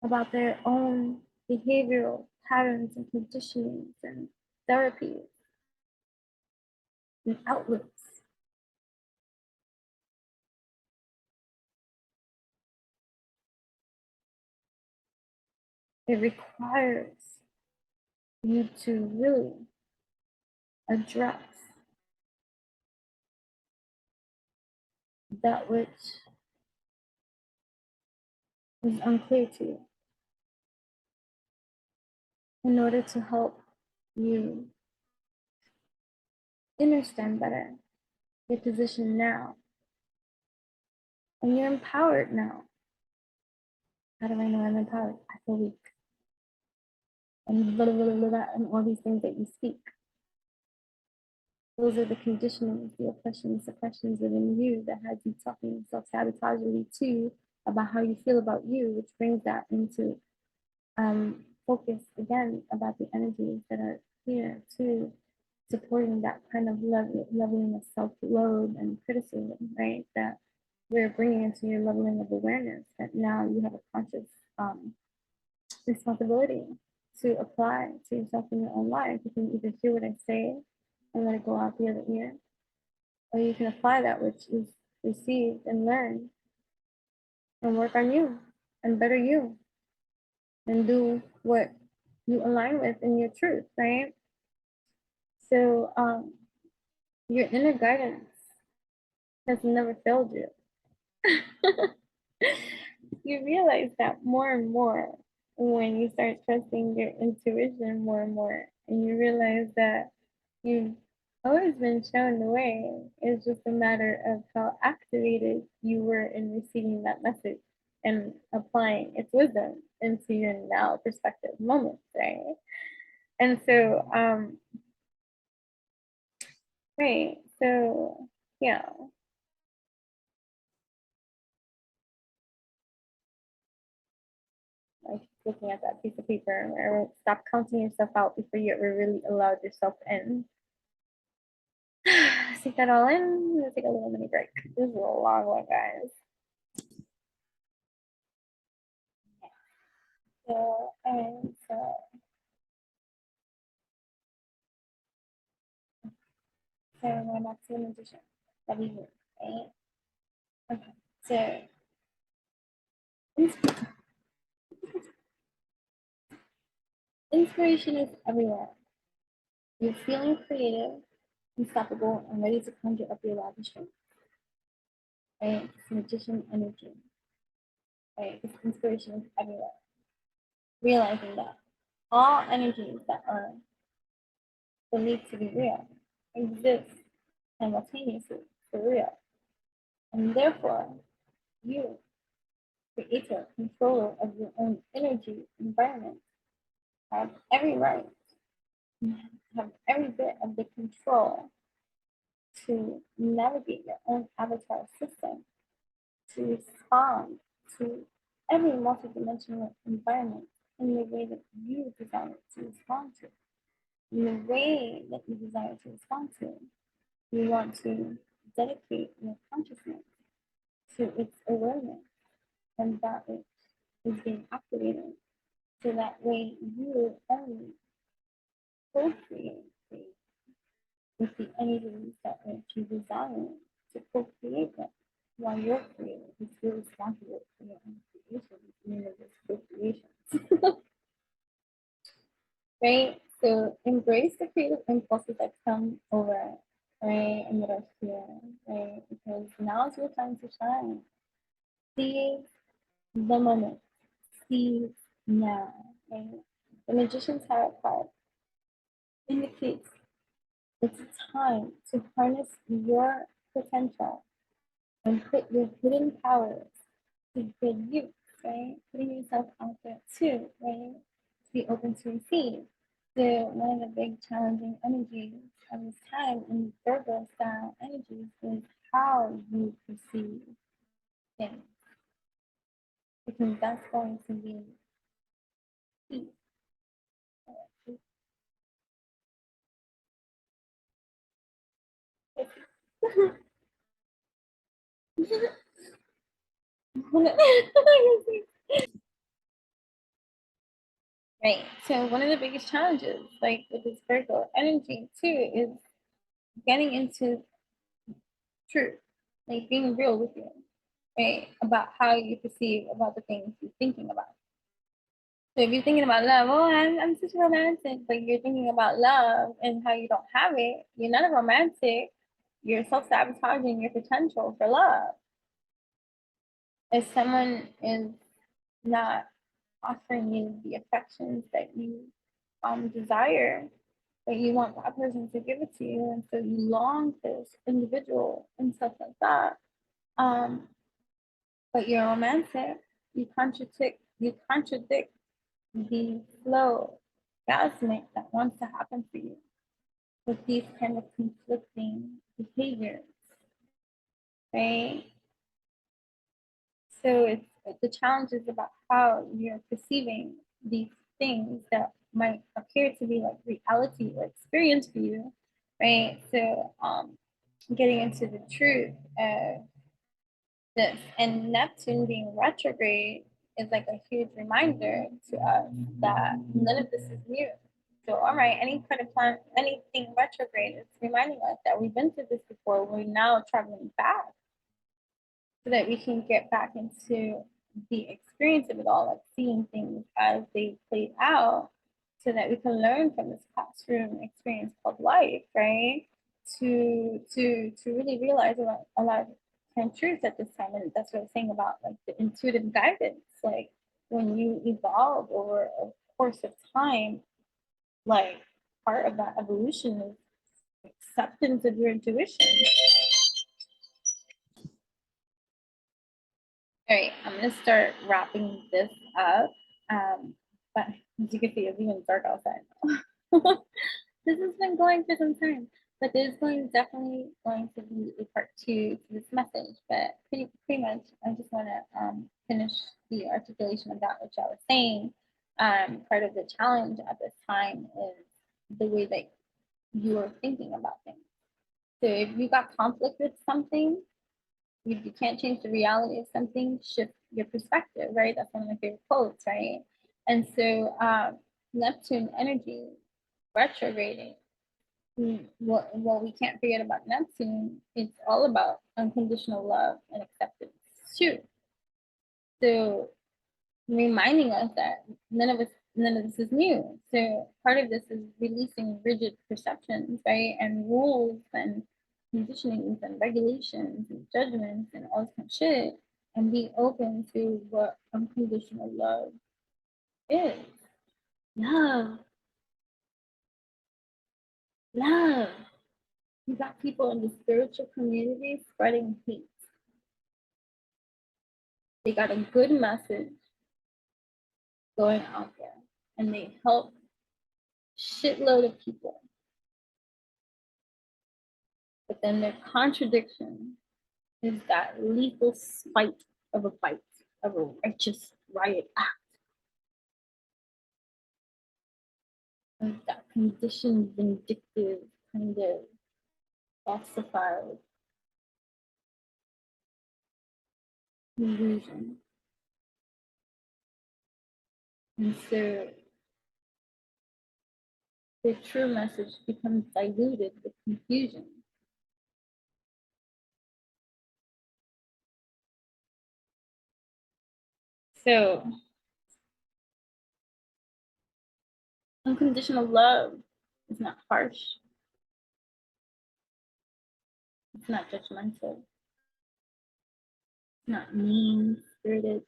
about their own behavioral patterns and conditionings and therapies and outlets. It requires you to really address that which is unclear to you in order to help you understand better your position now. And you're empowered now. How do I know I'm empowered? I feel weak. And blah, blah, blah, blah, and all these things that you speak. Those are the conditionings, the oppressions, suppressions within you that has you talking self-sabotagingly too about how you feel about you, which brings that into focus again about the energies that are here too, supporting that kind of leveling of self-load and criticism, right? That we're bringing into your leveling of awareness that now you have a conscious responsibility to apply to yourself in your own life. You can either hear what I say and let it go out the other ear, or you can apply that which is received and learned and work on you and better you and do what you align with in your truth, right? So your inner guidance has never failed you. You realize that more and more when you start trusting your intuition more and more, and you realize that you've always been shown the way. It's just a matter of how activated you were in receiving that message and applying its wisdom into your now perspective moments, right? And so, right, so yeah. Like looking at that piece of paper where I wrote, stop counting yourself out before you ever really allowed yourself in. Take that all in. Let's take a little mini break. This is a long one, guys. So, and so, we're back to the magician. That'd be right? Okay. So, inspiration is everywhere. You're feeling creative, unstoppable, and ready to conjure up your lavish strength. Right? It's magician energy. Right? This inspiration is everywhere. Realizing that all energies that are believed to be real exist simultaneously for real. And therefore, you, creator, controller of your own energy environment, have every right, have every bit of the control to navigate your own avatar system, to respond to every multidimensional environment in the way that you desire to respond to. In the way that you desire to respond to, you want to dedicate your consciousness to its awareness and that which is being activated So that way you only co-create with the entities that make you desire to co-create them while you're creating. It's you're responsible for your own creation, meaning it's co-creation. Right? So embrace the creative impulses that come over, right, and that are here, right? Because now's your time to shine. Seize the moment. Seize now, right? The Magician's Tarot card indicates it's time to harness your potential and put your hidden powers to good use, right? Putting yourself out there too, right? To be open to receive. So one of the big challenging energies of this time in Virgo style energies is how you perceive things. Because that's going to be key. Right. So one of the biggest challenges, like with this Virgo energy too, is getting into truth, like being real with you, right? About how you perceive about the things you're thinking about. So if you're thinking about love, oh, I'm such a romantic, but you're thinking about love and how you don't have it, you're not a romantic. You're self-sabotaging your potential for love. If someone is not offering you the affections that you desire, that you want that person to give it to you, and so you long for this individual and stuff like that. But you're romantic. You contradict the flow gaslight that wants to happen for you with these kind of conflicting behaviors, right? So it's the challenge is about how you're perceiving these things that might appear to be like reality or experience for you, right? So getting into the truth of this, and Neptune being retrograde is like a huge reminder to us that none of this is new. So, all right, any kind of plan, anything retrograde is reminding us that we've been through this before. We're now traveling back so that we can get back into the experience of it all, like seeing things as they played out, so that we can learn from this classroom experience called life, right? To really realize a lot of kind of truths at this time, and that's what I was saying about like the intuitive guidance. Like when you evolve over a course of time, like part of that evolution is acceptance of your intuition. All right, I'm gonna start wrapping this up. But as you can see, it's even dark outside now. This has been going for some time, but there's definitely going to be a part two to this message. But pretty much, I just want to finish the articulation of that which I was saying. Part of the challenge at this time is the way that you are thinking about things. So if you got conflict with something, if you can't change the reality of something, shift your perspective, right? That's one of my favorite quotes, right? And so Neptune energy retrograding, what we can't forget about Neptune, it's all about unconditional love and acceptance too. So reminding us that none of this is new. So part of this is releasing rigid perceptions, right? And rules and conditionings and regulations and judgments and all this kind of shit, and be open to what unconditional love is. Love. Love. You got people in the spiritual community spreading hate. They got a good message going out there, and they help shitload of people. But then their contradiction is that lethal spite of a bite, of a righteous riot act, of that conditioned, vindictive kind of falsified illusion. And so the true message becomes diluted with confusion. So unconditional love is not harsh. It's not judgmental. It's not mean-spirited.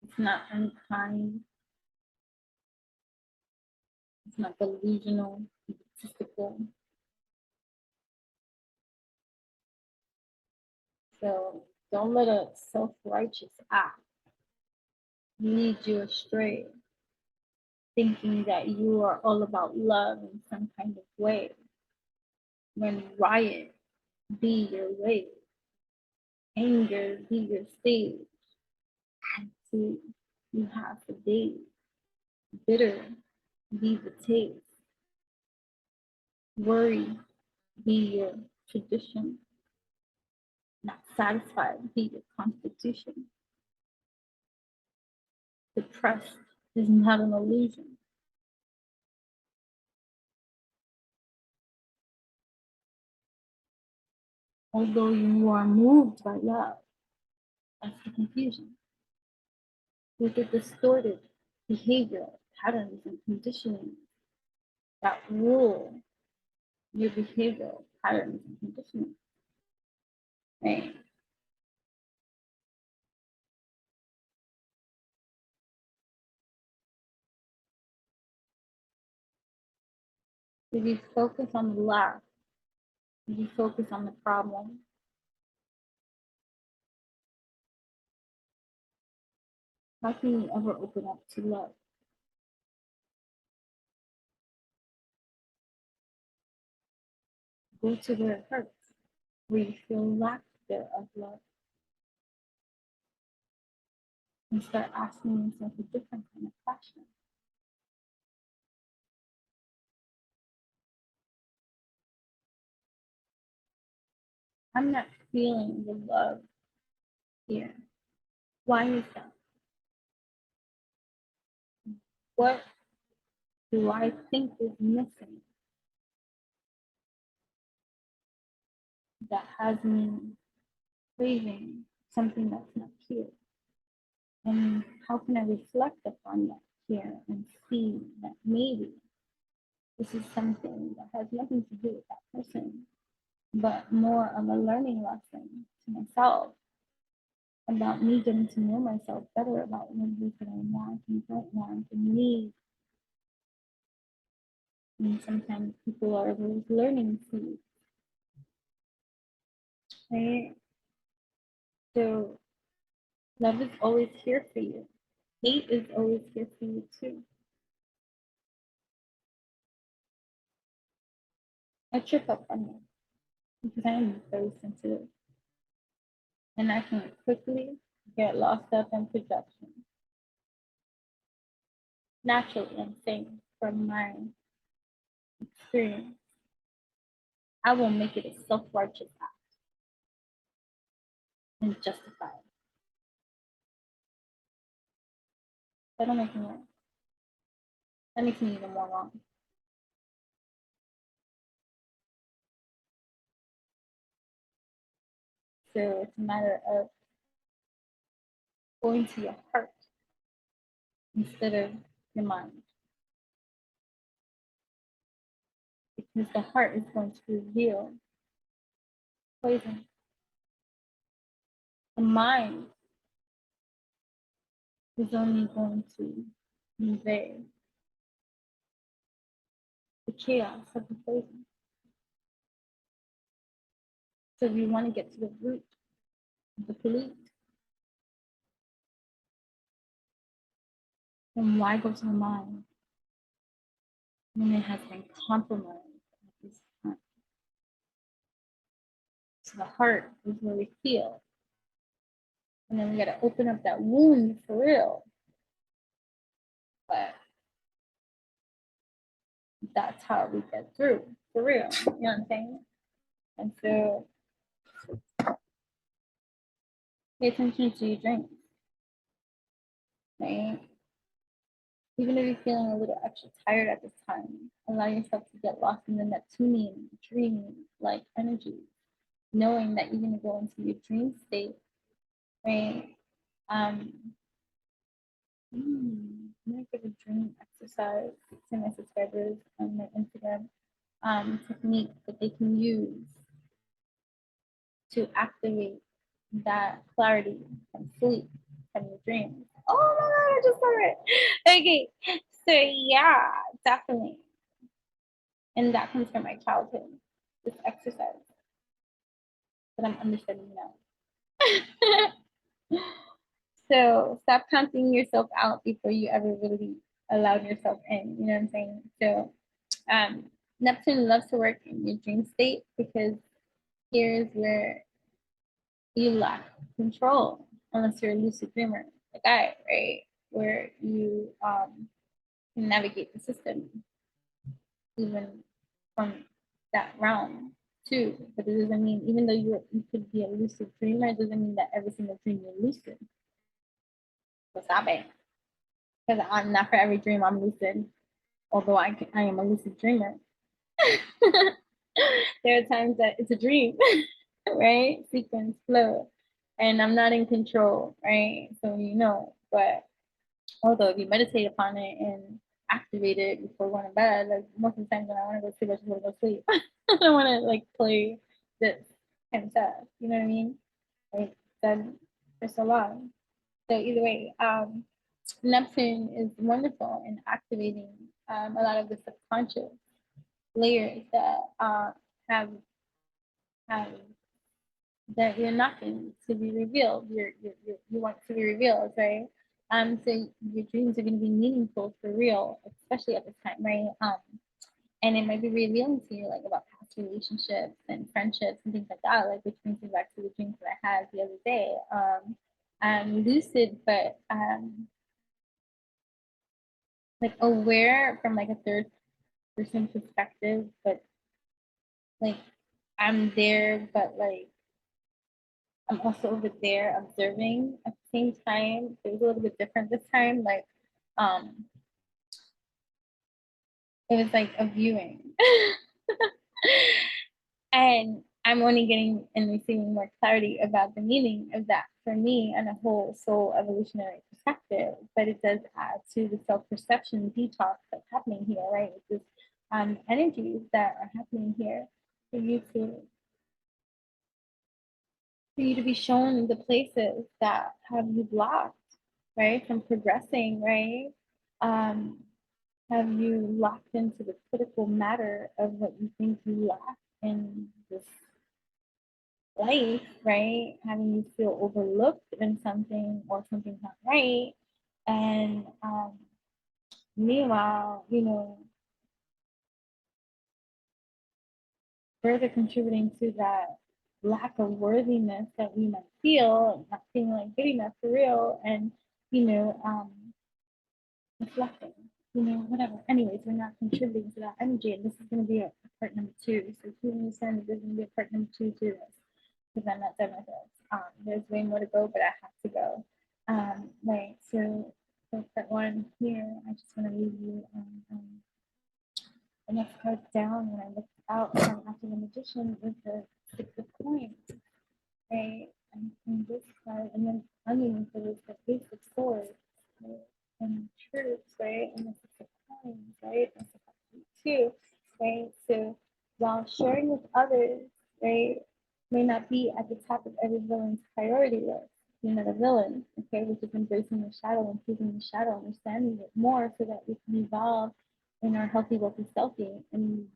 It's not unkind. It's not delusional, egotistical. So don't let a self-righteous act lead you astray, thinking that you are all about love in some kind of way. When riot be your way, anger be your stage, attitude you have for days, bitter be the taste, worry be your tradition, not satisfied be your constitution. Depressed is not an illusion. Although you are moved by love, that's the confusion. With the distorted behavioral patterns and conditioning that rule your behavioral patterns and conditioning. Right? If you focus on the lack, if you focus on the problem, how can you ever open up to love? Go to where it hurts, where you feel lack there of love, and start asking yourself a different kind of question. I'm not feeling the love here. Why is that? What do I think is missing that has me craving something that's not here? And how can I reflect upon that here and see that maybe this is something that has nothing to do with that person, but more of a learning lesson to myself about me getting to know myself better, about what it is that I want and don't want and need. And sometimes people are those learning seeds, right? So love is always here for you. Hate is always here for you too. I trip up on it because I am very sensitive. And I can quickly get lost up in projection. Naturally, I'm saying from my experience, I will make it a self-righteous act and justify it. That'll make me wrong. That makes me even more wrong. So it's a matter of going to your heart instead of your mind. Because the heart is going to reveal poison. The mind is only going to convey the chaos of the poison. So if you want to get to the root of the pollute, then why go to the mind when it has been compromised at this time? So the heart is where we feel. And then we gotta open up that wound for real. But that's how we get through, for real. You know what I'm saying? And so pay attention to your dreams. right? Even if you're feeling a little extra tired at this time, allow yourself to get lost in the Neptunian dream like energy, knowing that you're going to go into your dream state, right? I'm going to give a dream exercise to my subscribers on my Instagram technique that they can use to activate that clarity from sleep, from your dreams. Oh my god, I just saw it. Okay, so yeah, definitely. And that comes from my childhood, this exercise that I'm understanding now. So stop counting yourself out before you ever really allowed yourself in. You know what I'm saying? So Neptune loves to work in your dream state because here's where you lack control, unless you're a lucid dreamer like I, right? Where you can navigate the system even from that realm too. But it doesn't mean, even though you could be a lucid dreamer, it doesn't mean that every single dream you're lucid. So stop it. Because I'm not for every dream I'm lucid, although I am a lucid dreamer. There are times that it's a dream, right? Sequence, flow, and I'm not in control, right? So you know, but although if you meditate upon it and activate it before going to bed, like most of the time when I want to go sleep, I just want to go sleep. I don't want to like play this kind of stuff. You know what I mean? Like then for so long. So either way, Neptune is wonderful in activating a lot of the subconscious layers that have have that you're knocking to be revealed. You want to be revealed, right? So your dreams are going to be meaningful for real, especially at this time, right? And it might be revealing to you like about past relationships and friendships and things like that, like which brings me back to the dreams that I had the other day. I'm lucid, but like aware from like a third person perspective, but like I'm there, but like I'm also over there observing at the same time. It was a little bit different this time. Like um it was like a viewing. And I'm only getting and receiving more clarity about the meaning of that for me and a whole soul evolutionary perspective. But it does add to the self-perception detox that's happening here, right? It's this energies that are happening here for you to be shown the places that have you blocked, right, from progressing, right? Um, have you locked into the critical matter of what you think you lack in this life, right? Having you feel overlooked in something or something's not right. And meanwhile, you know, further contributing to that lack of worthiness that we might feel, not feeling like good enough for real, and you know, reflecting, you know, whatever. Anyways, we're not contributing to that energy, and this is going to be a part number two. So please understand that there's going to be a part number two to this because I'm not done with this. There's way more to go, but I have to go. Right. So for part one here, I just want to leave you the next card down when I looked out from after the magician with the six of coins, right? And this card, and then underneath it is the ace of swords, right? And truths, right? And the six of coins, right? And the two, right? So while sharing with others, right, may not be at the top of every villain's priority list. You're not a villain, okay? Which is embracing the shadow, improving the shadow, understanding it more so that we can evolve in our healthy, wealthy, selfie in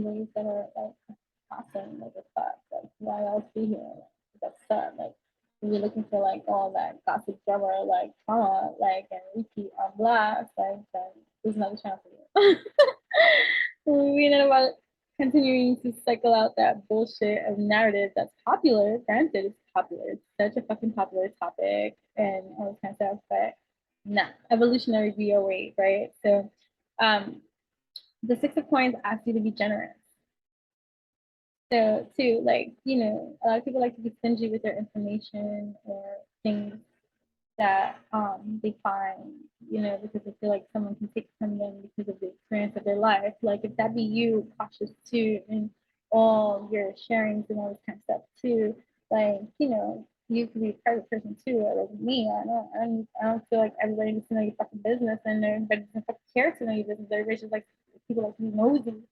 ways that are like awesome, like a fuck, like why else be here? Like, that's sad. Like if you're looking for like all that gossip drama, like trauma, like and repeat on blast, like then there's another channel for you. We know about continuing to cycle out that bullshit of narrative that's popular. Granted, it's popular. It's such a fucking popular topic and all this kind of stuff, but nah, evolutionary VOA, right? So the six of coins asks you to be generous. So too, like, you know, a lot of people like to be stingy with their information or things that they find, you know, because they feel like someone can take from them because of the experience of their life. Like if that be you, cautious too, and all your sharings and all this kind of stuff too. Like, you know, you could be a private person too, or like me. I don't feel like everybody needs to know your fucking business, and everybody doesn't fucking care to know your business. Everybody's just like people like to be nosy, you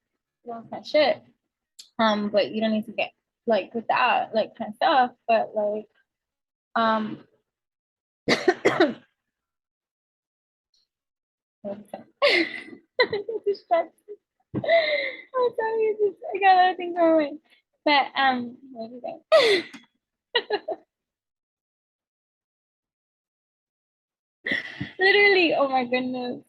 know, kind of shit. But you don't need to get like with that like kind of stuff. But like, um, distracted. I'm sorry, I got a lot of things on my mind. But what was I literally, oh my goodness.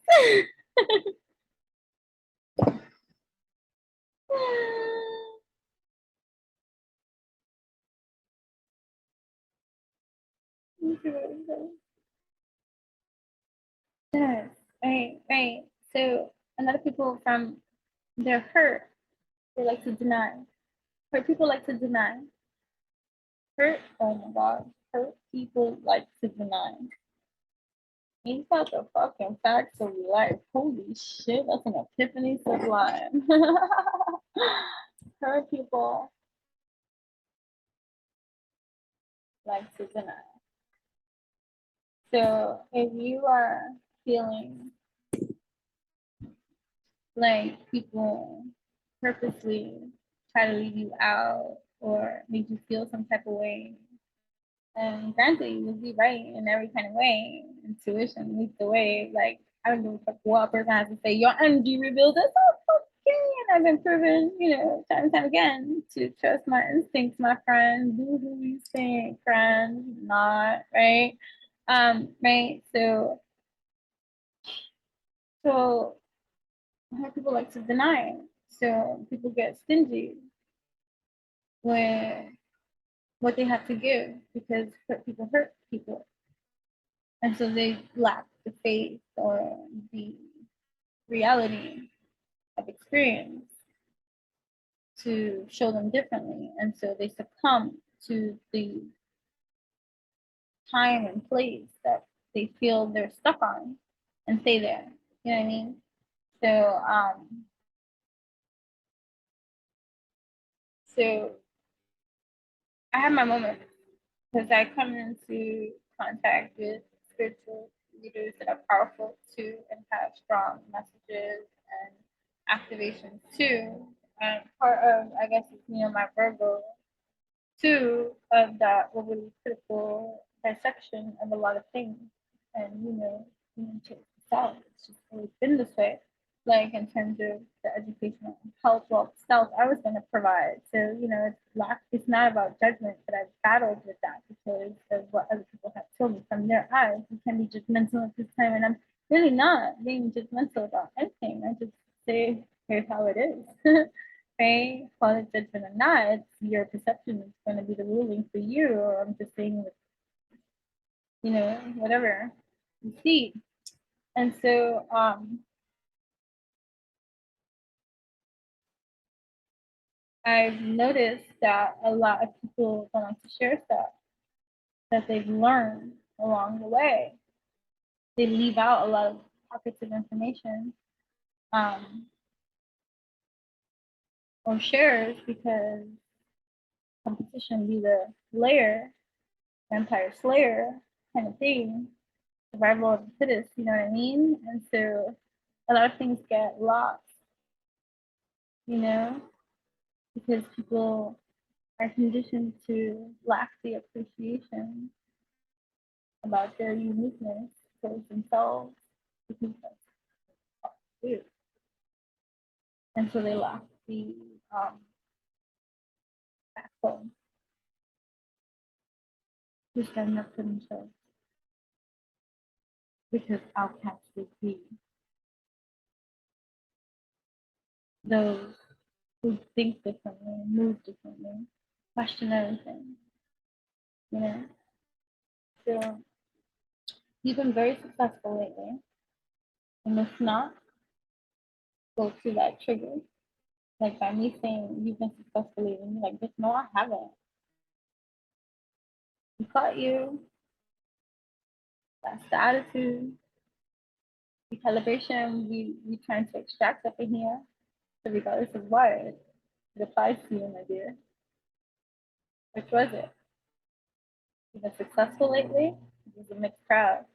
Yes, right, right. So a lot of people from their hurt, they like to deny. Hurt people like to deny. Hurt, oh my god, hurt people like to deny. Ain't that the fucking facts of life? Holy shit, that's an epiphany sublime. Hurt people like to deny. So if you are feeling like people purposely try to leave you out or make you feel some type of way, and granted, you will be right in every kind of way. Intuition leads the way. Like, I don't give a fuck what a person has to say. Your energy reveals itself. Okay. And I've been proven, you know, time and time again to trust my instincts, my friend. Do who you think, friend, not, right? Right. So how people like to deny. So people get stingy with what they have to give because people hurt people. And so they lack the faith or the reality of experience to show them differently. And so they succumb to the time and place that they feel they're stuck on and stay there. You know what I mean? So so I have my moments because I come into contact with spiritual leaders that are powerful too and have strong messages and activations too. And part of, I guess, it's, you know, my Virgo too, of that overly critical dissection of a lot of things. And, you know, to itself, it's just always been this way. Like in terms of the educational health, well, self, I was going to provide. So, you know, it's not about judgment, but I've battled with that because of what other people have told me from their eyes. You can be judgmental at this time, and I'm really not being judgmental about anything. I just say, here's how it is. Right? Call it judgment or not, it's your perception is going to be the ruling for you. Or I'm just saying, you know, whatever you see. And so I've noticed that a lot of people don't like to share stuff that they've learned along the way. They leave out a lot of pockets of information um, or shares because competition be the layer, vampire slayer kind of thing, survival of the fittest, you know what I mean? And so a lot of things get lost, you know, because people are conditioned to lack the appreciation about their uniqueness towards themselves because that's weird. And so they lack the backbone to stand up for themselves because outcasts would be those who think differently, move differently, question everything, you know. So you've been very successful lately, and if not, go to that trigger. Like by me saying you've been successful lately, you're like, bitch, no, I haven't. You caught you. That's the attitude. The calibration we trying to extract up in here. So regardless of what, it applies to you, my dear. Which was it? You been successful lately? It was a mixed crowd.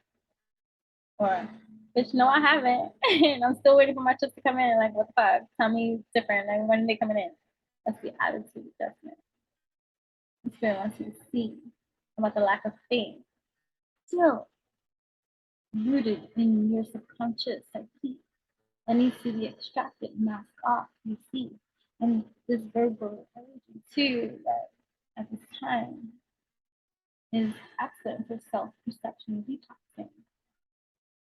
Or, bitch, no, I haven't. And I'm still waiting for my chips to come in. Like, what the fuck? Tell me different. Like, when are they coming in? That's the attitude adjustment. The spirit wants you to see about the lack of faith. Still rooted in your subconscious psyche. That needs to be extracted, masked off, you see. And this Virgo energy too, that at this time is excellent for self-perception detoxing,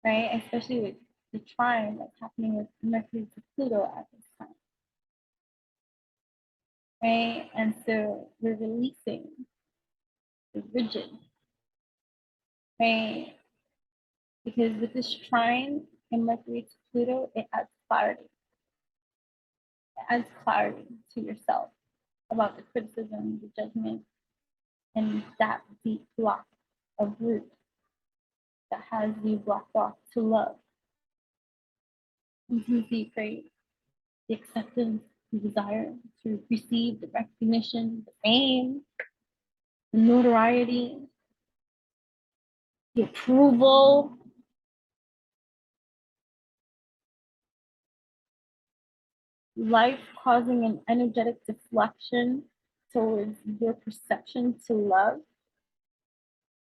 right? Especially with the trine that's happening with Mercury to Pluto at this time, right? And so we're releasing the rigid, right? Because with this trine in Mercury to Pluto, it adds clarity. It adds clarity to yourself about the criticism, the judgment, and that deep block of root that has you blocked off to love. To deep, right? The acceptance, the desire to receive the recognition, the fame, the notoriety, the approval. Life causing an energetic deflection towards your perception to love,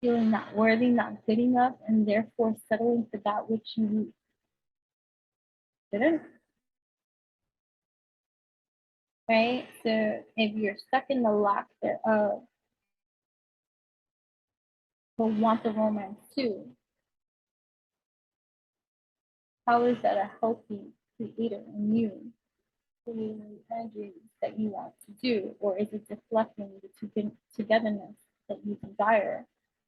feeling not worthy, not good enough, and therefore settling for that which you didn't. Right? So if you're stuck in the lack thereof, for want of romance too, how is that a healthy creator in you? The energies that you want to do, or is it deflecting the togetherness that you desire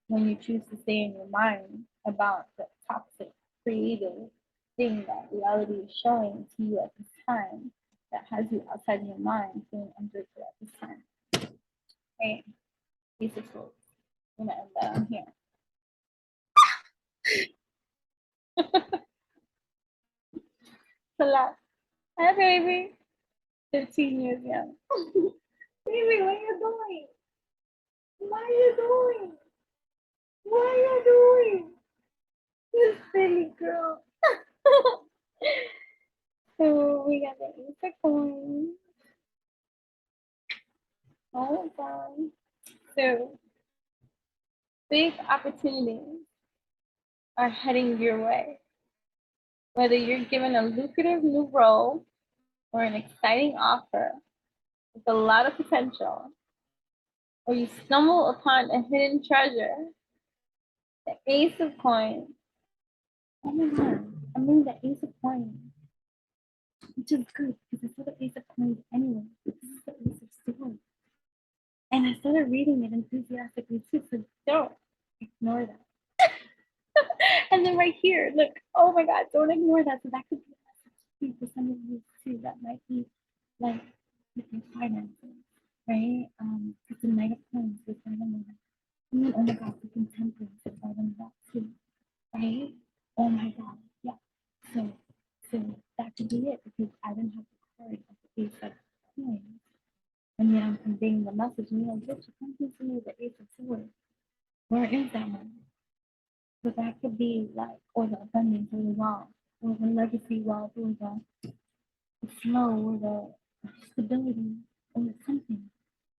when you choose to stay in your mind about the toxic creative thing that reality is showing to you at this time that has you outside your mind feeling ungrateful at this time? Right? Basically, I'm gonna end that on here. Celeste. Hi, baby. 15 years young. Baby, what are you doing? What are you doing? What are you doing? You silly girl. So we got the Ace of Coins. Hold on. So big opportunities are heading your way. Whether you're given a lucrative new role or an exciting offer with a lot of potential, or you stumble upon a hidden treasure, the Ace of Coins. Oh my god, I mean the Ace of Coins, which is good because I saw the Ace of Coins anyway. This is the Ace of Swords. And I started reading it enthusiastically too, so don't ignore that. And then right here, look, oh my god, don't ignore that. So that could be a message for some of you too that might be like with your finances, right? It's a Knight of Coins with Dynamite. Oh my god, the Temperance with that too, right? Oh my god, yeah. So that could be it because I didn't have the card of the Ace of Coins. And yet I'm conveying the message, and you're like, bitch, you come to me with the Ace of Swords. Where is that one? So that could be like, or the abundance, or the wealth, or the legacy wealth, or the flow, or the stability, or something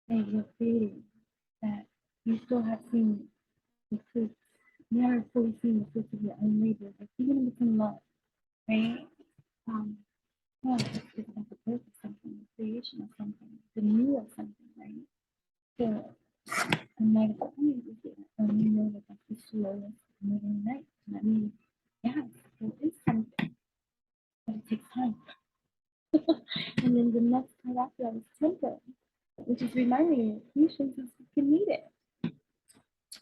that you're creating that you still have seen the fruits. You haven't fully seen the fruits of your own labor, like even if it's in love, right? Yeah, it's about the birth of something, the creation of something, the new of something, right? So a night of honey is here, and you know that that's the slowest moving night. And I mean, yeah, there is something, but it takes time. And then the next part after that is temper, which is reminding you, patience is fucking needed.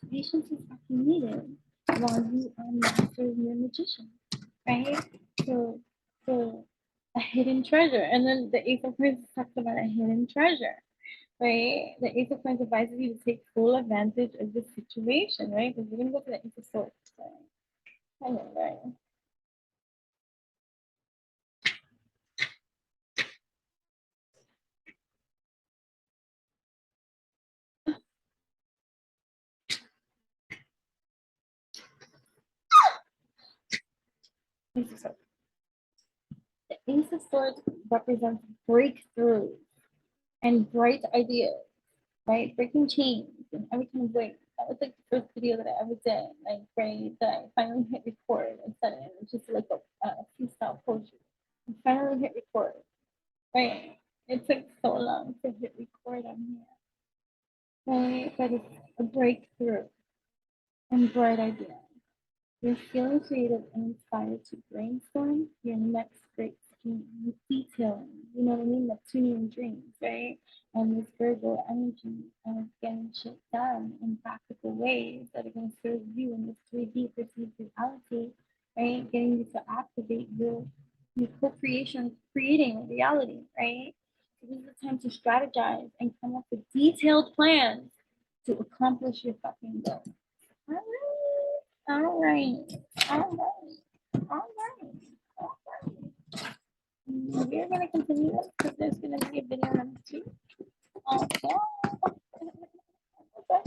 Patience is fucking needed while you are mastering your magician, right? So, so a hidden treasure, and then the Ace of Coins talks about a hidden treasure, right? The Ace of Coins advises you to take full advantage of the situation, right? Because we're gonna go to the Ace of Swords, right? I know, right? Ace of Swords. The Ace of Swords represents breakthrough and bright ideas, right? Breaking chains in every kind of way. That was like the first video that I ever did, like, right? That I finally hit record and set it. It's just like a freestyle poetry. I finally hit record, right? It took so long to hit record on here, right? But it's a breakthrough and bright ideas. You're feeling creative and inspired to brainstorm your next great scheme with detailing, you know what I mean? Neptunian dreams, right? And this Virgo energy of getting shit done in practical ways that are going to serve you in this 3D perceived reality, right? Getting you to activate your co-creation, creating reality, right? So this is the time to strategize and come up with detailed plans to accomplish your fucking goal. All right, all right, all right, all right. We're gonna continue this because there's gonna be a video number 2. Okay. Okay.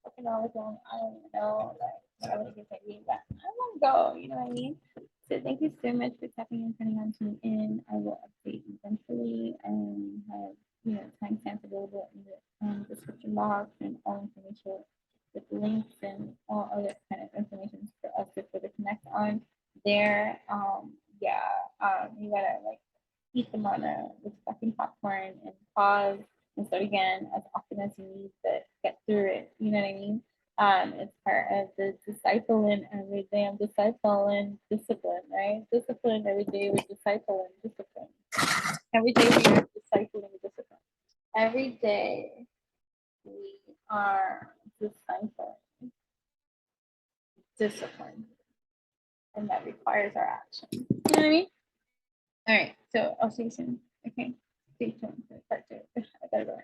Fucking all along, I don't even know, like, what I would give my name back. I want to go, you know what I mean? So thank you so much for tapping and turning on to in. I will update eventually and have, you know, timestamps available in the description box and all information with links and all other kind of information for us to further connect on there. You gotta like eat the manna with fucking popcorn and pause and start again as often as you need to get through it. You know what I mean? It's part of the discipling every day. I'm discipling discipline, right? Discipline every day with discipling discipline. Every day we are discipling discipline. Every day we are discipling discipline, and that requires our action. You know what I mean? All right, so I'll see you soon. Okay, stay tuned for part 2. I gotta go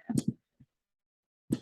now.